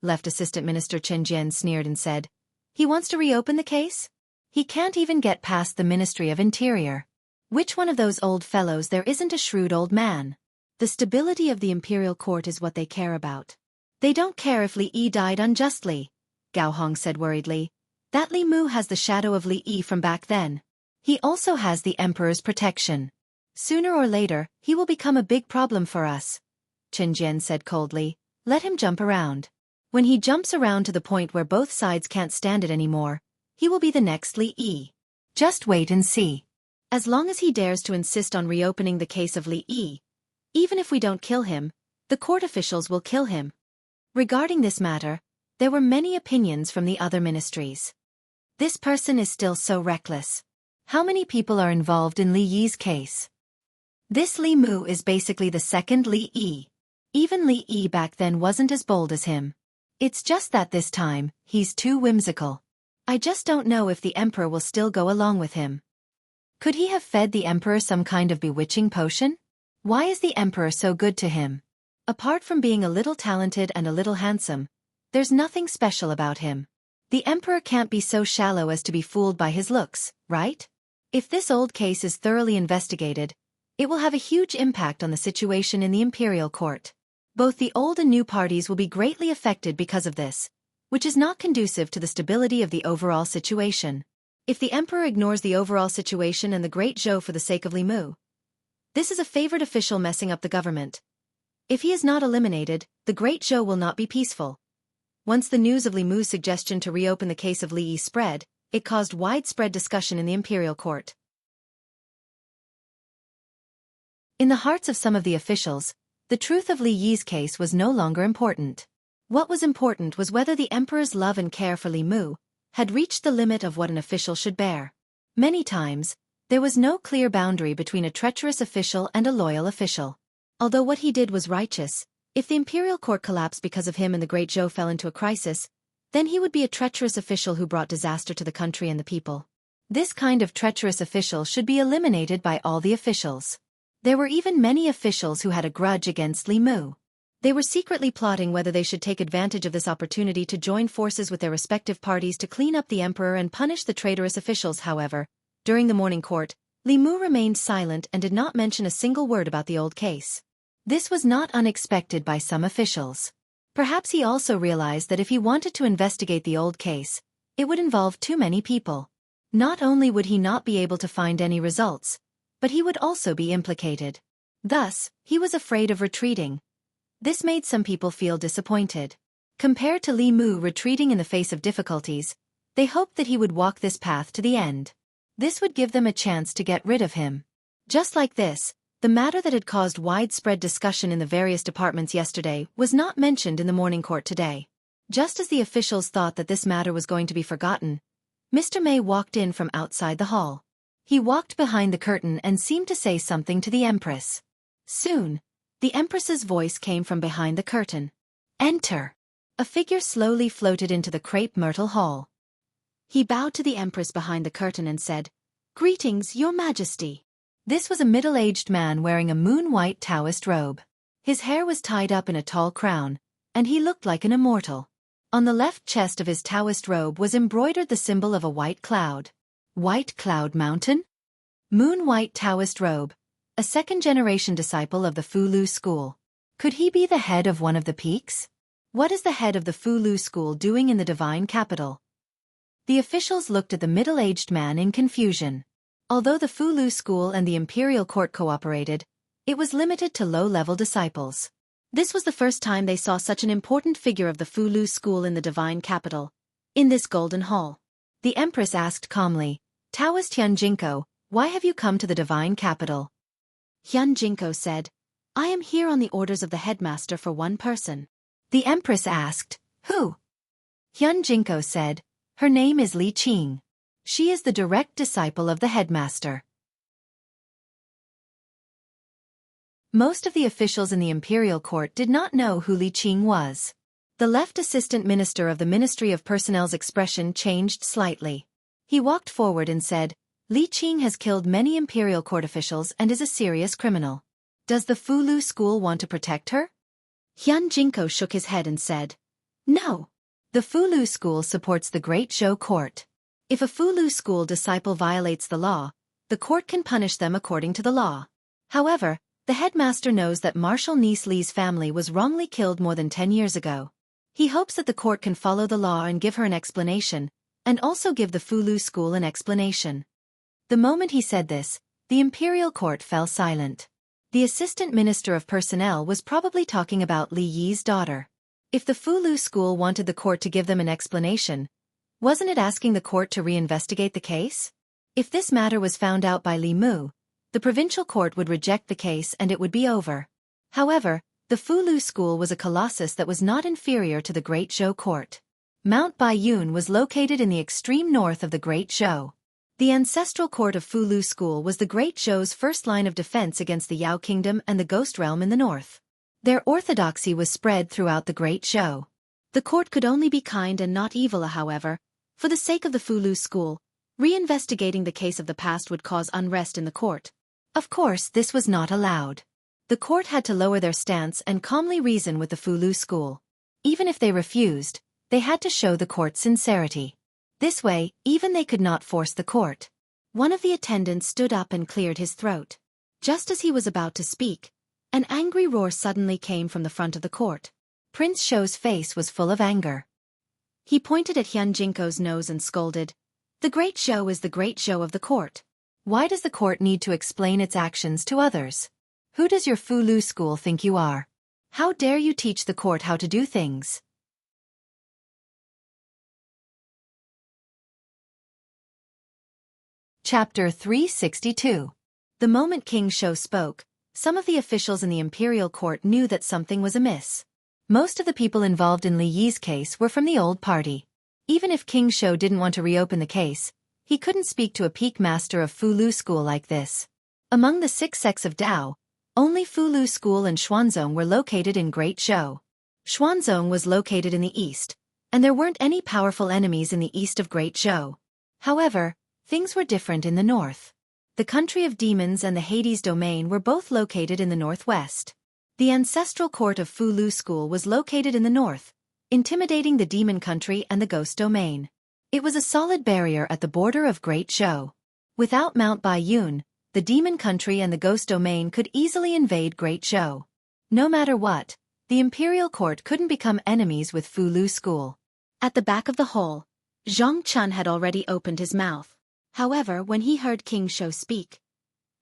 Left Assistant Minister Chen Jian sneered and said, "He wants to reopen the case? He can't even get past the Ministry of Interior. Which one of those old fellows there isn't a shrewd old man? The stability of the imperial court is what they care about. They don't care if Li Yi died unjustly," Gao Hong said worriedly. That Li Mu has the shadow of Li Yi from back then. He also has the Emperor's protection. Sooner or later, he will become a big problem for us, Chen Jian said coldly. Let him jump around. When he jumps around to the point where both sides can't stand it anymore, he will be the next Li Yi. Just wait and see. As long as he dares to insist on reopening the case of Li Yi, even if we don't kill him, the court officials will kill him. Regarding this matter, there were many opinions from the other ministries. This person is still so reckless. How many people are involved in Li Yi's case? This Li Mu is basically the second Li Yi. Even Li Yi back then wasn't as bold as him. It's just that this time, he's too whimsical. I just don't know if the Emperor will still go along with him. Could he have fed the Emperor some kind of bewitching potion? Why is the Emperor so good to him? Apart from being a little talented and a little handsome, there's nothing special about him. The Emperor can't be so shallow as to be fooled by his looks, right? If this old case is thoroughly investigated, it will have a huge impact on the situation in the imperial court. Both the old and new parties will be greatly affected because of this, which is not conducive to the stability of the overall situation. If the Emperor ignores the overall situation and the Great Zhou for the sake of Li Mu, this is a favored official messing up the government. If he is not eliminated, the Great Zhou will not be peaceful. Once the news of Li Mu's suggestion to reopen the case of Li Yi spread, it caused widespread discussion in the imperial court. In the hearts of some of the officials, the truth of Li Yi's case was no longer important. What was important was whether the Emperor's love and care for Li Mu had reached the limit of what an official should bear. Many times, there was no clear boundary between a treacherous official and a loyal official. Although what he did was righteous, if the imperial court collapsed because of him and the Great Zhou fell into a crisis, then he would be a treacherous official who brought disaster to the country and the people. This kind of treacherous official should be eliminated by all the officials. There were even many officials who had a grudge against Li Mu. They were secretly plotting whether they should take advantage of this opportunity to join forces with their respective parties to clean up the Emperor and punish the traitorous officials. However, during the morning court, Li Mu remained silent and did not mention a single word about the old case. This was not unexpected by some officials. Perhaps he also realized that if he wanted to investigate the old case, it would involve too many people. Not only would he not be able to find any results, but he would also be implicated. Thus, he was afraid of retreating. This made some people feel disappointed. Compared to Li Mu retreating in the face of difficulties, they hoped that he would walk this path to the end. This would give them a chance to get rid of him. Just like this, the matter that had caused widespread discussion in the various departments yesterday was not mentioned in the morning court today. Just as the officials thought that this matter was going to be forgotten, Mr. May walked in from outside the hall. He walked behind the curtain and seemed to say something to the Empress. Soon, the Empress's voice came from behind the curtain. Enter. A figure slowly floated into the crepe myrtle hall. He bowed to the Empress behind the curtain and said, "Greetings, Your Majesty." This was a middle-aged man wearing a moon-white Daoist robe. His hair was tied up in a tall crown, and he looked like an immortal. On the left chest of his Daoist robe was embroidered the symbol of a white cloud. White Cloud Mountain? Moon-white Daoist robe. A second-generation disciple of the Fulu school. Could he be the head of one of the peaks? What is the head of the Fulu school doing in the divine capital? The officials looked at the middle-aged man in confusion. Although the Fulu school and the imperial court cooperated, it was limited to low-level disciples. This was the first time they saw such an important figure of the Fulu school in the divine capital, in this golden hall. The Empress asked calmly, "Taoist Hyun Jinko, why have you come to the divine capital?" Hyun Jinko said, "I am here on the orders of the headmaster for one person." The Empress asked, "Who?" Hyun Jinko said, "Her name is Li Qing. She is the direct disciple of the headmaster." Most of the officials in the imperial court did not know who Li Qing was. The left assistant minister of the Ministry of Personnel's expression changed slightly. He walked forward and said, "Li Qing has killed many imperial court officials and is a serious criminal. Does the Fulu school want to protect her?" Hyun Jinko shook his head and said, "No. The Fulu school supports the Great Zhou court. If a Fulu school disciple violates the law, the court can punish them according to the law. However, the headmaster knows that Marshal Niece Li's family was wrongly killed more than 10 years ago. He hopes that the court can follow the law and give her an explanation, and also give the Fulu school an explanation. The moment he said this, the imperial court fell silent. The assistant minister of personnel was probably talking about Li Yi's daughter. If the Fulu school wanted the court to give them an explanation, wasn't it asking the court to reinvestigate the case? If this matter was found out by Li Mu, the provincial court would reject the case and it would be over. However, the Fulu school was a colossus that was not inferior to the Great Zhou court. Mount Baiyun was located in the extreme north of the Great Zhou. The ancestral court of Fulu school was the Great Zhou's first line of defense against the Yao kingdom and the Ghost realm in the north. Their orthodoxy was spread throughout the Great Zhou. The court could only be kind and not evil, however. For the sake of the Fulu school, reinvestigating the case of the past would cause unrest in the court. Of course, this was not allowed. The court had to lower their stance and calmly reason with the Fulu school. Even if they refused, they had to show the court sincerity. This way, even they could not force the court. One of the attendants stood up and cleared his throat. Just as he was about to speak, an angry roar suddenly came from the front of the court. Prince Shou's face was full of anger. He pointed at Hyun Jinko's nose and scolded, "The Great Zhou is the Great Zhou of the court. Why does the court need to explain its actions to others? Who does your Fulu school think you are? How dare you teach the court how to do things?" Chapter 362. The moment King Shou spoke, some of the officials in the imperial court knew that something was amiss. Most of the people involved in Li Yi's case were from the old party. Even if King Shou didn't want to reopen the case, he couldn't speak to a peak master of Fulu school like this. Among the 6 sects of Dao, only Fulu school and Xuanzong were located in Great Zhou. Xuanzong was located in the east, and there weren't any powerful enemies in the east of Great Zhou. However, things were different in the north. The country of demons and the Hades domain were both located in the northwest. The ancestral court of Fulu school was located in the north, intimidating the demon country and the ghost domain. It was a solid barrier at the border of Great Zhou. Without Mount Baiyun, the demon country and the ghost domain could easily invade Great Zhou. No matter what, the imperial court couldn't become enemies with Fulu school. At the back of the hall, Zhang Chun had already opened his mouth. However, when he heard King Shou speak,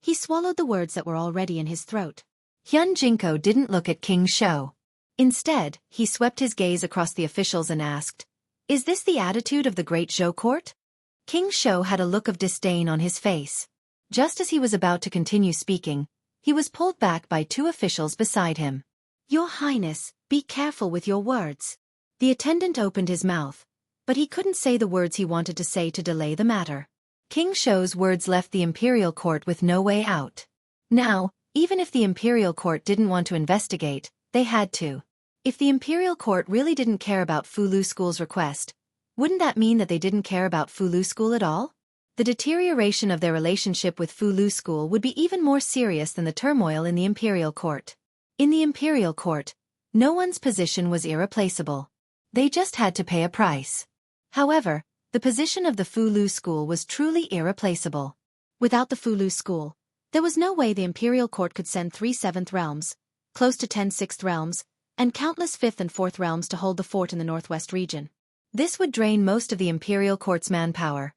he swallowed the words that were already in his throat. Hyun Jinko didn't look at King Shou. Instead, he swept his gaze across the officials and asked, "Is this the attitude of the Great Zhou court?" King Shou had a look of disdain on his face. Just as he was about to continue speaking, he was pulled back by 2 officials beside him. "Your Highness, be careful with your words." The attendant opened his mouth, but he couldn't say the words he wanted to say to delay the matter. King Shou's words left the imperial court with no way out. Now, even if the imperial court didn't want to investigate, they had to. If the imperial court really didn't care about Fulu school's request, wouldn't that mean that they didn't care about Fulu school at all? The deterioration of their relationship with Fulu school would be even more serious than the turmoil in the imperial court. In the imperial court, no one's position was irreplaceable. They just had to pay a price. However, the position of the Fulu school was truly irreplaceable. Without the Fulu school, there was no way the imperial court could send 3 seventh realms, close to 10 sixth realms, and countless 5th and 4th realms to hold the fort in the northwest region. This would drain most of the imperial court's manpower.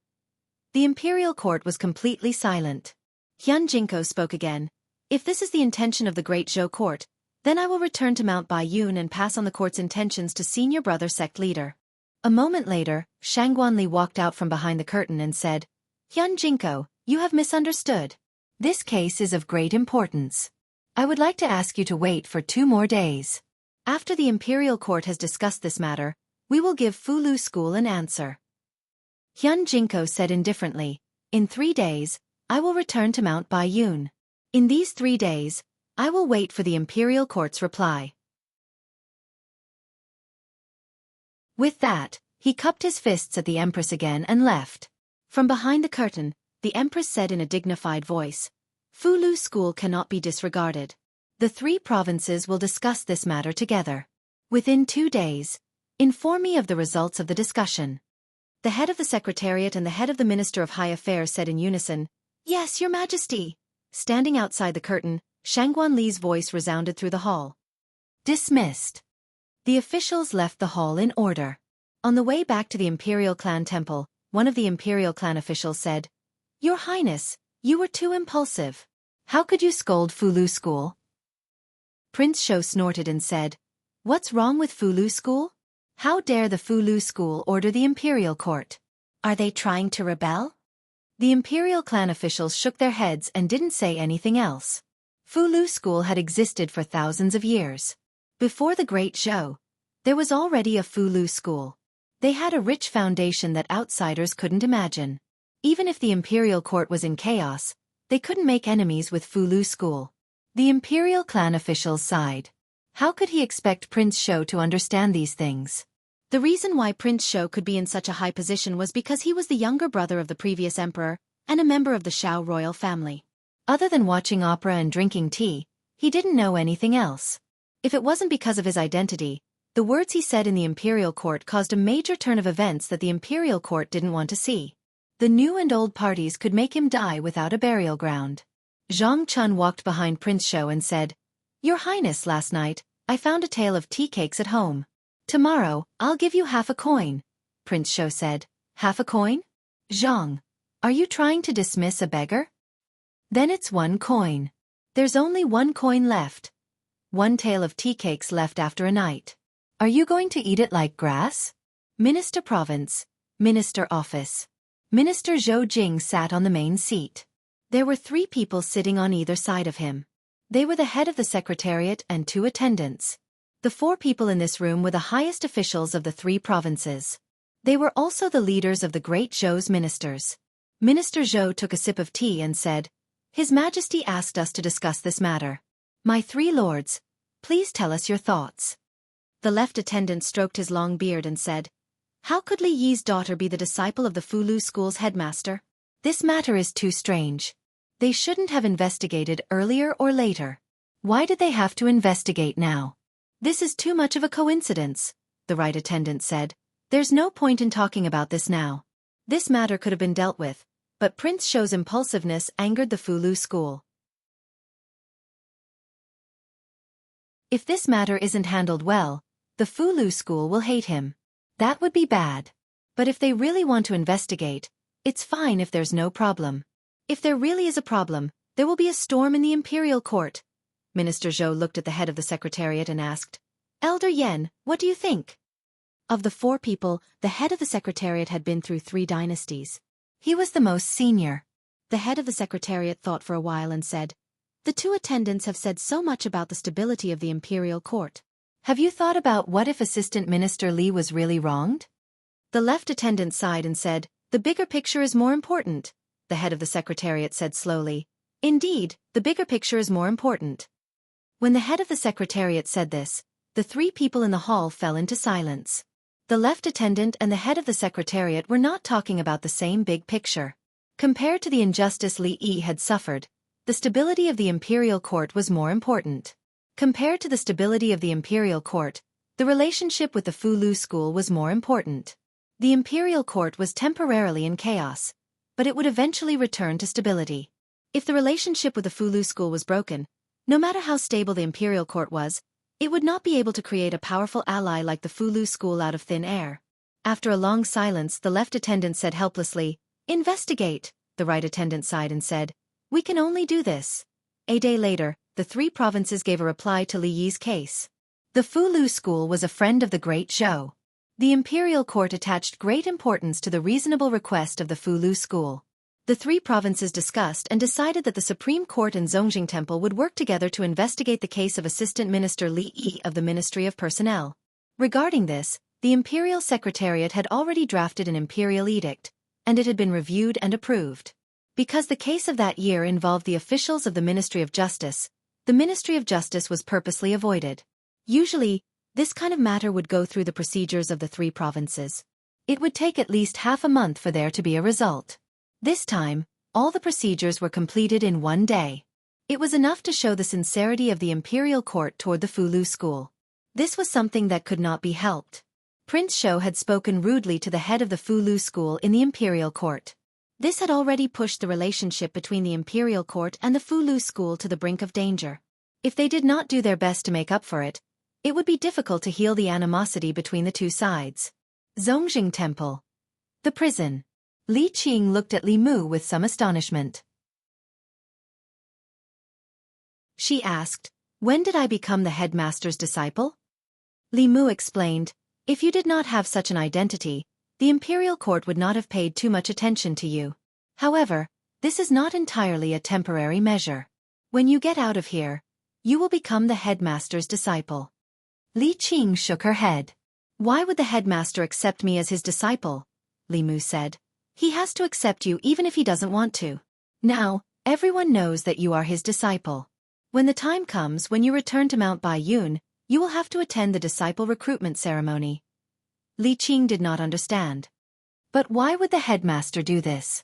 The imperial court was completely silent. Hyun Jinko spoke again. "If this is the intention of the Great Zhou court, then I will return to Mount Baiyun and pass on the court's intentions to senior brother sect leader." A moment later, Shangguan Li walked out from behind the curtain and said, "Hyun Jinko, you have misunderstood. This case is of great importance. I would like to ask you to wait for 2 more days. After the imperial court has discussed this matter, we will give Fulu school an answer." Hyun Jinko said indifferently, "In 3 days, I will return to Mount Baiyun. In these 3 days, I will wait for the imperial court's reply." With that, he cupped his fists at the Empress again and left. From behind the curtain, the Empress said in a dignified voice, "Fulu school cannot be disregarded. The 3 provinces will discuss this matter together. Within 2 days, inform me of the results of the discussion." The head of the Secretariat and the head of the Minister of High Affairs said in unison, "Yes, Your Majesty." Standing outside the curtain, Shangguan Li's voice resounded through the hall. Dismissed. The officials left the hall in order. On the way back to the Imperial Clan Temple, one of the Imperial clan officials said, "Your Highness, you were too impulsive. How could you scold Fulu School?" Prince Sho snorted and said, "What's wrong with Fulu School? How dare the Fulu School order the Imperial Court? Are they trying to rebel?" The Imperial clan officials shook their heads and didn't say anything else. Fulu School had existed for thousands of years. Before the Great Show, there was already a Fulu School. They had a rich foundation that outsiders couldn't imagine. Even if the Imperial Court was in chaos, they couldn't make enemies with Fulu School. The Imperial clan officials sighed. How could he expect Prince Sho to understand these things? The reason why Prince Sho could be in such a high position was because he was the younger brother of the previous emperor and a member of the Shao royal family. Other than watching opera and drinking tea, he didn't know anything else. If it wasn't because of his identity, the words he said in the Imperial Court caused a major turn of events that the Imperial Court didn't want to see. The new and old parties could make him die without a burial ground. Zhang Chun walked behind Prince Sho and said, "Your Highness, last night, I found a tale of tea cakes at home. Tomorrow, I'll give you half a coin." Prince Sho said, "Half a coin? Zhang, are you trying to dismiss a beggar? Then it's 1 coin. There's only 1 coin left. 1 tale of tea cakes left after a night. Are you going to eat it like grass?" Minister Province, Minister Office. Minister Zhou Jing sat on the main seat. There were 3 people sitting on either side of him. They were the head of the secretariat and 2 attendants. The 4 people in this room were the highest officials of the 3 provinces. They were also the leaders of the Great Zhou's ministers. Minister Zhou took a sip of tea and said, "His Majesty asked us to discuss this matter. My 3 lords, please tell us your thoughts." The left attendant stroked his long beard and said, "How could Li Yi's daughter be the disciple of the Fulu School's headmaster? This matter is too strange. They shouldn't have investigated earlier or later. Why did they have to investigate now? This is too much of a coincidence," the right attendant said. "There's no point in talking about this now. This matter could have been dealt with, but Prince Sho's impulsiveness angered the Fulu School. If this matter isn't handled well, the Fulu School will hate him. That would be bad. But if they really want to investigate, it's fine if there's no problem. If there really is a problem, there will be a storm in the Imperial Court." Minister Zhou looked at the head of the secretariat and asked, "Elder Yen, what do you think?" Of the 4 people, the head of the secretariat had been through 3 dynasties. He was the most senior. The head of the secretariat thought for a while and said, "The 2 attendants have said so much about the stability of the Imperial Court. Have you thought about what if Assistant Minister Li was really wronged?" The left attendant sighed and said, "The bigger picture is more important," the head of the secretariat said slowly. "Indeed, the bigger picture is more important." When the head of the secretariat said this, the 3 people in the hall fell into silence. The left attendant and the head of the secretariat were not talking about the same big picture. Compared to the injustice Li Yi had suffered, the stability of the Imperial Court was more important. Compared to the stability of the Imperial Court, the relationship with the Fulu School was more important. The Imperial Court was temporarily in chaos, but it would eventually return to stability. If the relationship with the Fulu School was broken, no matter how stable the Imperial Court was, it would not be able to create a powerful ally like the Fulu School out of thin air. After a long silence, the left attendant said helplessly, "Investigate." The right attendant sighed and said, "We can only do this." A day later, the 3 provinces gave a reply to Li Yi's case. The Fulu School was a friend of the Great Zhou. The Imperial Court attached great importance to the reasonable request of the Fulu School. The 3 provinces discussed and decided that the Supreme Court and Zongjing Temple would work together to investigate the case of Assistant Minister Li Yi of the Ministry of Personnel. Regarding this, the Imperial Secretariat had already drafted an imperial edict, and it had been reviewed and approved. Because the case of that year involved the officials of the Ministry of Justice, the Ministry of Justice was purposely avoided. Usually, this kind of matter would go through the procedures of the 3 provinces. It would take at least half a month for there to be a result. This time, all the procedures were completed in 1 day. It was enough to show the sincerity of the Imperial Court toward the Fulu School. This was something that could not be helped. Prince Sho had spoken rudely to the head of the Fulu School in the Imperial Court. This had already pushed the relationship between the Imperial Court and the Fulu School to the brink of danger. If they did not do their best to make up for it, it would be difficult to heal the animosity between the 2 sides. Zongjing Temple. The prison. Li Qing looked at Li Mu with some astonishment. She asked, "When did I become the headmaster's disciple?" Li Mu explained, "If you did not have such an identity, the imperial court would not have paid too much attention to you. However, this is not entirely a temporary measure. When you get out of here, you will become the headmaster's disciple." Li Qing shook her head. "Why would the headmaster accept me as his disciple?" Li Mu said. "He has to accept you even if he doesn't want to. Now, everyone knows that you are his disciple. When the time comes when you return to Mount Baiyun, you will have to attend the disciple recruitment ceremony." Li Qing did not understand. "But why would the headmaster do this?"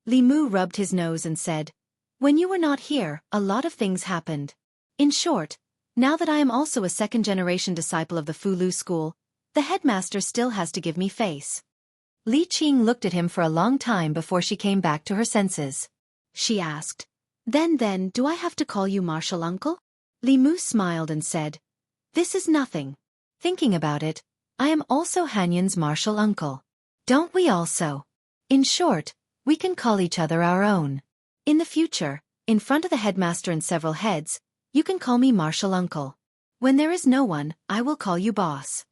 Li Mu rubbed his nose and said, "When you were not here, a lot of things happened. In short, now that I am also a second-generation disciple of the Fulu school, the headmaster still has to give me face." Li Qing looked at him for a long time before she came back to her senses. She asked, Then, do I have to call you Martial Uncle?" Li Mu smiled and said, "This is nothing. Thinking about it, I am also Hanyan's Martial Uncle. Don't we also? In short, we can call each other our own. In the future, in front of the headmaster and several heads, you can call me Martial Uncle. When there is no one, I will call you Boss."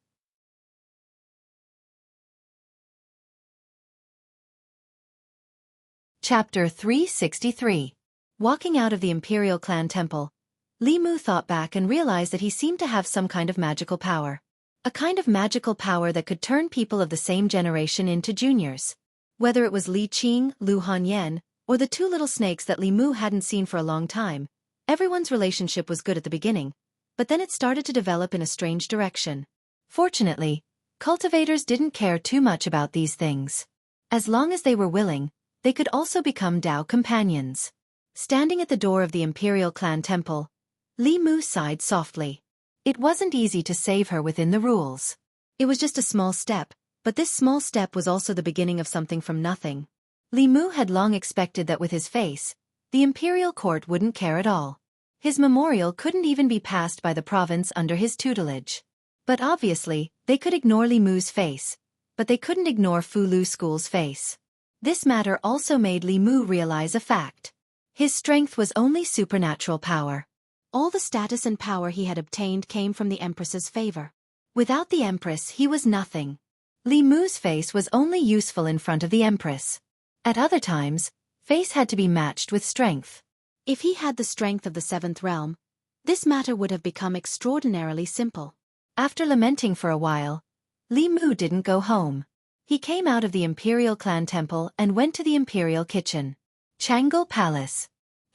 Chapter 363. Walking out of the Imperial Clan Temple, Li Mu thought back and realized that he seemed to have some kind of magical power. A kind of magical power that could turn people of the same generation into juniors. Whether it was Li Qing, Lu Hanyan, or the two little snakes that Li Mu hadn't seen for a long time, everyone's relationship was good at the beginning, but then it started to develop in a strange direction. Fortunately, cultivators didn't care too much about these things. As long as they were willing, they could also become Dao companions. Standing at the door of the Imperial Clan Temple, Li Mu sighed softly. It wasn't easy to save her within the rules. It was just a small step, but this small step was also the beginning of something from nothing. Li Mu had long expected that with his face, the Imperial Court wouldn't care at all. His memorial couldn't even be passed by the province under his tutelage. But obviously, they could ignore Li Mu's face, but they couldn't ignore Fulu School's face. This matter also made Li Mu realize a fact. His strength was only supernatural power. All the status and power he had obtained came from the Empress's favor. Without the Empress, he was nothing. Li Mu's face was only useful in front of the Empress. At other times, face had to be matched with strength. If he had the strength of the seventh realm, this matter would have become extraordinarily simple. After lamenting for a while, Li Mu didn't go home. He came out of the Imperial Clan Temple and went to the Imperial Kitchen. Changle Palace.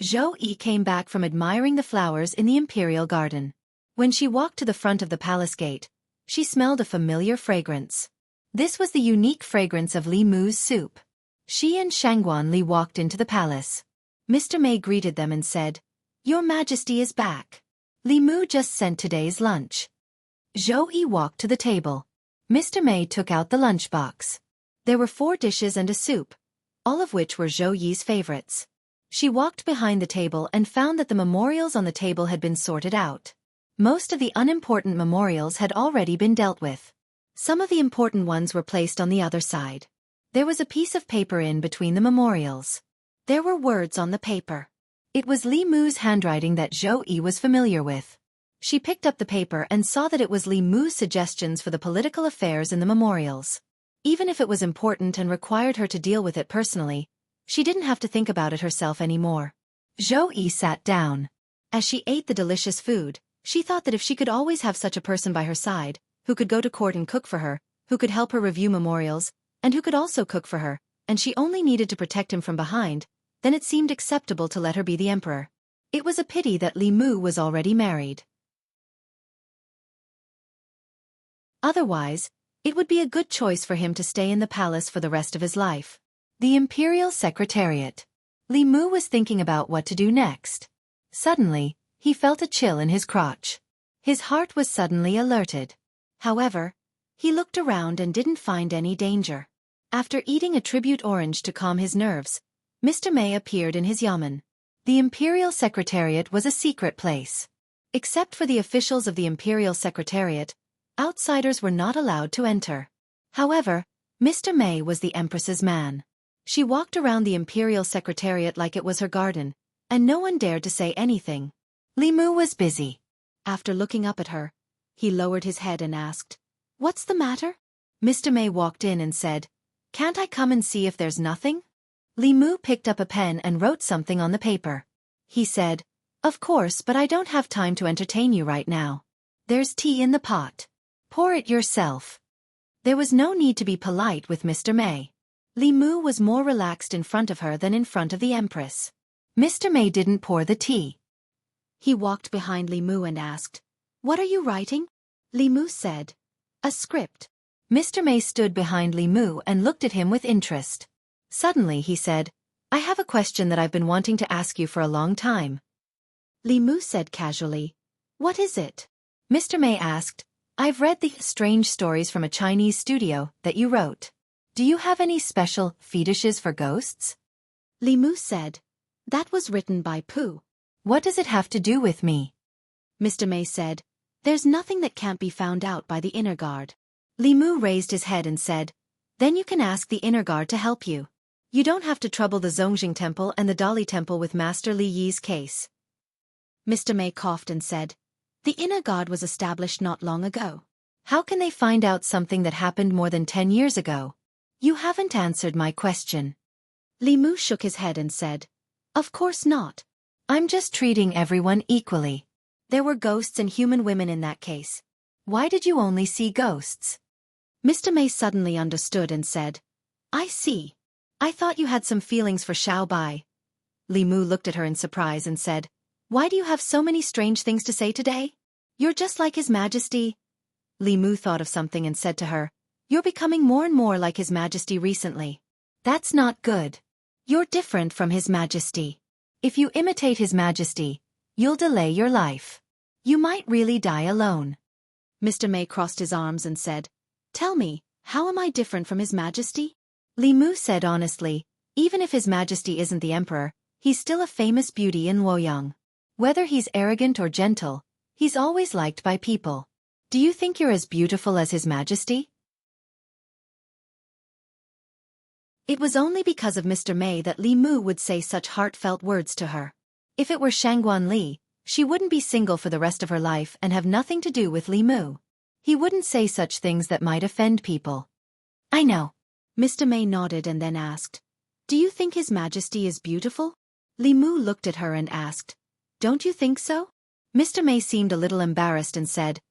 Zhou Yi came back from admiring the flowers in the Imperial Garden. When she walked to the front of the palace gate, she smelled a familiar fragrance. This was the unique fragrance of Li Mu's soup. She and Shangguan Li walked into the palace. Mr. Mei greeted them and said, "Your Majesty is back. Li Mu just sent today's lunch." Zhou Yi walked to the table. Mr. Mei took out the lunchbox. There were 4 dishes and a soup, all of which were Zhou Yi's favorites. She walked behind the table and found that the memorials on the table had been sorted out. Most of the unimportant memorials had already been dealt with. Some of the important ones were placed on the other side. There was a piece of paper in between the memorials. There were words on the paper. It was Li Mu's handwriting that Zhou Yi was familiar with. She picked up the paper and saw that it was Li Mu's suggestions for the political affairs in the memorials. Even if it was important and required her to deal with it personally, she didn't have to think about it herself anymore. Zhou Yi sat down. As she ate the delicious food, she thought that if she could always have such a person by her side, who could go to court and cook for her, who could help her review memorials, and who could also cook for her, and she only needed to protect him from behind, then it seemed acceptable to let her be the emperor. It was a pity that Li Mu was already married. Otherwise, it would be a good choice for him to stay in the palace for the rest of his life. The Imperial Secretariat. Li Mu was thinking about what to do next. Suddenly, he felt a chill in his crotch. His heart was suddenly alerted. However, he looked around and didn't find any danger. After eating a tribute orange to calm his nerves, Mr. Mei appeared in his yamen. The Imperial Secretariat was a secret place. Except for the officials of the Imperial Secretariat, outsiders were not allowed to enter. However, Mr. Mei was the Empress's man. She walked around the imperial secretariat like it was her garden, and no one dared to say anything. Li Mu was busy. After looking up at her, he lowered his head and asked, "What's the matter?" Mr. May walked in and said, "Can't I come and see if there's nothing?" Li Mu picked up a pen and wrote something on the paper. He said, "Of course, but I don't have time to entertain you right now. There's tea in the pot. Pour it yourself." There was no need to be polite with Mr. May. Li Mu was more relaxed in front of her than in front of the Empress. Mr. May didn't pour the tea. He walked behind Li Mu and asked, "What are you writing?" Li Mu said, "A script." Mr. May stood behind Li Mu and looked at him with interest. Suddenly he said, "I have a question that I've been wanting to ask you for a long time." Li Mu said casually, "What is it?" Mr. May asked, "I've read the strange stories from a Chinese studio that you wrote. Do you have any special fetishes for ghosts?" Li Mu said, "That was written by Pooh. What does it have to do with me?" Mr. May said, "There's nothing that can't be found out by the inner guard." Li Mu raised his head and said, "Then you can ask the inner guard to help you. You don't have to trouble the Zongjing Temple and the Dali Temple with Master Li Yi's case." Mr. May coughed and said, "The inner guard was established not long ago. How can they find out something that happened more than 10 years ago? You haven't answered my question." Li Mu shook his head and said, "Of course not. I'm just treating everyone equally. There were ghosts and human women in that case. Why did you only see ghosts?" Mr. May suddenly understood and said, "I see. I thought you had some feelings for Xiao Bai." Li Mu looked at her in surprise and said, "Why do you have so many strange things to say today? You're just like His Majesty." Li Mu thought of something and said to her, "You're becoming more and more like His Majesty recently. That's not good. You're different from His Majesty. If you imitate His Majesty, you'll delay your life. You might really die alone." Mr. May crossed his arms and said, "Tell me, how am I different from His Majesty?" Li Mu said honestly, "Even if His Majesty isn't the Emperor, he's still a famous beauty in Luoyang. Whether he's arrogant or gentle, he's always liked by people. Do you think you're as beautiful as His Majesty?" It was only because of Mr. May that Li Mu would say such heartfelt words to her. If it were Shangguan Li, she wouldn't be single for the rest of her life and have nothing to do with Li Mu. He wouldn't say such things that might offend people. "I know." Mr. May nodded and then asked, "Do you think His Majesty is beautiful?" Li Mu looked at her and asked, "Don't you think so?" Mr. May seemed a little embarrassed and said,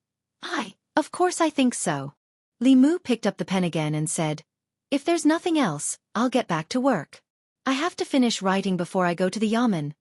Of course I think so." Li Mu picked up the pen again and said, "If there's nothing else, I'll get back to work. I have to finish writing before I go to the yamen."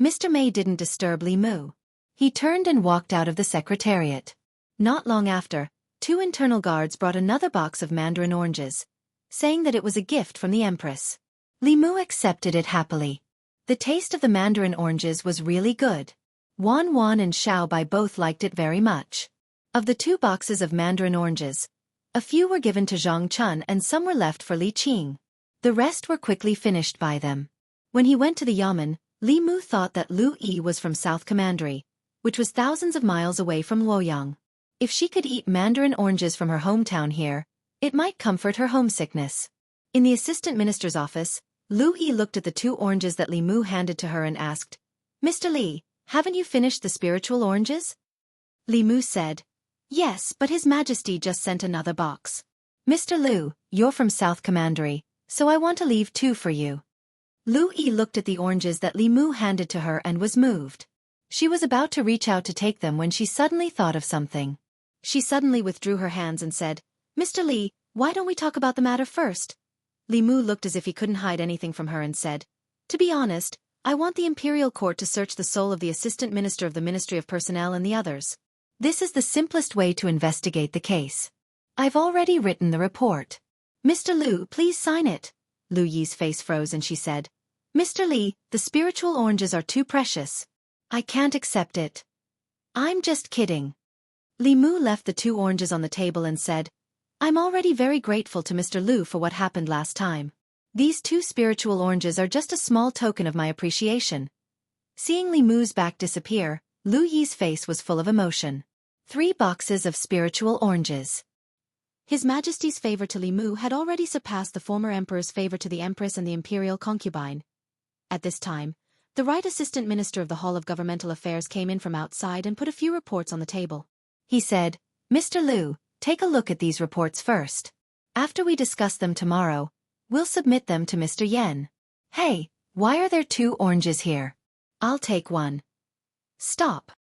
Mr. May didn't disturb Li Mu. He turned and walked out of the secretariat. Not long after, 2 internal guards brought another box of mandarin oranges, saying that it was a gift from the Empress. Li Mu accepted it happily. The taste of the mandarin oranges was really good. Wan Wan and Xiao Bai both liked it very much. Of the 2 boxes of mandarin oranges, a few were given to Zhang Chun and some were left for Li Qing. The rest were quickly finished by them. When he went to the yamen, Li Mu thought that Lu Yi was from South Commandery, which was thousands of miles away from Luoyang. If she could eat mandarin oranges from her hometown here, it might comfort her homesickness. In the assistant minister's office, Lu Yi looked at the 2 oranges that Li Mu handed to her and asked, "Mr. Li, haven't you finished the spiritual oranges?" Li Mu said, "Yes, but His Majesty just sent another box." "Mr. Lu, you're from South Commandery, so I want to leave 2 for you." Lu Yi looked at the oranges that Li Mu handed to her and was moved. She was about to reach out to take them when she suddenly thought of something. She suddenly withdrew her hands and said, "Mr. Li, why don't we talk about the matter first?" Li Mu looked as if he couldn't hide anything from her and said, "To be honest, I want the Imperial Court to search the soul of the Assistant Minister of the Ministry of Personnel and the others. This is the simplest way to investigate the case. I've already written the report. Mr. Lu, please sign it." Lu Yi's face froze and she said, "Mr. Li, the spiritual oranges are too precious. I can't accept it." "I'm just kidding." Li Mu left the 2 oranges on the table and said, "I'm already very grateful to Mr. Lu for what happened last time. These 2 spiritual oranges are just a small token of my appreciation." Seeing Li Mu's back disappear, Lu Yi's face was full of emotion. 3 boxes of spiritual oranges. His Majesty's favor to Li Mu had already surpassed the former emperor's favor to the empress and the imperial concubine. At this time, the Right Assistant Minister of the Hall of Governmental Affairs came in from outside and put a few reports on the table. He said, "Mr. Liu, take a look at these reports first. After we discuss them tomorrow, we'll submit them to Mr. Yen." "Hey, why are there 2 oranges here? I'll take one." "Stop!"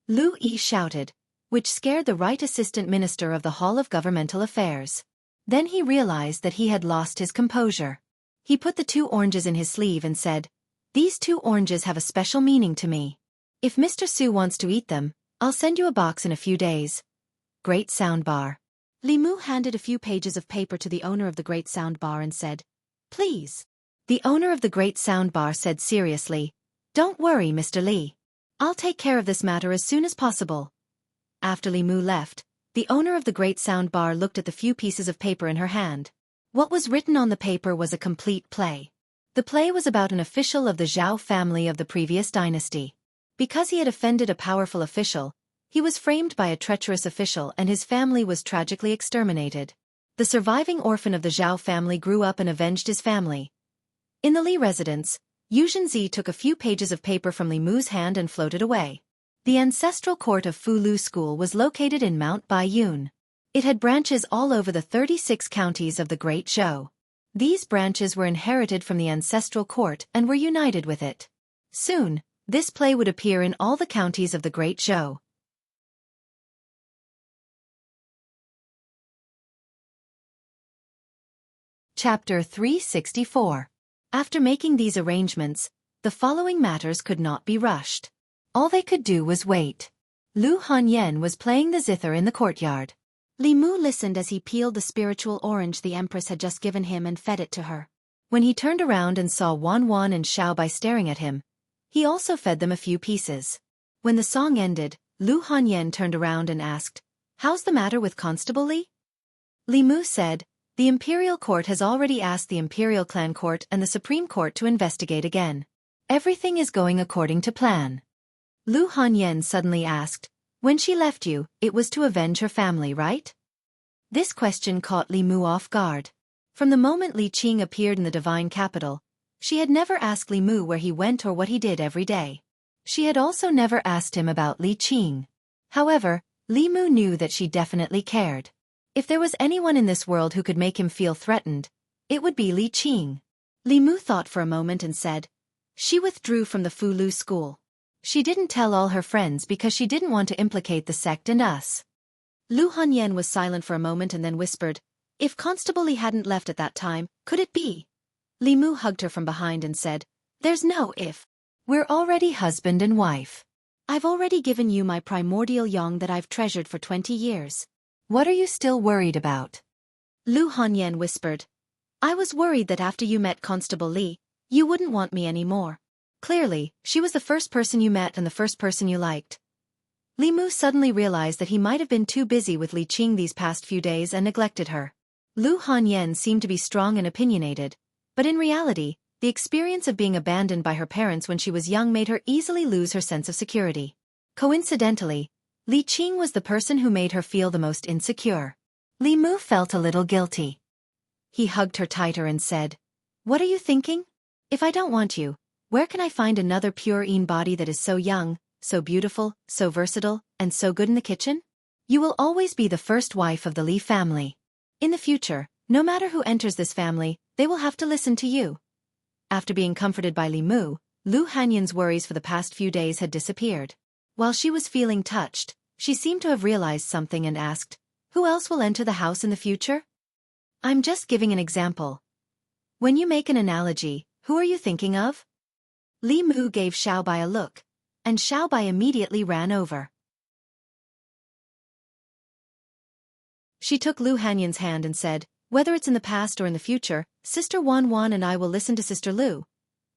Lu Yi shouted, which scared the Right Assistant Minister of the Hall of Governmental Affairs. Then he realized that he had lost his composure. He put the 2 oranges in his sleeve and said, "These 2 oranges have a special meaning to me. If Mr. Su wants to eat them, I'll send you a box in a few days." Great Soundbar. Li Mu handed a few pages of paper to the owner of the Great Soundbar and said, "Please." The owner of the Great Soundbar said seriously, "Don't worry, Mr. Li. I'll take care of this matter as soon as possible." After Li Mu left, the owner of the Great Soundbar looked at the few pieces of paper in her hand. What was written on the paper was a complete play. The play was about an official of the Zhao family of the previous dynasty. Because he had offended a powerful official, he was framed by a treacherous official and his family was tragically exterminated. The surviving orphan of the Zhao family grew up and avenged his family. In the Li residence, Yu Zhenzi took a few pages of paper from Li Mu's hand and floated away. The ancestral court of Fu Lu School was located in Mount Baiyun. It had branches all over the 36 counties of the Great Zhou. These branches were inherited from the ancestral court and were united with it. Soon, this play would appear in all the counties of the Great Zhou. Chapter 364. After making these arrangements, the following matters could not be rushed. All they could do was wait. Lu Hanyan was playing the zither in the courtyard. Li Mu listened as he peeled the spiritual orange the Empress had just given him and fed it to her. When he turned around and saw Wan Wan and Xiaobai staring at him, he also fed them a few pieces. When the song ended, Lu Hanyan turned around and asked, "How's the matter with Constable Li?" Li Mu said, "The Imperial Court has already asked the Imperial Clan Court and the Supreme Court to investigate again. Everything is going according to plan." Lu Hanyan suddenly asked, "When she left you, it was to avenge her family, right?" This question caught Li Mu off guard. From the moment Li Qing appeared in the divine capital, she had never asked Li Mu where he went or what he did every day. She had also never asked him about Li Qing. However, Li Mu knew that she definitely cared. If there was anyone in this world who could make him feel threatened, it would be Li Qing. Li Mu thought for a moment and said, "She withdrew from the Fu Lu school. She didn't tell all her friends because she didn't want to implicate the sect and us." Lu Hanyan was silent for a moment and then whispered, "If Constable Li hadn't left at that time, could it be?" Li Mu hugged her from behind and said, "There's no if. We're already husband and wife. I've already given you my primordial yang that I've treasured for 20 years. What are you still worried about?" Lu Hanyan whispered, "I was worried that after you met Constable Li, you wouldn't want me anymore. Clearly, she was the first person you met and the first person you liked." Li Mu suddenly realized that he might have been too busy with Li Qing these past few days and neglected her. Lu Hanyan seemed to be strong and opinionated, but in reality, the experience of being abandoned by her parents when she was young made her easily lose her sense of security. Coincidentally, Li Qing was the person who made her feel the most insecure. Li Mu felt a little guilty. He hugged her tighter and said, "What are you thinking? If I don't want you, where can I find another pure Yin body that is so young, so beautiful, so versatile, and so good in the kitchen? You will always be the first wife of the Li family. In the future, no matter who enters this family, they will have to listen to you." After being comforted by Li Mu, Lu Hanyan's worries for the past few days had disappeared. While she was feeling touched, she seemed to have realized something and asked, "Who else will enter the house in the future?" "I'm just giving an example. When you make an analogy, who are you thinking of?" Li Mu gave Xiaobai a look, and Xiaobai immediately ran over. She took Lu Hanyan's hand and said, "Whether it's in the past or in the future, Sister Wan Wan and I will listen to Sister Lu."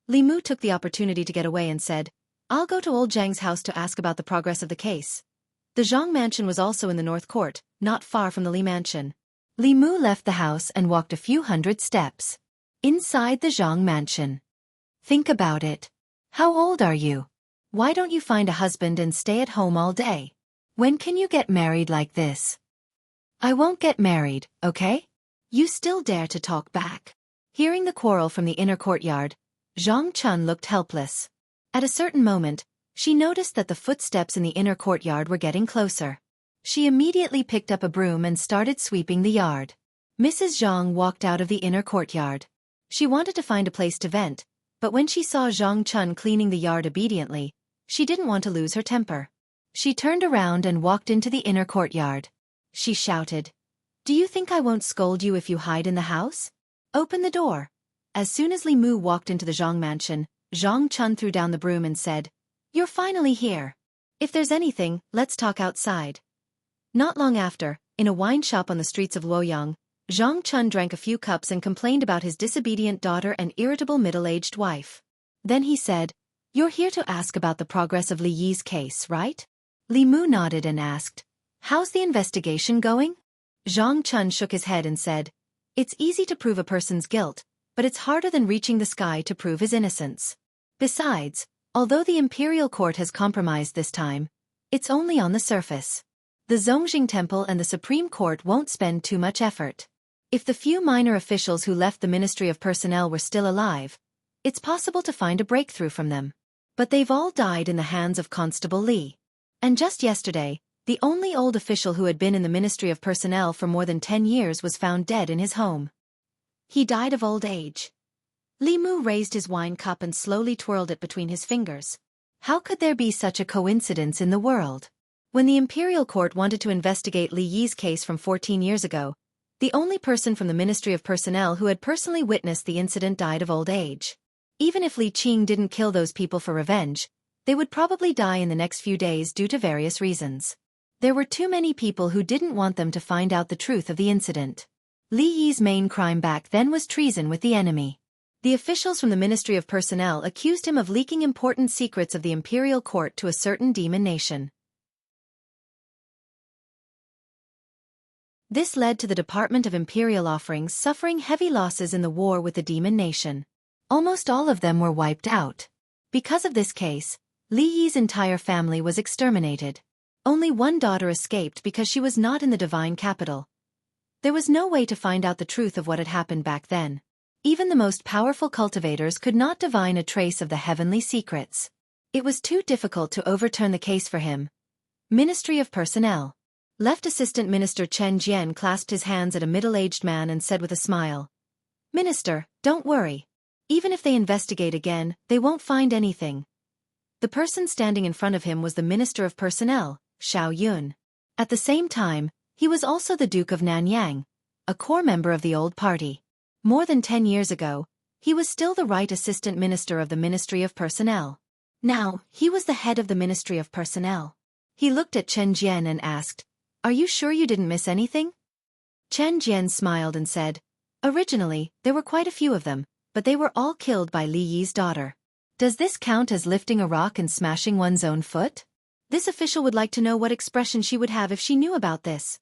Li Mu took the opportunity to get away and said, "I'll go to old Zhang's house to ask about the progress of the case." The Zhang mansion was also in the North Court, not far from the Li mansion. Li Mu left the house and walked a few hundred steps. Inside the Zhang mansion. Think about it. How old are you? Why don't you find a husband and stay at home all day? When can you get married like this? I won't get married, okay? You still dare to talk back. Hearing the quarrel from the inner courtyard, Zhang Chun looked helpless. At a certain moment, she noticed that the footsteps in the inner courtyard were getting closer. She immediately picked up a broom and started sweeping the yard. Mrs. Zhang walked out of the inner courtyard. She wanted to find a place to vent, but when she saw Zhang Chun cleaning the yard obediently, she didn't want to lose her temper. She turned around and walked into the inner courtyard. She shouted, "Do you think I won't scold you if you hide in the house? Open the door." As soon as Li Mu walked into the Zhang mansion, Zhang Chun threw down the broom and said, "You're finally here. If there's anything, let's talk outside." Not long after, in a wine shop on the streets of Luoyang, Zhang Chun drank a few cups and complained about his disobedient daughter and irritable middle-aged wife. Then he said, "You're here to ask about the progress of Li Yi's case, right?" Li Mu nodded and asked, "How's the investigation going?" Zhang Chun shook his head and said, "It's easy to prove a person's guilt, but it's harder than reaching the sky to prove his innocence. Besides, although the imperial court has compromised this time, it's only on the surface. The Zongjing Temple and the Supreme Court won't spend too much effort. If the few minor officials who left the Ministry of Personnel were still alive, it's possible to find a breakthrough from them. But they've all died in the hands of Constable Li. And just yesterday, the only old official who had been in the Ministry of Personnel for more than 10 years was found dead in his home. He died of old age." Li Mu raised his wine cup and slowly twirled it between his fingers. How could there be such a coincidence in the world? When the Imperial Court wanted to investigate Li Yi's case from 14 years ago, the only person from the Ministry of Personnel who had personally witnessed the incident died of old age. Even if Li Qing didn't kill those people for revenge, they would probably die in the next few days due to various reasons. There were too many people who didn't want them to find out the truth of the incident. Li Yi's main crime back then was treason with the enemy. The officials from the Ministry of Personnel accused him of leaking important secrets of the Imperial Court to a certain demon nation. This led to the Department of Imperial Offerings suffering heavy losses in the war with the demon nation. Almost all of them were wiped out. Because of this case, Li Yi's entire family was exterminated. Only one daughter escaped because she was not in the divine capital. There was no way to find out the truth of what had happened back then. Even the most powerful cultivators could not divine a trace of the heavenly secrets. It was too difficult to overturn the case for him. Ministry of Personnel. Left Assistant Minister Chen Jian clasped his hands at a middle-aged man and said with a smile, "Minister, don't worry. Even if they investigate again, they won't find anything." The person standing in front of him was the Minister of Personnel, Xiao Yun. At the same time, he was also the Duke of Nanyang, a core member of the old party. More than 10 years ago, he was still the right Assistant Minister of the Ministry of Personnel. Now, he was the head of the Ministry of Personnel. He looked at Chen Jian and asked, "Are you sure you didn't miss anything?" Chen Jian smiled and said, "Originally, there were quite a few of them, but they were all killed by Li Yi's daughter. Does this count as lifting a rock and smashing one's own foot?" This official would like to know what expression she would have if she knew about this.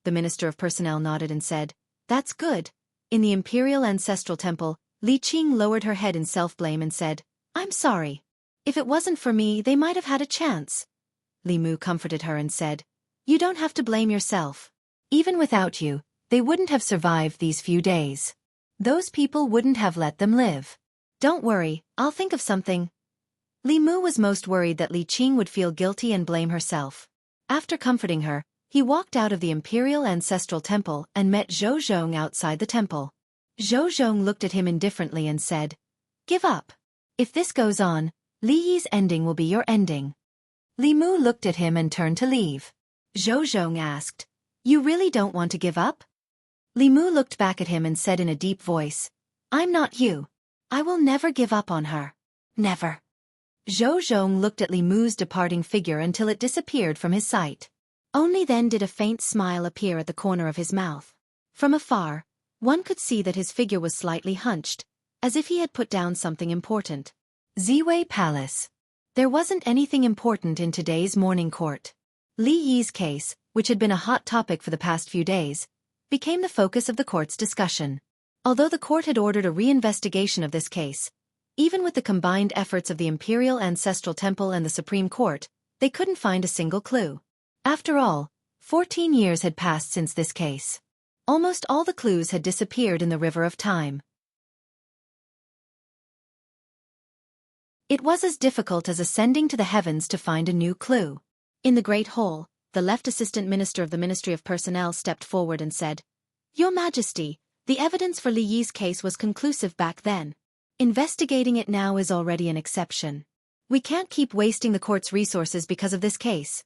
The Minister of Personnel nodded and said, "That's good." In the Imperial Ancestral Temple, Li Qing lowered her head in self-blame and said, "I'm sorry. If it wasn't for me, they might have had a chance." Li Mu comforted her and said, "You don't have to blame yourself. Even without you, they wouldn't have survived these few days. Those people wouldn't have let them live. Don't worry, I'll think of something." Li Mu was most worried that Li Qing would feel guilty and blame herself. After comforting her, he walked out of the Imperial Ancestral Temple and met Zhou Zhong outside the temple. Zhou Zhong looked at him indifferently and said, "Give up. If this goes on, Li Yi's ending will be your ending." Li Mu looked at him and turned to leave. Zhou Zhong asked, "You really don't want to give up?" Li Mu looked back at him and said in a deep voice, "I'm not you. I will never give up on her. Never." Zhou Zhong looked at Li Mu's departing figure until it disappeared from his sight. Only then did a faint smile appear at the corner of his mouth. From afar, one could see that his figure was slightly hunched, as if he had put down something important. Ziwei Palace. There wasn't anything important in today's morning court. Li Yi's case, which had been a hot topic for the past few days, became the focus of the court's discussion. Although the court had ordered a reinvestigation of this case, even with the combined efforts of the Imperial Ancestral Temple and the Supreme Court, they couldn't find a single clue. After all, 14 years had passed since this case. Almost all the clues had disappeared in the river of time. It was as difficult as ascending to the heavens to find a new clue. In the Great Hall, the left assistant minister of the Ministry of Personnel stepped forward and said, "Your Majesty, the evidence for Li Yi's case was conclusive back then. Investigating it now is already an exception. We can't keep wasting the court's resources because of this case."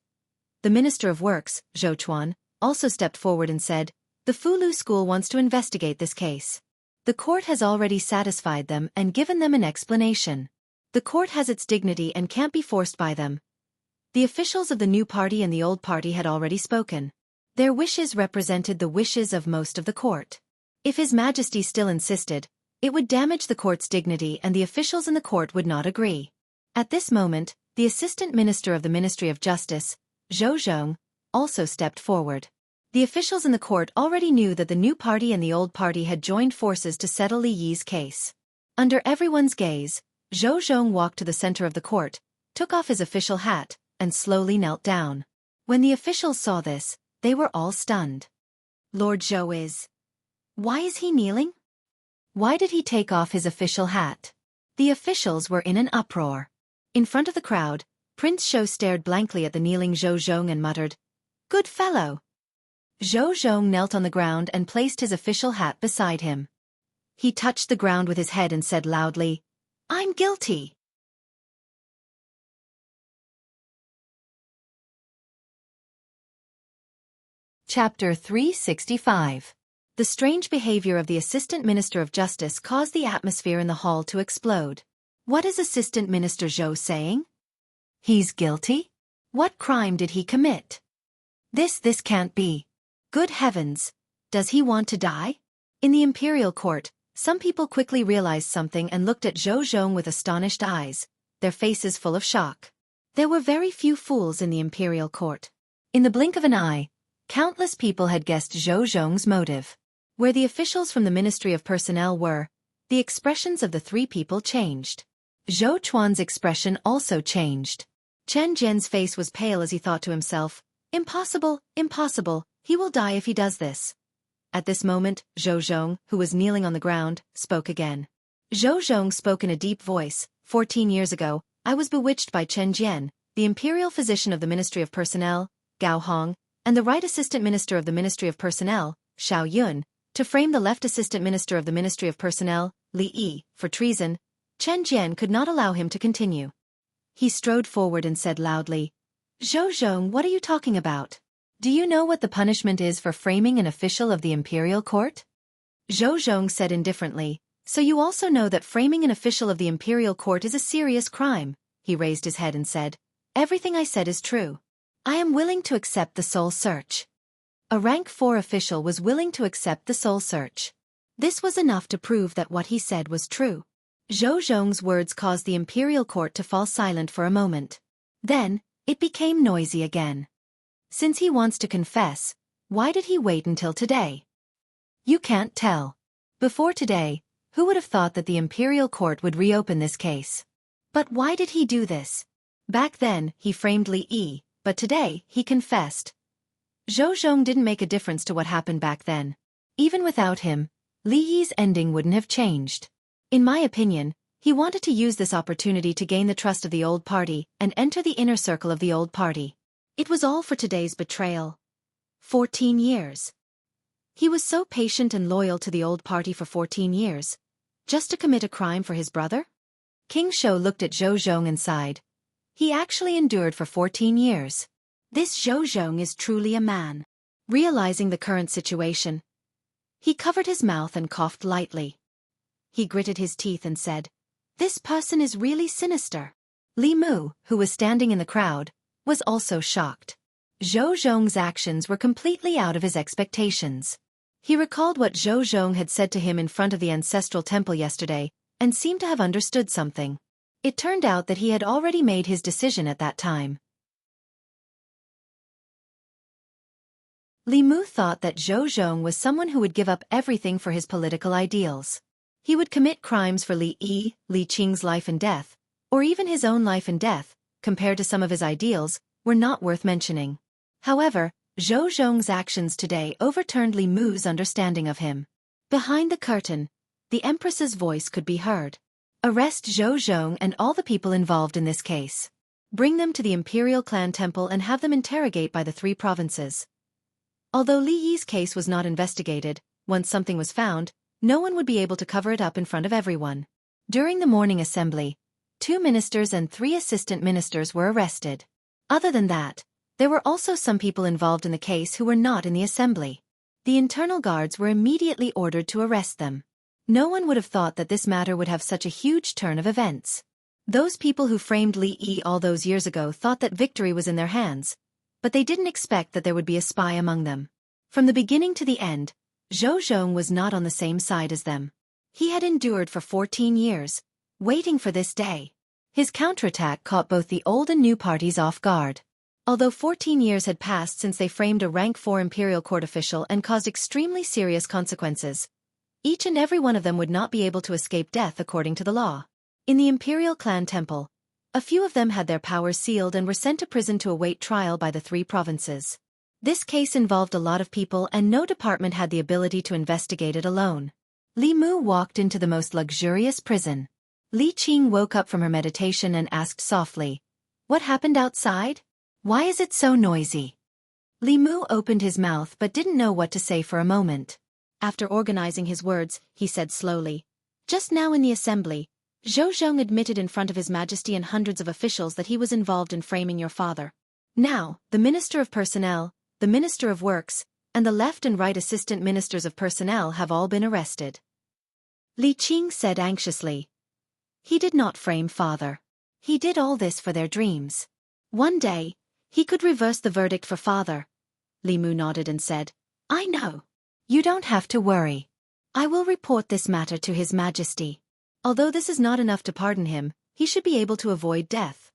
The Minister of Works, Zhou Chuan, also stepped forward and said, "The Fulu School wants to investigate this case. The court has already satisfied them and given them an explanation. The court has its dignity and can't be forced by them." The officials of the new party and the old party had already spoken. Their wishes represented the wishes of most of the court. If His Majesty still insisted, it would damage the court's dignity and the officials in the court would not agree. At this moment, the Assistant Minister of the Ministry of Justice, Zhou Zhong, also stepped forward. The officials in the court already knew that the new party and the old party had joined forces to settle Li Yi's case. Under everyone's gaze, Zhou Zhong walked to the center of the court, took off his official hat, and slowly knelt down. When the officials saw this, they were all stunned. Lord Zhou is... Why is he kneeling? Why did he take off his official hat? The officials were in an uproar. In front of the crowd, Prince Zhou stared blankly at the kneeling Zhou Zhong and muttered, "Good fellow." Zhou Zhong knelt on the ground and placed his official hat beside him. He touched the ground with his head and said loudly, "I'm guilty." Chapter 365. The strange behavior of the Assistant Minister of Justice caused the atmosphere in the hall to explode. What is Assistant Minister Zhou saying? He's guilty? What crime did he commit? This can't be. Good heavens! Does he want to die? In the imperial court, some people quickly realized something and looked at Zhou Zhong with astonished eyes, their faces full of shock. There were very few fools in the imperial court. In the blink of an eye, countless people had guessed Zhou Zhong's motive. Where the officials from the Ministry of Personnel were, the expressions of the three people changed. Zhou Chuan's expression also changed. Chen Jian's face was pale as he thought to himself, "Impossible, impossible, he will die if he does this." At this moment, Zhou Zhong, who was kneeling on the ground, spoke again. Zhou Zhong spoke in a deep voice, 14 years ago, I was bewitched by Chen Jian, the imperial physician of the Ministry of Personnel, Gao Hong, and the right assistant minister of the Ministry of Personnel, Xiao Yun, to frame the left assistant minister of the Ministry of Personnel, Li Yi, for treason. Chen Jian could not allow him to continue. He strode forward and said loudly, "Zhou Zhong, what are you talking about? Do you know what the punishment is for framing an official of the imperial court?" Zhou Zhong said indifferently, "So you also know that framing an official of the imperial court is a serious crime." He raised his head and said, "Everything I said is true. I am willing to accept the soul search." A rank 4 official was willing to accept the soul search. This was enough to prove that what he said was true. Zhou Zhong's words caused the imperial court to fall silent for a moment. Then, it became noisy again. Since he wants to confess, why did he wait until today? You can't tell. Before today, who would have thought that the imperial court would reopen this case? But why did he do this? Back then, he framed Li Yi, but today, he confessed. Zhou Zhong didn't make a difference to what happened back then. Even without him, Li Yi's ending wouldn't have changed. In my opinion, he wanted to use this opportunity to gain the trust of the old party and enter the inner circle of the old party. It was all for today's betrayal. 14 years. He was so patient and loyal to the old party for 14 years. Just to commit a crime for his brother? King Shou looked at Zhou Zhong and sighed. He actually endured for 14 years. This Zhou Zhong is truly a man. Realizing the current situation, he covered his mouth and coughed lightly. He gritted his teeth and said, "This person is really sinister." Li Mu, who was standing in the crowd, was also shocked. Zhou Zhong's actions were completely out of his expectations. He recalled what Zhou Zhong had said to him in front of the ancestral temple yesterday, and seemed to have understood something. It turned out that he had already made his decision at that time. Li Mu thought that Zhou Zhong was someone who would give up everything for his political ideals. He would commit crimes for Li Yi, Li Qing's life and death, or even his own life and death, compared to some of his ideals, were not worth mentioning. However, Zhou Zhong's actions today overturned Li Mu's understanding of him. Behind the curtain, the Empress's voice could be heard. Arrest Zhou Zhong and all the people involved in this case. Bring them to the Imperial Clan Temple and have them interrogate by the 3 provinces. Although Li Yi's case was not investigated, once something was found, no one would be able to cover it up in front of everyone. During the morning assembly, 2 ministers and 3 assistant ministers were arrested. Other than that, there were also some people involved in the case who were not in the assembly. The internal guards were immediately ordered to arrest them. No one would have thought that this matter would have such a huge turn of events. Those people who framed Li Yi all those years ago thought that victory was in their hands, but they didn't expect that there would be a spy among them. From the beginning to the end, Zhou Zhong was not on the same side as them. He had endured for 14 years, waiting for this day. His counterattack caught both the old and new parties off guard. Although 14 years had passed since they framed a rank 4 imperial court official and caused extremely serious consequences, each and every one of them would not be able to escape death according to the law. In the Imperial Clan Temple, a few of them had their powers sealed and were sent to prison to await trial by the 3 provinces. This case involved a lot of people and no department had the ability to investigate it alone. Li Mu walked into the most luxurious prison. Li Qing woke up from her meditation and asked softly, "What happened outside? Why is it so noisy?" Li Mu opened his mouth but didn't know what to say for a moment. After organizing his words, he said slowly, "Just now in the assembly, Zhou Zhong admitted in front of His Majesty and hundreds of officials that he was involved in framing your father. Now, the Minister of Personnel, the Minister of Works, and the left and right assistant ministers of personnel have all been arrested." Li Qing said anxiously, "He did not frame father. He did all this for their dreams. One day, he could reverse the verdict for father." Li Mu nodded and said, "I know. You don't have to worry. I will report this matter to His Majesty. Although this is not enough to pardon him, he should be able to avoid death."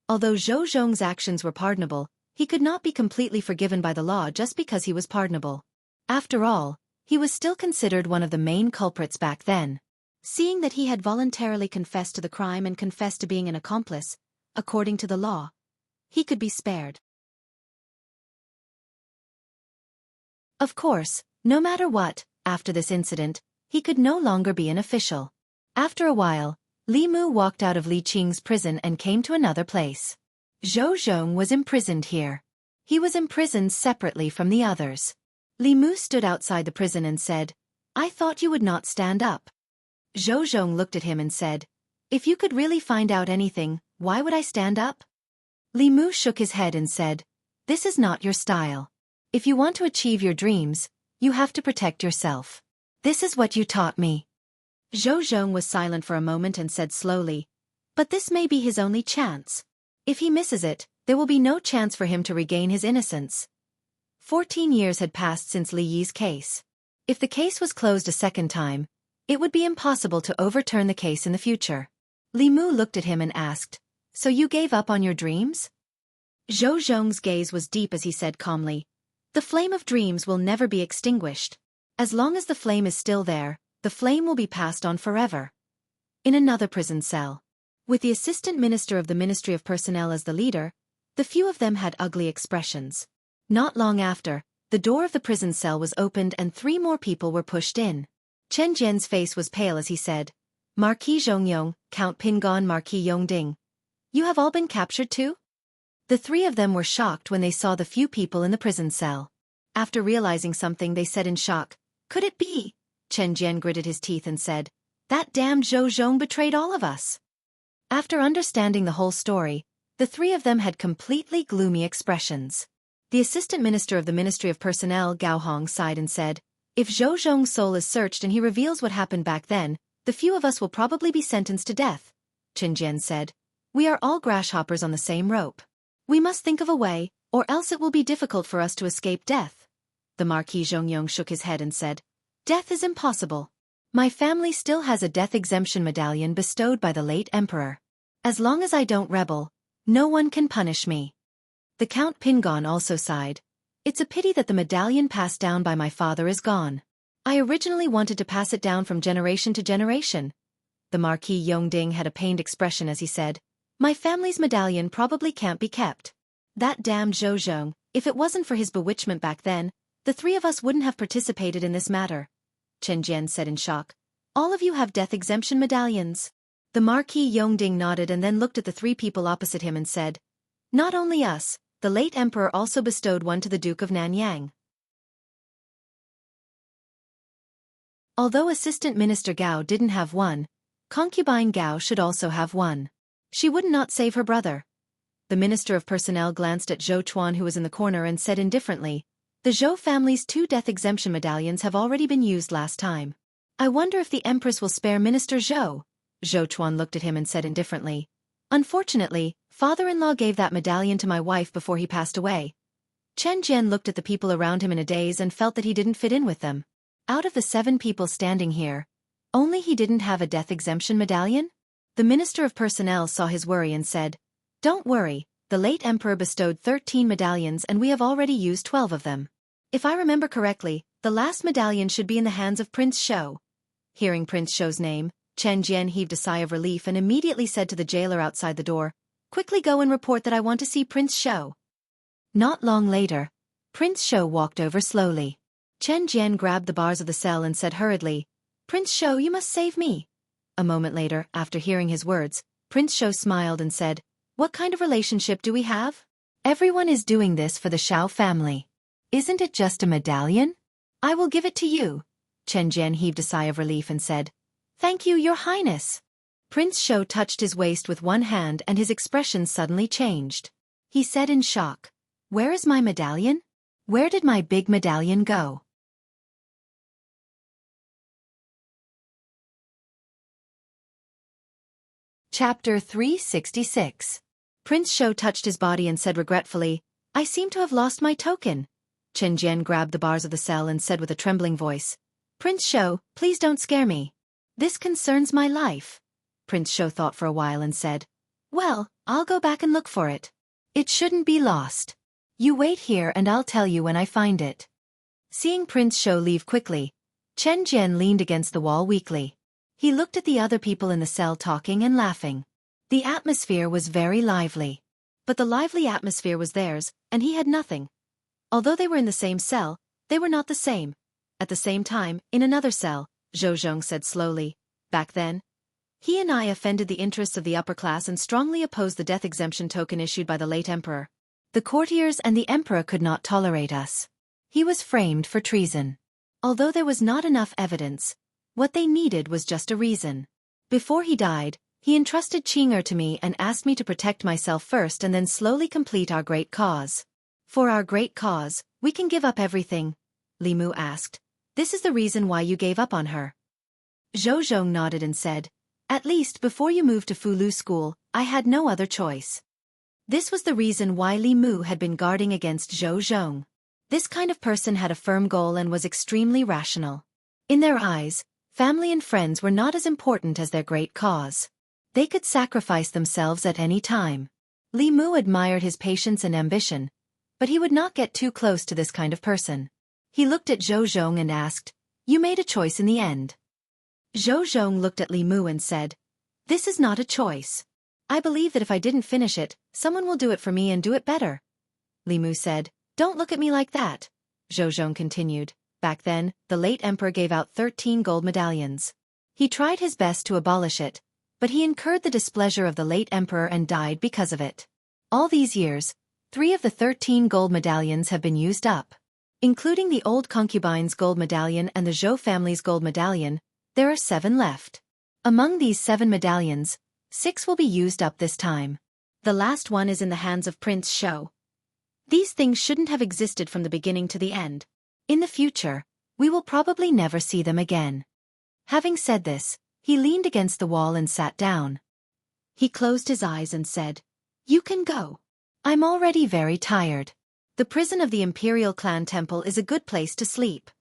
Although Zhou Zhong's actions were pardonable, he could not be completely forgiven by the law just because he was pardonable. After all, he was still considered one of the main culprits back then. Seeing that he had voluntarily confessed to the crime and confessed to being an accomplice, according to the law, he could be spared. Of course, no matter what, after this incident, he could no longer be an official. After a while, Li Mu walked out of Li Qing's prison and came to another place. Zhou Zhong was imprisoned here. He was imprisoned separately from the others. Li Mu stood outside the prison and said, "I thought you would not stand up." Zhou Zhong looked at him and said, "If you could really find out anything, why would I stand up?" Li Mu shook his head and said, "This is not your style. If you want to achieve your dreams, you have to protect yourself. This is what you taught me." Zhou Zhong was silent for a moment and said slowly, "But this may be his only chance. If he misses it, there will be no chance for him to regain his innocence." 14 years had passed since Li Yi's case. If the case was closed a second time, it would be impossible to overturn the case in the future. Li Mu looked at him and asked, "So you gave up on your dreams?" Zhou Zhong's gaze was deep as he said calmly, "The flame of dreams will never be extinguished. As long as the flame is still there, the flame will be passed on forever." In another prison cell, with the assistant minister of the Ministry of Personnel as the leader, the few of them had ugly expressions. Not long after, the door of the prison cell was opened and 3 more people were pushed in. Chen Jian's face was pale as he said, "Marquis Zhongyong, Count Pingon, Marquis Yongding. You have all been captured too?" The 3 of them were shocked when they saw the few people in the prison cell. After realizing something, they said in shock, "Could it be?" Chen Jian gritted his teeth and said, "That damned Zhou Zhong betrayed all of us." After understanding the whole story, the 3 of them had completely gloomy expressions. The assistant minister of the Ministry of Personnel, Gao Hong, sighed and said, "If Zhou Zhong's soul is searched and he reveals what happened back then, the few of us will probably be sentenced to death." Chen Jian said, "We are all grasshoppers on the same rope. We must think of a way, or else it will be difficult for us to escape death." The Marquis Zhongyong shook his head and said, "Death is impossible. My family still has a death exemption medallion bestowed by the late emperor. As long as I don't rebel, no one can punish me." The Count Pingon also sighed. "It's a pity that the medallion passed down by my father is gone. I originally wanted to pass it down from generation to generation." The Marquis Yongding had a pained expression as he said, "My family's medallion probably can't be kept. That damned Zhou Zhong, If it wasn't for his bewitchment back then, the three of us wouldn't have participated in this matter. Chen Jian said in shock. All of you have death exemption medallions. The Marquis Yongding nodded and then looked at the three people opposite him and said, not only us, the late emperor also bestowed one to the Duke of Nanyang. Although Assistant Minister Gao didn't have one, concubine Gao should also have one. She would not save her brother. The Minister of Personnel glanced at Zhou Chuan, who was in the corner, and said indifferently, the Zhou family's 2 death exemption medallions have already been used last time. I wonder if the Empress will spare Minister Zhou. Zhou Chuan looked at him and said indifferently, unfortunately, father-in-law gave that medallion to my wife before he passed away. Chen Jian looked at the people around him in a daze and felt that he didn't fit in with them. Out of the 7 people standing here, only he didn't have a death exemption medallion? The Minister of Personnel saw his worry and said, don't worry, the late emperor bestowed 13 medallions and we have already used 12 of them. If I remember correctly, the last medallion should be in the hands of Prince Shou. Hearing Prince Shou's name, Chen Jian heaved a sigh of relief and immediately said to the jailer outside the door, quickly go and report that I want to see Prince Shou. Not long later, Prince Shou walked over slowly. Chen Jian grabbed the bars of the cell and said hurriedly, Prince Shou, you must save me. A moment later, after hearing his words, Prince Shou smiled and said, what kind of relationship do we have? Everyone is doing this for the Shou family. Isn't it just a medallion? I will give it to you. Chen Jian heaved a sigh of relief and said, thank you, Your Highness. Prince Shou touched his waist with one hand and his expression suddenly changed. He said in shock, where is my medallion? Where did my big medallion go? Chapter 366. Prince Shou touched his body and said regretfully, I seem to have lost my token. Chen Jian grabbed the bars of the cell and said with a trembling voice, Prince Shou, please don't scare me. This concerns my life. Prince Shou thought for a while and said, well, I'll go back and look for it. It shouldn't be lost. You wait here and I'll tell you when I find it. Seeing Prince Shou leave quickly, Chen Jian leaned against the wall weakly. He looked at the other people in the cell talking and laughing. The atmosphere was very lively. But the lively atmosphere was theirs, and he had nothing. Although they were in the same cell, they were not the same. At the same time, in another cell, Zhou Zhong said slowly, back then, he and I offended the interests of the upper class and strongly opposed the death exemption token issued by the late emperor. The courtiers and the emperor could not tolerate us. He was framed for treason. Although there was not enough evidence, what they needed was just a reason. Before he died, he entrusted Qing'er to me and asked me to protect myself first and then slowly complete our great cause. For our great cause, we can give up everything, Li Mu asked. This is the reason why you gave up on her. Zhou Zhong nodded and said, at least before you moved to Fulu School, I had no other choice. This was the reason why Li Mu had been guarding against Zhou Zhong. This kind of person had a firm goal and was extremely rational. In their eyes, family and friends were not as important as their great cause. They could sacrifice themselves at any time. Li Mu admired his patience and ambition, but he would not get too close to this kind of person. He looked at Zhou Zhong and asked, you made a choice in the end. Zhou Zhong looked at Li Mu and said, this is not a choice. I believe that if I didn't finish it, someone will do it for me and do it better. Li Mu said, don't look at me like that. Zhou Zhong continued, back then, the late emperor gave out 13 gold medallions. He tried his best to abolish it, but he incurred the displeasure of the late emperor and died because of it. All these years, 3 of the 13 gold medallions have been used up. Including the old concubine's gold medallion and the Zhou family's gold medallion, there are 7 left. Among these 7 medallions, 6 will be used up this time. The last one is in the hands of Prince Shou. These things shouldn't have existed from the beginning to the end. In the future, we will probably never see them again. Having said this, he leaned against the wall and sat down. He closed his eyes and said, you can go. I'm already very tired. The prison of the Imperial Clan Temple is a good place to sleep.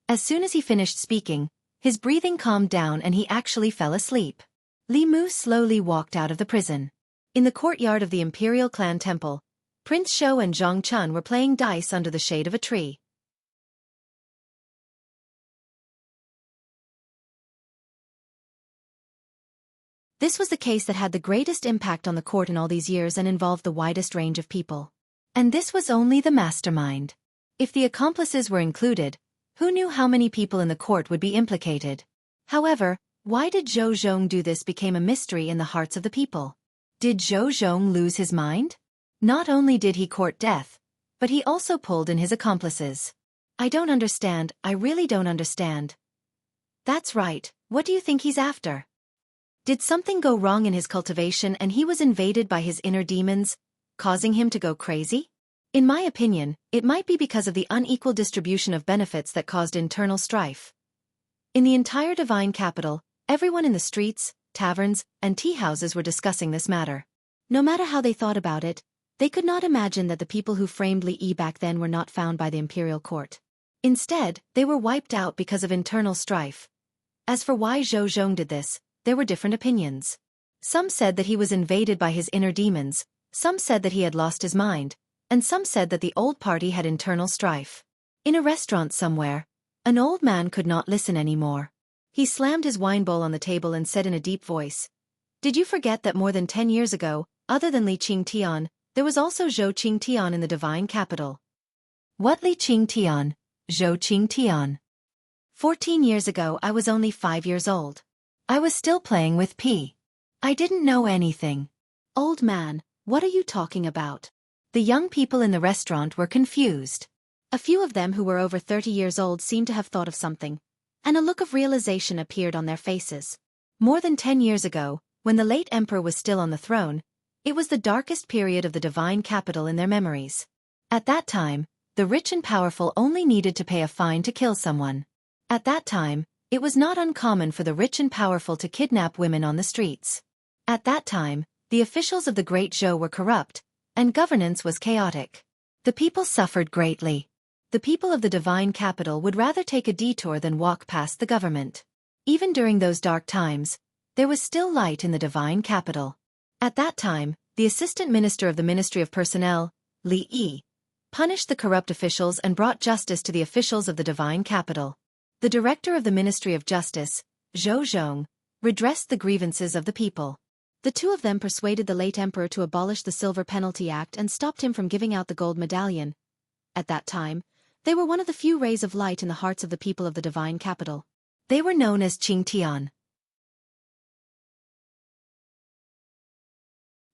As soon as he finished speaking, his breathing calmed down and he actually fell asleep. Li Mu slowly walked out of the prison. In the courtyard of the Imperial Clan Temple, Prince Shou and Zhang Chun were playing dice under the shade of a tree. This was the case that had the greatest impact on the court in all these years and involved the widest range of people. And this was only the mastermind. If the accomplices were included, who knew how many people in the court would be implicated? However, why did Zhou Zhong do this became a mystery in the hearts of the people. Did Zhou Zhong lose his mind? Not only did he court death, but he also pulled in his accomplices. I don't understand, I really don't understand. That's right, what do you think he's after? Did something go wrong in his cultivation and he was invaded by his inner demons, causing him to go crazy? In my opinion, it might be because of the unequal distribution of benefits that caused internal strife. In the entire divine capital, everyone in the streets, taverns, and tea houses were discussing this matter. No matter how they thought about it, they could not imagine that the people who framed Li Yi back then were not found by the imperial court. Instead, they were wiped out because of internal strife. As for why Zhou Zhong did this, there were different opinions. Some said that he was invaded by his inner demons, some said that he had lost his mind, and some said that the old party had internal strife. In a restaurant somewhere, an old man could not listen anymore. He slammed his wine bowl on the table and said in a deep voice, "Did you forget that more than 10 years ago, other than Li Qingtian, there was also Zhou Qingtian in the divine capital?" What Li Qingtian? Zhou Qingtian. 14 years ago I was only 5 years old. I was still playing with P. I didn't know anything. Old man, what are you talking about? The young people in the restaurant were confused. A few of them who were over 30 years old seemed to have thought of something, and a look of realization appeared on their faces. More than 10 years ago, when the late emperor was still on the throne, it was the darkest period of the divine capital in their memories. At that time, the rich and powerful only needed to pay a fine to kill someone. At that time, it was not uncommon for the rich and powerful to kidnap women on the streets. At that time, the officials of the Great Zhou were corrupt, and governance was chaotic. The people suffered greatly. The people of the divine capital would rather take a detour than walk past the government. Even during those dark times, there was still light in the divine capital. At that time, the assistant minister of the Ministry of Personnel, Li Yi, punished the corrupt officials and brought justice to the officials of the divine capital. The director of the Ministry of Justice, Zhou Zhong, redressed the grievances of the people. The two of them persuaded the late emperor to abolish the Silver Penalty Act and stopped him from giving out the gold medallion. At that time, they were one of the few rays of light in the hearts of the people of the divine capital. They were known as Qingtian.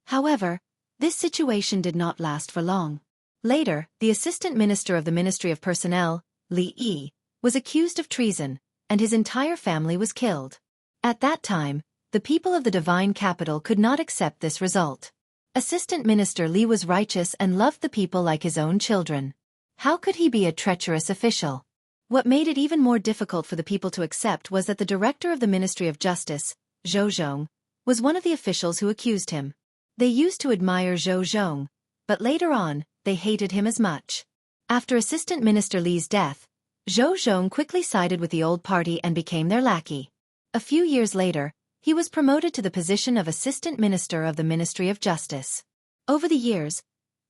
However, this situation did not last for long. Later, the assistant minister of the Ministry of Personnel, Li Yi, was accused of treason, and his entire family was killed. At that time, the people of the divine capital could not accept this result. Assistant Minister Li was righteous and loved the people like his own children. How could he be a treacherous official? What made it even more difficult for the people to accept was that the director of the Ministry of Justice, Zhou Zhong, was one of the officials who accused him. They used to admire Zhou Zhong, but later on, they hated him as much. After Assistant Minister Li's death, Zhou Zhong quickly sided with the old party and became their lackey. A few years later, he was promoted to the position of Assistant Minister of the Ministry of Justice. Over the years,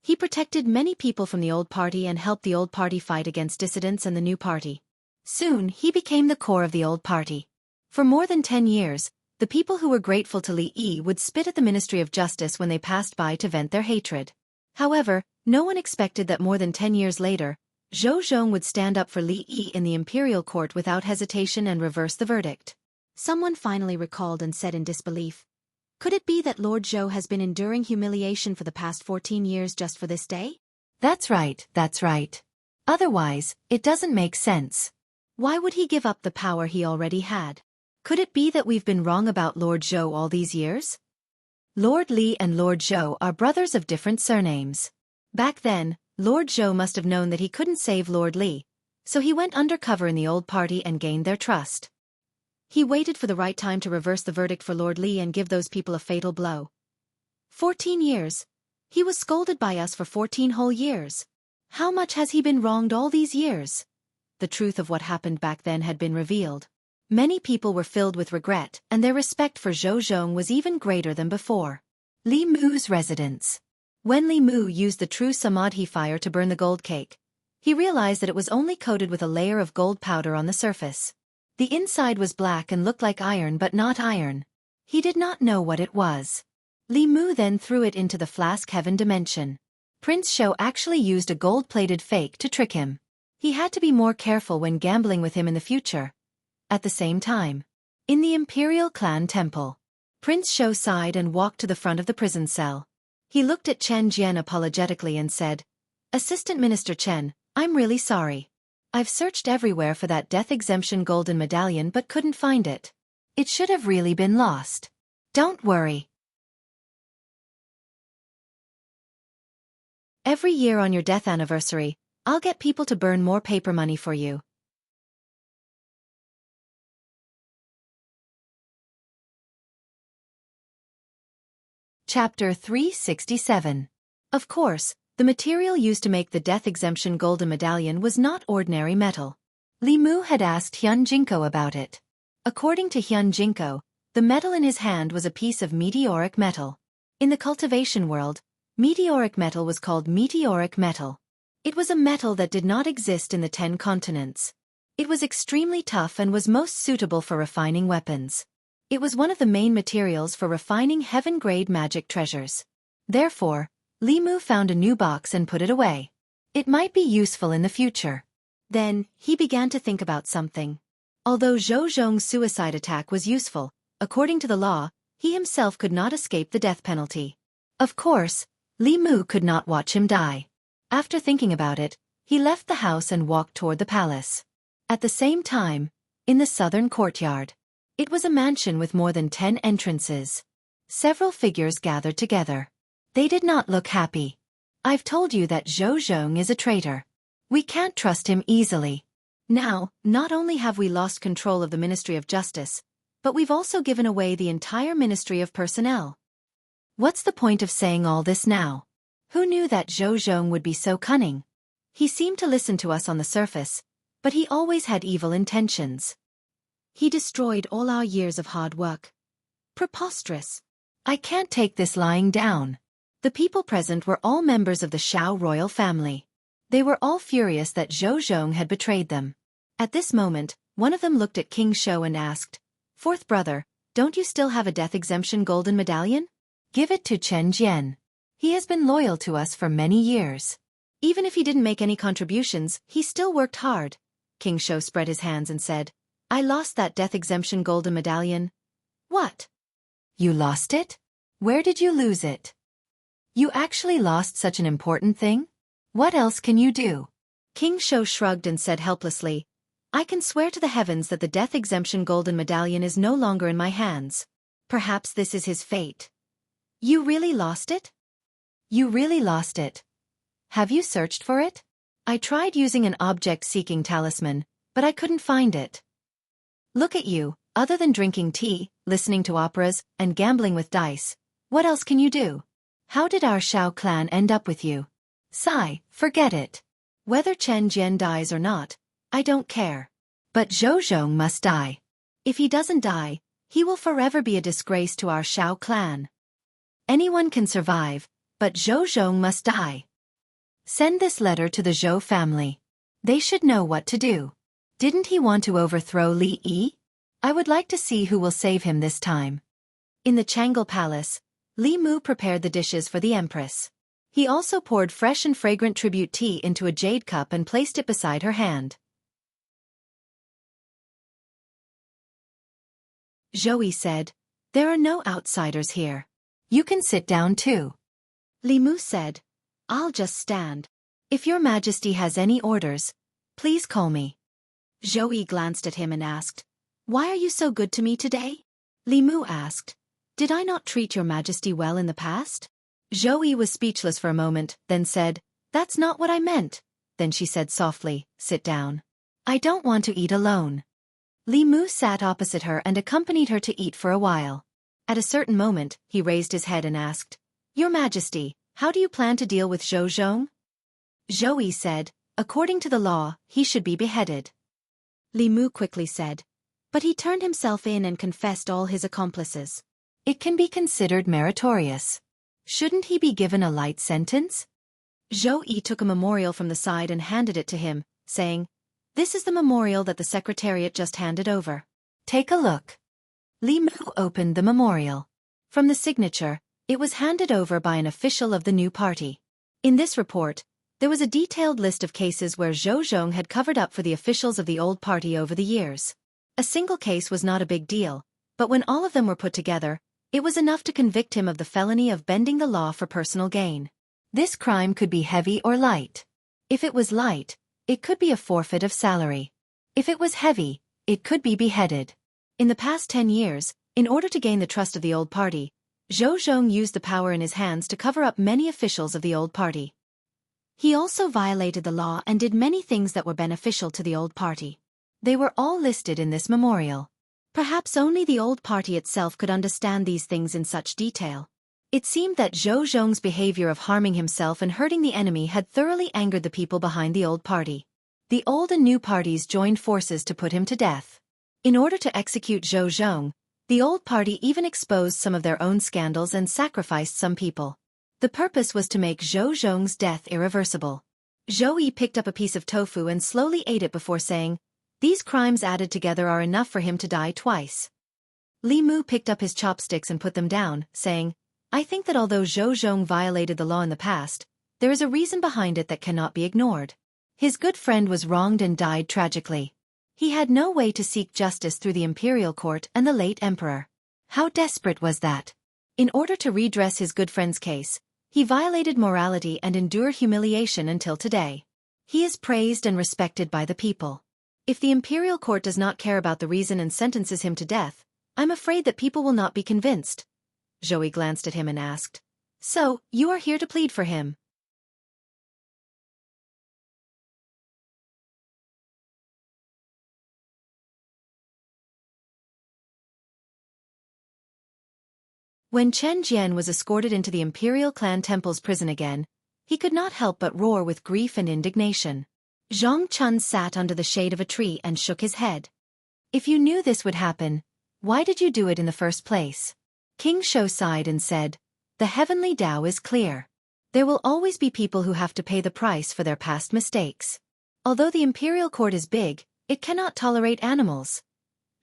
he protected many people from the old party and helped the old party fight against dissidents and the new party. Soon, he became the core of the old party. For more than 10 years, the people who were grateful to Li Yi would spit at the Ministry of Justice when they passed by to vent their hatred. However, no one expected that more than 10 years later, Zhou Zhong would stand up for Li Yi in the imperial court without hesitation and reverse the verdict. Someone finally recalled and said in disbelief, "Could it be that Lord Zhou has been enduring humiliation for the past 14 years just for this day?" That's right, that's right. Otherwise, it doesn't make sense. Why would he give up the power he already had? Could it be that we've been wrong about Lord Zhou all these years? Lord Li and Lord Zhou are brothers of different surnames. Back then, Lord Zhou must have known that he couldn't save Lord Li, so he went undercover in the old party and gained their trust. He waited for the right time to reverse the verdict for Lord Li and give those people a fatal blow. 14 years. He was scolded by us for 14 whole years. How much has he been wronged all these years? The truth of what happened back then had been revealed. Many people were filled with regret, and their respect for Zhou Zhong was even greater than before. Li Mu's residence. When Li Mu used the true samadhi fire to burn the gold cake, he realized that it was only coated with a layer of gold powder on the surface. The inside was black and looked like iron but not iron. He did not know what it was. Li Mu then threw it into the flask heaven dimension. Prince Shou actually used a gold-plated fake to trick him. He had to be more careful when gambling with him in the future. At the same time, in the Imperial Clan Temple, Prince Shou sighed and walked to the front of the prison cell. He looked at Chen Jian apologetically and said, "Assistant Minister Chen, I'm really sorry. I've searched everywhere for that death exemption golden medallion but couldn't find it. It should have really been lost. Don't worry. Every year on your death anniversary, I'll get people to burn more paper money for you." Chapter 367. Of course, the material used to make the death exemption golden medallion was not ordinary metal. Li Mu had asked Hyun Jinko about it. According to Hyun Jinko, the metal in his hand was a piece of meteoric metal. In the cultivation world, meteoric metal was called meteoric metal. It was a metal that did not exist in the 10 continents. It was extremely tough and was most suitable for refining weapons. It was one of the main materials for refining heaven-grade magic treasures. Therefore, Li Mu found a new box and put it away. It might be useful in the future. Then, he began to think about something. Although Zhou Zhong's suicide attack was useful, according to the law, he himself could not escape the death penalty. Of course, Li Mu could not watch him die. After thinking about it, he left the house and walked toward the palace. At the same time, in the southern courtyard, it was a mansion with more than 10 entrances. Several figures gathered together. They did not look happy. "I've told you that Zhou Zhong is a traitor. We can't trust him easily. Now, not only have we lost control of the Ministry of Justice, but we've also given away the entire Ministry of Personnel. What's the point of saying all this now? Who knew that Zhou Zhong would be so cunning? He seemed to listen to us on the surface, but he always had evil intentions. He destroyed all our years of hard work. Preposterous. I can't take this lying down." The people present were all members of the Shao royal family. They were all furious that Zhou Zhong had betrayed them. At this moment, one of them looked at King Shou and asked, "Fourth brother, don't you still have a death exemption golden medallion? Give it to Chen Jian. He has been loyal to us for many years. Even if he didn't make any contributions, he still worked hard." King Shou spread his hands and said, "I lost that death exemption golden medallion." "What? You lost it? Where did you lose it? You actually lost such an important thing? What else can you do?" King Shou shrugged and said helplessly, "I can swear to the heavens that the death exemption golden medallion is no longer in my hands. Perhaps this is his fate." "You really lost it? You really lost it? Have you searched for it?" "I tried using an object-seeking talisman, but I couldn't find it." "Look at you, other than drinking tea, listening to operas, and gambling with dice. What else can you do? How did our Shao clan end up with you? Sigh, forget it. Whether Chen Jian dies or not, I don't care. But Zhou Zhong must die. If he doesn't die, he will forever be a disgrace to our Shao clan. Anyone can survive, but Zhou Zhong must die. Send this letter to the Zhou family. They should know what to do. Didn't he want to overthrow Li Yi? I would like to see who will save him this time." In the Changle Palace, Li Mu prepared the dishes for the Empress. He also poured fresh and fragrant tribute tea into a jade cup and placed it beside her hand. Zhou said, "There are no outsiders here. You can sit down too." Li Mu said, "I'll just stand. If your Majesty has any orders, please call me." Zhou glanced at him and asked, "Why are you so good to me today?" Li Mu asked, "Did I not treat your Majesty well in the past?" Zhou was speechless for a moment, then said, "That's not what I meant." Then she said softly, "Sit down. I don't want to eat alone." Li Mu sat opposite her and accompanied her to eat for a while. At a certain moment, he raised his head and asked, "Your Majesty, how do you plan to deal with Zhou Zhong?" Zhou said, "According to the law, he should be beheaded." Li Mu quickly said, "But he turned himself in and confessed all his accomplices. It can be considered meritorious. Shouldn't he be given a light sentence?" Zhou took a memorial from the side and handed it to him, saying, "This is the memorial that the Secretariat just handed over. Take a look." Li Mu opened the memorial. From the signature, it was handed over by an official of the new party. In this report, there was a detailed list of cases where Zhou Zhong had covered up for the officials of the old party over the years. A single case was not a big deal, but when all of them were put together, it was enough to convict him of the felony of bending the law for personal gain. This crime could be heavy or light. If it was light, it could be a forfeit of salary. If it was heavy, it could be beheaded. In the past 10 years, in order to gain the trust of the old party, Zhou Zhong used the power in his hands to cover up many officials of the old party. He also violated the law and did many things that were beneficial to the old party. They were all listed in this memorial. Perhaps only the old party itself could understand these things in such detail. It seemed that Zhou Zhong's behavior of harming himself and hurting the enemy had thoroughly angered the people behind the old party. The old and new parties joined forces to put him to death. In order to execute Zhou Zhong, the old party even exposed some of their own scandals and sacrificed some people. The purpose was to make Zhou Zhong's death irreversible. Zhou Yi picked up a piece of tofu and slowly ate it before saying, "These crimes added together are enough for him to die twice." Li Mu picked up his chopsticks and put them down, saying, "I think that although Zhou Zhong violated the law in the past, there is a reason behind it that cannot be ignored. His good friend was wronged and died tragically. He had no way to seek justice through the imperial court and the late emperor. How desperate was that? In order to redress his good friend's case, he violated morality and endured humiliation until today. He is praised and respected by the people. If the imperial court does not care about the reason and sentences him to death, I'm afraid that people will not be convinced." Zhou Yi glanced at him and asked, "So, you are here to plead for him?" When Chen Jian was escorted into the imperial clan temple's prison again, he could not help but roar with grief and indignation. Zhang Chun sat under the shade of a tree and shook his head. "If you knew this would happen, why did you do it in the first place?" King Shou sighed and said, "The heavenly Tao is clear. There will always be people who have to pay the price for their past mistakes. Although the imperial court is big, it cannot tolerate animals."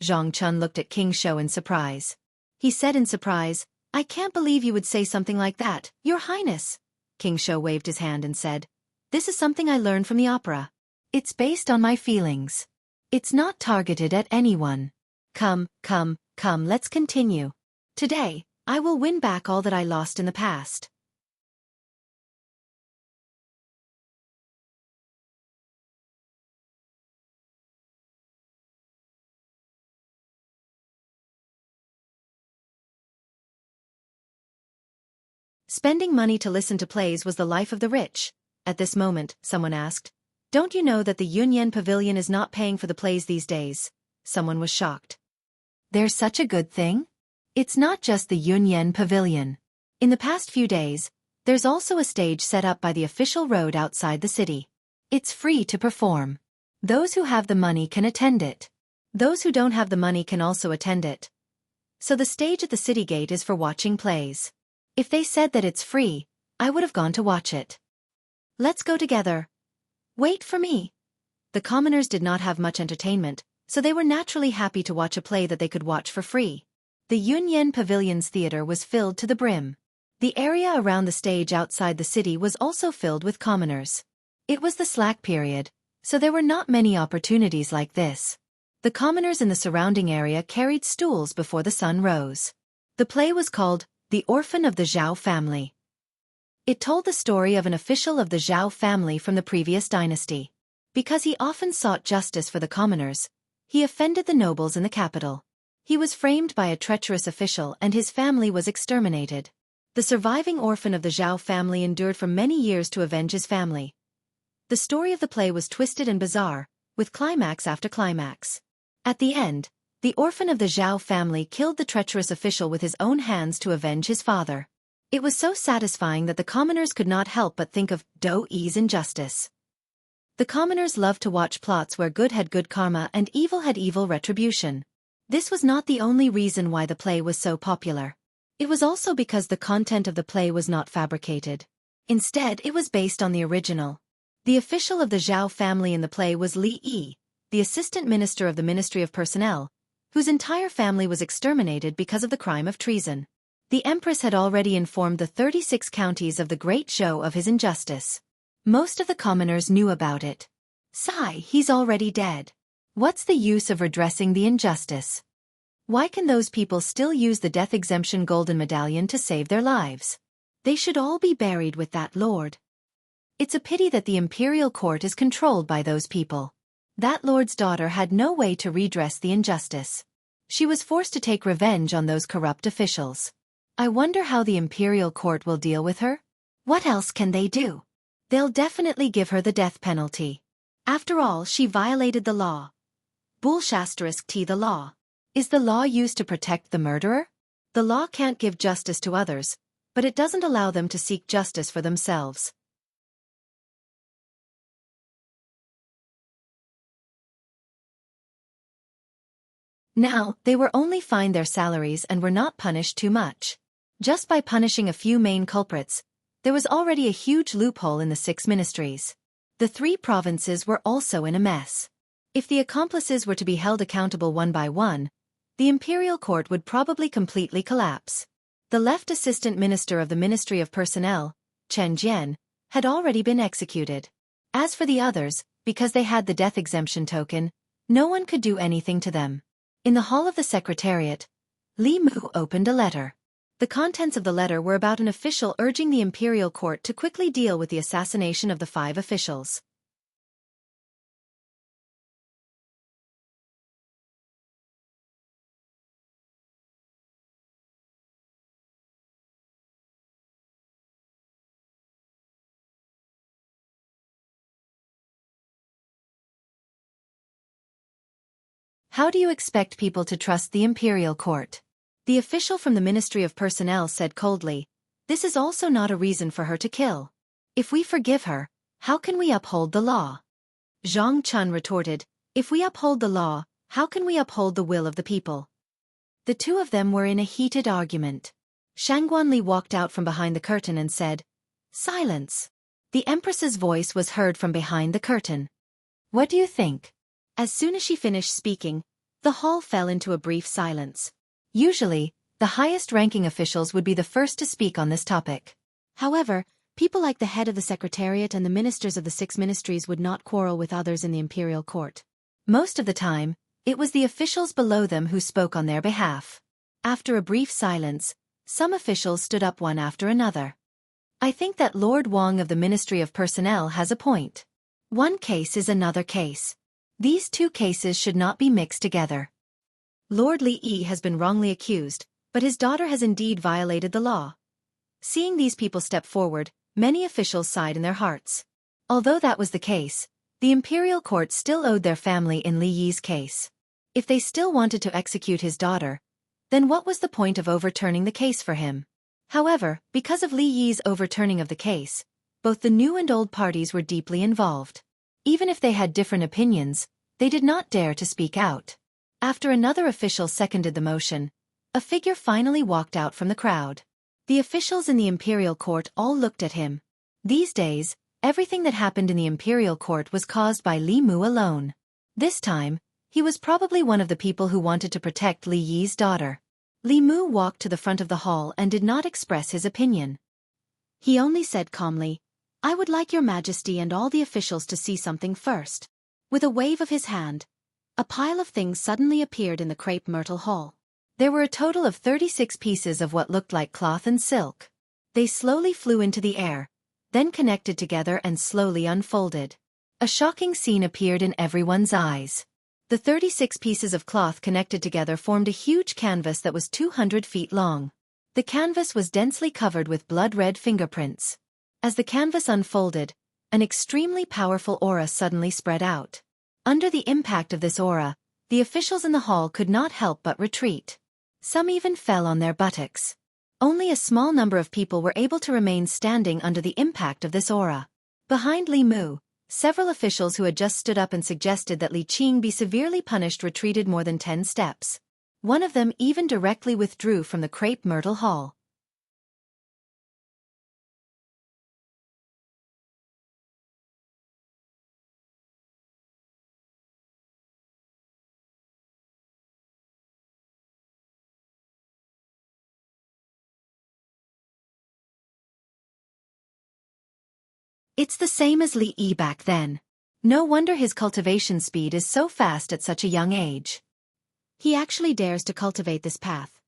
Zhang Chun looked at King Shou in surprise. He said in surprise, "I can't believe you would say something like that, Your Highness." King Shou waved his hand and said, "This is something I learned from the opera. It's based on my feelings. It's not targeted at anyone. Come, let's continue. Today, I will win back all that I lost in the past." Spending money to listen to plays was the life of the rich. At this moment, someone asked, "Don't you know that the Yunyan Pavilion is not paying for the plays these days?" Someone was shocked. "There's such a good thing? It's not just the Yunyan Pavilion. In the past few days, there's also a stage set up by the official road outside the city. It's free to perform. Those who have the money can attend it. Those who don't have the money can also attend it. So the stage at the city gate is for watching plays. If they said that it's free, I would have gone to watch it. Let's go together. Wait for me." The commoners did not have much entertainment, so they were naturally happy to watch a play that they could watch for free. The Yunyan Pavilion's theater was filled to the brim. The area around the stage outside the city was also filled with commoners. It was the slack period, so there were not many opportunities like this. The commoners in the surrounding area carried stools before the sun rose. The play was called The Orphan of the Zhao Family. It told the story of an official of the Zhao family from the previous dynasty. Because he often sought justice for the commoners, he offended the nobles in the capital. He was framed by a treacherous official and his family was exterminated. The surviving orphan of the Zhao family endured for many years to avenge his family. The story of the play was twisted and bizarre, with climax after climax. At the end, the orphan of the Zhao family killed the treacherous official with his own hands to avenge his father. It was so satisfying that the commoners could not help but think of Daoist's injustice. The commoners loved to watch plots where good had good karma and evil had evil retribution. This was not the only reason why the play was so popular. It was also because the content of the play was not fabricated. Instead, it was based on the original. The official of the Zhao family in the play was Li Yi, the assistant minister of the Ministry of Personnel, whose entire family was exterminated because of the crime of treason. The Empress had already informed the 36 counties of the great show of his injustice. Most of the commoners knew about it. Sigh, he's already dead. What's the use of redressing the injustice? Why can those people still use the death exemption golden medallion to save their lives? They should all be buried with that lord. It's a pity that the imperial court is controlled by those people. That lord's daughter had no way to redress the injustice. She was forced to take revenge on those corrupt officials. I wonder how the imperial court will deal with her? What else can they do? They'll definitely give her the death penalty. After all, she violated the law. *T the law. Is the law used to protect the murderer? The law can't give justice to others, but it doesn't allow them to seek justice for themselves. Now, they were only fined their salaries and were not punished too much. Just by punishing a few main culprits, there was already a huge loophole in the 6 ministries. The 3 provinces were also in a mess. If the accomplices were to be held accountable one by one, the imperial court would probably completely collapse. The left assistant minister of the Ministry of Personnel, Chen Jian, had already been executed. As for the others, because they had the death exemption token, no one could do anything to them. In the hall of the secretariat, Li Mu opened a letter. The contents of the letter were about an official urging the imperial court to quickly deal with the assassination of the 5 officials. How do you expect people to trust the imperial court? The official from the Ministry of Personnel said coldly, this is also not a reason for her to kill. If we forgive her, how can we uphold the law? Zhang Chun retorted, if we uphold the law, how can we uphold the will of the people? The two of them were in a heated argument. Shangguanli walked out from behind the curtain and said, silence. The Empress's voice was heard from behind the curtain. What do you think? As soon as she finished speaking, the hall fell into a brief silence. Usually, the highest-ranking officials would be the first to speak on this topic. However, people like the head of the secretariat and the ministers of the 6 ministries would not quarrel with others in the imperial court. Most of the time, it was the officials below them who spoke on their behalf. After a brief silence, some officials stood up one after another. I think that Lord Wang of the Ministry of Personnel has a point. One case is another case. These 2 cases should not be mixed together. Lord Li Yi has been wrongly accused, but his daughter has indeed violated the law. Seeing these people step forward, many officials sighed in their hearts. Although that was the case, the imperial court still owed their family in Li Yi's case. If they still wanted to execute his daughter, then what was the point of overturning the case for him? However, because of Li Yi's overturning of the case, both the new and old parties were deeply involved. Even if they had different opinions, they did not dare to speak out. After another official seconded the motion, a figure finally walked out from the crowd. The officials in the imperial court all looked at him. These days, everything that happened in the imperial court was caused by Li Mu alone. This time, he was probably one of the people who wanted to protect Li Yi's daughter. Li Mu walked to the front of the hall and did not express his opinion. He only said calmly, I would like your majesty and all the officials to see something first. With a wave of his hand, a pile of things suddenly appeared in the crepe myrtle hall. There were a total of 36 pieces of what looked like cloth and silk. They slowly flew into the air, then connected together and slowly unfolded. A shocking scene appeared in everyone's eyes. The 36 pieces of cloth connected together formed a huge canvas that was 200 feet long. The canvas was densely covered with blood-red fingerprints. As the canvas unfolded, an extremely powerful aura suddenly spread out. Under the impact of this aura, the officials in the hall could not help but retreat. Some even fell on their buttocks. Only a small number of people were able to remain standing under the impact of this aura. Behind Li Mu, several officials who had just stood up and suggested that Li Qing be severely punished retreated more than 10 steps. One of them even directly withdrew from the crepe myrtle hall. It's the same as Li Yi back then. No wonder his cultivation speed is so fast at such a young age. He actually dares to cultivate this path.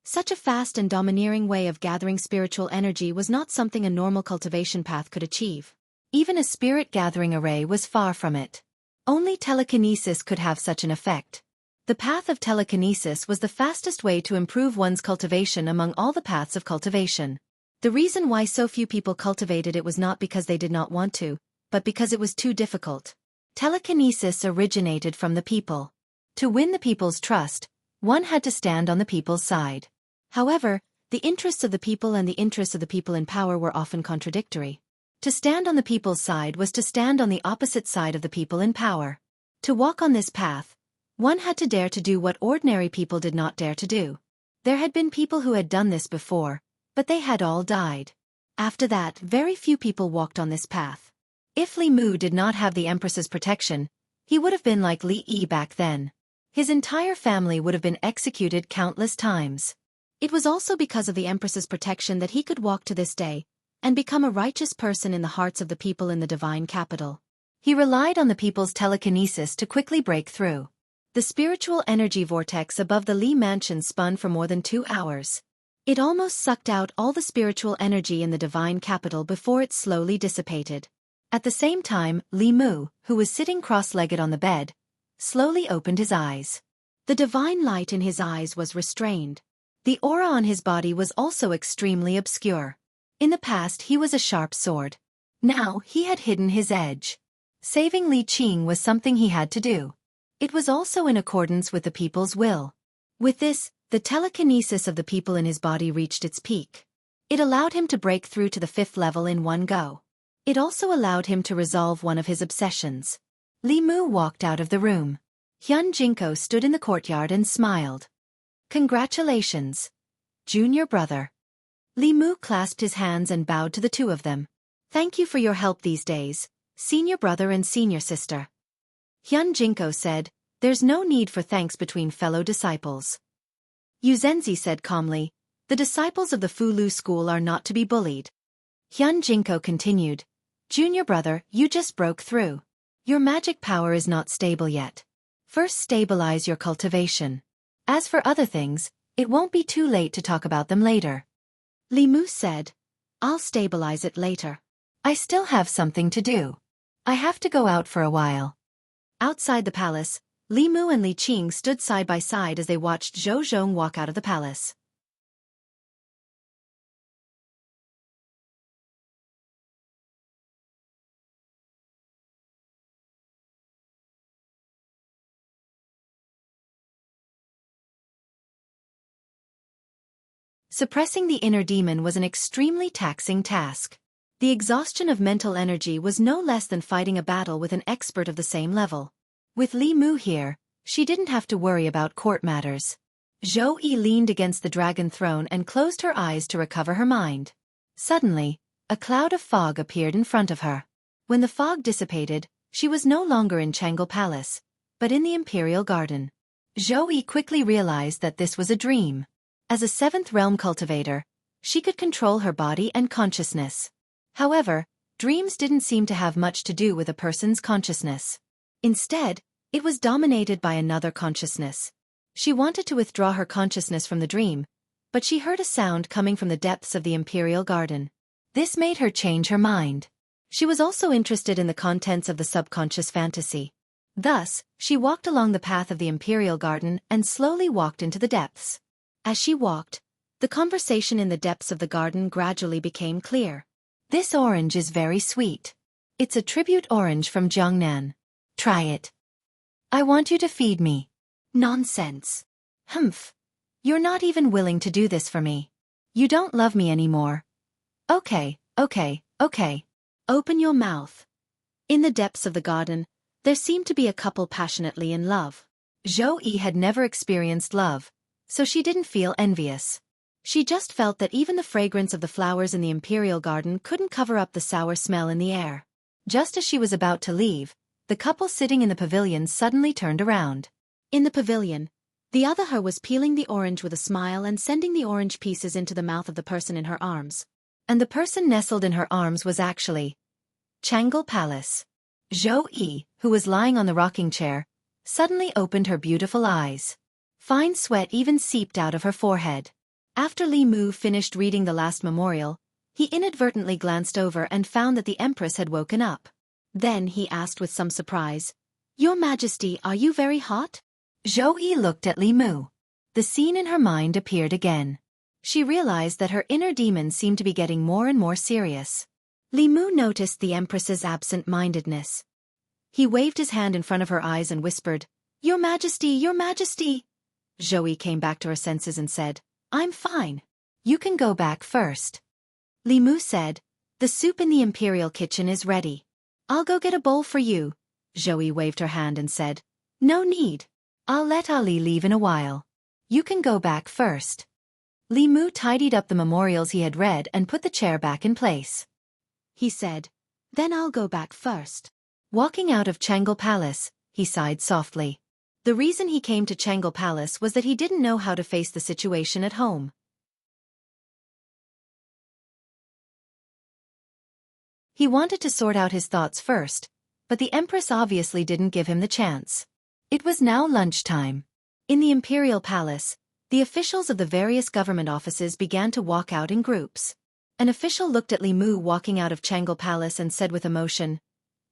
Such a fast and domineering way of gathering spiritual energy was not something a normal cultivation path could achieve. Even a spirit-gathering array was far from it. Only telekinesis could have such an effect. The path of telekinesis was the fastest way to improve one's cultivation among all the paths of cultivation. The reason why so few people cultivated it was not because they did not want to, but because it was too difficult. Telekinesis originated from the people. To win the people's trust, one had to stand on the people's side. However, the interests of the people and the interests of the people in power were often contradictory. To stand on the people's side was to stand on the opposite side of the people in power. To walk on this path, one had to dare to do what ordinary people did not dare to do. There had been people who had done this before, but they had all died. After that, very few people walked on this path. If Li Mu did not have the Empress's protection, he would have been like Li Yi back then. His entire family would have been executed countless times. It was also because of the Empress's protection that he could walk to this day, and become a righteous person in the hearts of the people in the divine capital. He relied on the people's telekinesis to quickly break through. The spiritual energy vortex above the Li mansion spun for more than 2 hours. It almost sucked out all the spiritual energy in the divine capital before it slowly dissipated. At the same time, Li Mu, who was sitting cross-legged on the bed, slowly opened his eyes. The divine light in his eyes was restrained. The aura on his body was also extremely obscure. In the past he was a sharp sword. Now he had hidden his edge. Saving Li Qing was something he had to do. It was also in accordance with the people's will. With this, the telekinesis of the people in his body reached its peak. It allowed him to break through to the 5th level in one go. It also allowed him to resolve one of his obsessions. Li Mu walked out of the room. Hyun Jinko stood in the courtyard and smiled. Congratulations, junior brother. Li Mu clasped his hands and bowed to the two of them. Thank you for your help these days, senior brother and senior sister. Hyun Jinko said, there's no need for thanks between fellow disciples. Yu Zhenzi said calmly, the disciples of the Fulu school are not to be bullied. Hyun Jinko continued, junior brother, you just broke through. Your magic power is not stable yet. First stabilize your cultivation. As for other things, it won't be too late to talk about them later. Li Mu said, I'll stabilize it later. I still have something to do. I have to go out for a while. Outside the palace, Li Mu and Li Qing stood side by side as they watched Zhou Zhong walk out of the palace. Suppressing the inner demon was an extremely taxing task. The exhaustion of mental energy was no less than fighting a battle with an expert of the same level. With Li Mu here, she didn't have to worry about court matters. Zhou Yi leaned against the dragon throne and closed her eyes to recover her mind. Suddenly, a cloud of fog appeared in front of her. When the fog dissipated, she was no longer in Changle Palace, but in the Imperial Garden. Zhou Yi quickly realized that this was a dream. As a 7th realm cultivator, she could control her body and consciousness. However, dreams didn't seem to have much to do with a person's consciousness. Instead, it was dominated by another consciousness. She wanted to withdraw her consciousness from the dream, but she heard a sound coming from the depths of the Imperial Garden. This made her change her mind. She was also interested in the contents of the subconscious fantasy. Thus, she walked along the path of the Imperial Garden and slowly walked into the depths. As she walked, the conversation in the depths of the garden gradually became clear. This orange is very sweet. It's a tribute orange from Jiangnan. Try it. I want you to feed me. Nonsense. Humph. You're not even willing to do this for me. You don't love me anymore. Okay. Open your mouth. In the depths of the garden, there seemed to be a couple passionately in love. Zhou Yi had never experienced love, so she didn't feel envious. She just felt that even the fragrance of the flowers in the Imperial Garden couldn't cover up the sour smell in the air. Just as she was about to leave, the couple sitting in the pavilion suddenly turned around. In the pavilion, the other her was peeling the orange with a smile and sending the orange pieces into the mouth of the person in her arms. And the person nestled in her arms was actually Changle Palace. Zhou Yi, who was lying on the rocking chair, suddenly opened her beautiful eyes. Fine sweat even seeped out of her forehead. After Li Mu finished reading the last memorial, he inadvertently glanced over and found that the Empress had woken up. Then he asked with some surprise, "Your Majesty, are you very hot?" Zhou Yi looked at Li Mu. The scene in her mind appeared again. She realized that her inner demons seemed to be getting more and more serious. Li Mu noticed the Empress's absent-mindedness. He waved his hand in front of her eyes and whispered, "Your Majesty, Your Majesty!" Zhou Yi came back to her senses and said, "I'm fine. You can go back first." Li Mu said, "The soup in the imperial kitchen is ready. I'll go get a bowl for you." Zhou Yi waved her hand and said, "No need. I'll let Ali leave in a while. You can go back first." Li Mu tidied up the memorials he had read and put the chair back in place. He said, "Then I'll go back first." Walking out of Changle Palace, he sighed softly. The reason he came to Changle Palace was that he didn't know how to face the situation at home. He wanted to sort out his thoughts first, but the Empress obviously didn't give him the chance. It was now lunchtime. In the Imperial Palace, the officials of the various government offices began to walk out in groups. An official looked at Li Mu walking out of Changle Palace and said with emotion,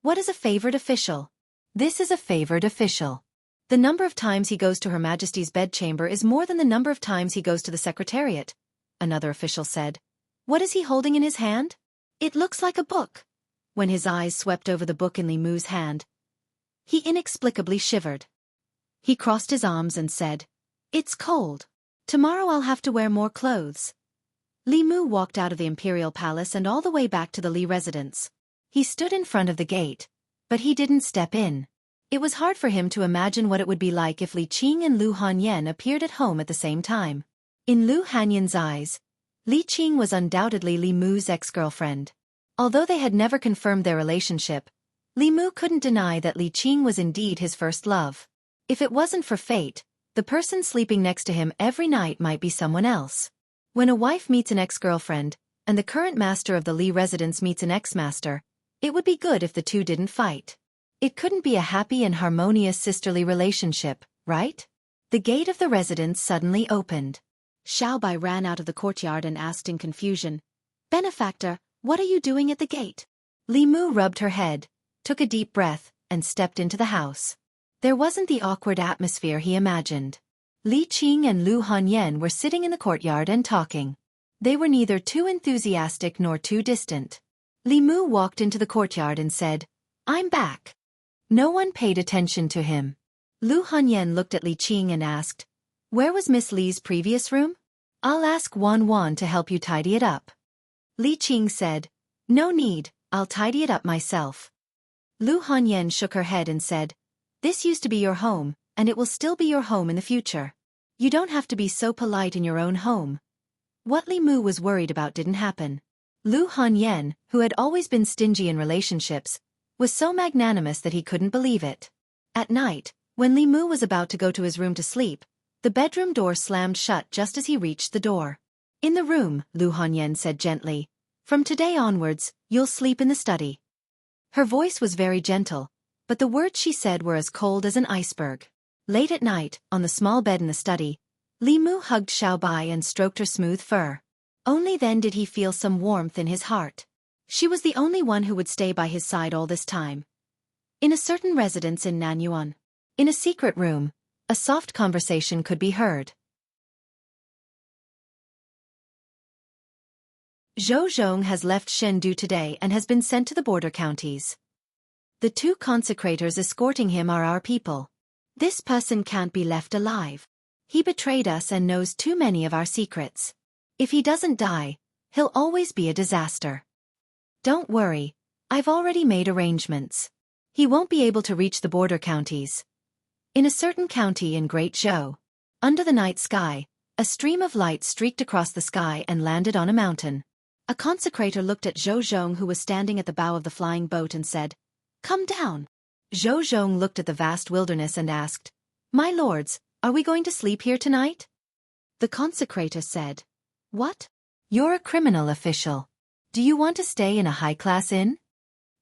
"What is a favored official?" "This is a favored official. The number of times he goes to Her Majesty's bedchamber is more than the number of times he goes to the Secretariat," another official said. "What is he holding in his hand?" "It looks like a book." When his eyes swept over the book in Li Mu's hand, he inexplicably shivered. He crossed his arms and said, "It's cold. Tomorrow I'll have to wear more clothes." Li Mu walked out of the Imperial Palace and all the way back to the Li residence. He stood in front of the gate, but he didn't step in. It was hard for him to imagine what it would be like if Li Qing and Lu Hanyan appeared at home at the same time. In Lu Hanyan's eyes, Li Qing was undoubtedly Li Mu's ex-girlfriend. Although they had never confirmed their relationship, Li Mu couldn't deny that Li Qing was indeed his first love. If it wasn't for fate, the person sleeping next to him every night might be someone else. When a wife meets an ex-girlfriend, and the current master of the Li residence meets an ex-master, it would be good if the two didn't fight. It couldn't be a happy and harmonious sisterly relationship, right? The gate of the residence suddenly opened. Xiaobai ran out of the courtyard and asked in confusion, "Benefactor, what are you doing at the gate?" Li Mu rubbed her head, took a deep breath, and stepped into the house. There wasn't the awkward atmosphere he imagined. Li Qing and Lu Hanyan were sitting in the courtyard and talking. They were neither too enthusiastic nor too distant. Li Mu walked into the courtyard and said, "I'm back." No one paid attention to him. Lu Hanyan looked at Li Qing and asked, "Where was Miss Li's previous room?" "I'll ask Wan Wan to help you tidy it up." Li Qing said, "No need, I'll tidy it up myself." Lu Hanyan shook her head and said, "This used to be your home, and it will still be your home in the future. You don't have to be so polite in your own home." What Li Mu was worried about didn't happen. Lu Hanyan, who had always been stingy in relationships, was so magnanimous that he couldn't believe it. At night, when Li Mu was about to go to his room to sleep, the bedroom door slammed shut just as he reached the door. "In the room," Lu Hanyan said gently. "From today onwards, you'll sleep in the study." Her voice was very gentle, but the words she said were as cold as an iceberg. Late at night, on the small bed in the study, Li Mu hugged Xiaobai and stroked her smooth fur. Only then did he feel some warmth in his heart. She was the only one who would stay by his side all this time. In a certain residence in Nanyuan, in a secret room, a soft conversation could be heard. Zhou Zhong has left Chengdu today and has been sent to the border counties. The two consecrators escorting him are our people. This person can't be left alive. He betrayed us and knows too many of our secrets. If he doesn't die, he'll always be a disaster. Don't worry, I've already made arrangements. He won't be able to reach the border counties. In a certain county in Great Zhou, under the night sky, a stream of light streaked across the sky and landed on a mountain. A consecrator looked at Zhou Zhong, who was standing at the bow of the flying boat, and said, "Come down." Zhou Zhong looked at the vast wilderness and asked, "My lords, are we going to sleep here tonight?" The consecrator said, "What? You're a criminal official. Do you want to stay in a high-class inn?"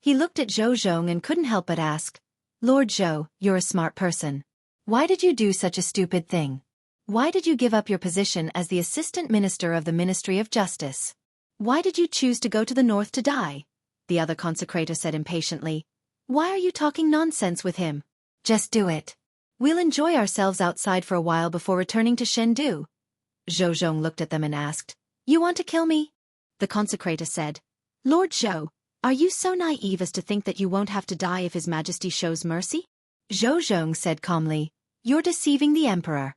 He looked at Zhou Zhong and couldn't help but ask, Lord Zhou, you're a smart person. Why did you do such a stupid thing? Why did you give up your position as the Assistant Minister of the Ministry of Justice? Why did you choose to go to the north to die? The other consecrator said impatiently. Why are you talking nonsense with him? Just do it. We'll enjoy ourselves outside for a while before returning to Chengdu. Zhou Zhong looked at them and asked, You want to kill me? The consecrator said, Lord Zhou, are you so naive as to think that you won't have to die if His Majesty shows mercy? Zhou Zhong said calmly, You're deceiving the Emperor.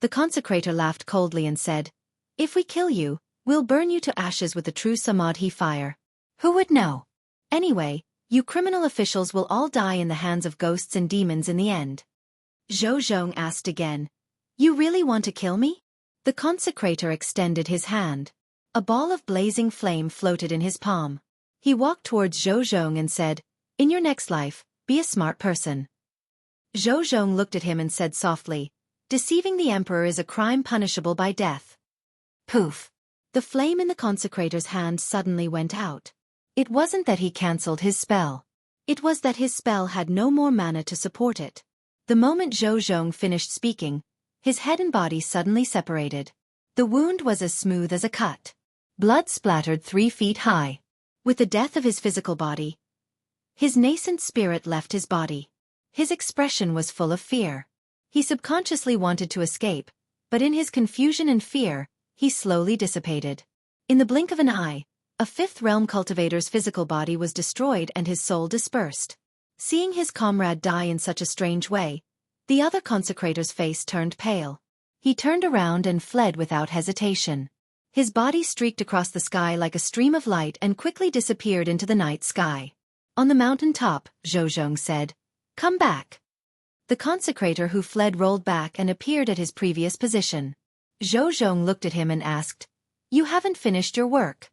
The consecrator laughed coldly and said, If we kill you, we'll burn you to ashes with the true Samadhi fire. Who would know? Anyway, you criminal officials will all die in the hands of ghosts and demons in the end. Zhou Zhong asked again, You really want to kill me? The consecrator extended his hand. A ball of blazing flame floated in his palm. He walked towards Zhou Zhong and said, In your next life, be a smart person. Zhou Zhong looked at him and said softly, Deceiving the Emperor is a crime punishable by death. Poof! The flame in the consecrator's hand suddenly went out. It wasn't that he cancelled his spell. It was that his spell had no more mana to support it. The moment Zhou Zhong finished speaking, his head and body suddenly separated. The wound was as smooth as a cut. Blood splattered 3 feet high. With the death of his physical body, his nascent spirit left his body. His expression was full of fear. He subconsciously wanted to escape, but in his confusion and fear, he slowly dissipated. In the blink of an eye, a fifth realm cultivator's physical body was destroyed and his soul dispersed. Seeing his comrade die in such a strange way, the other consecrator's face turned pale. He turned around and fled without hesitation. His body streaked across the sky like a stream of light and quickly disappeared into the night sky. On the mountain top, Zhou Zhong said, Come back. The consecrator who fled rolled back and appeared at his previous position. Zhou Zhong looked at him and asked, You haven't finished your work.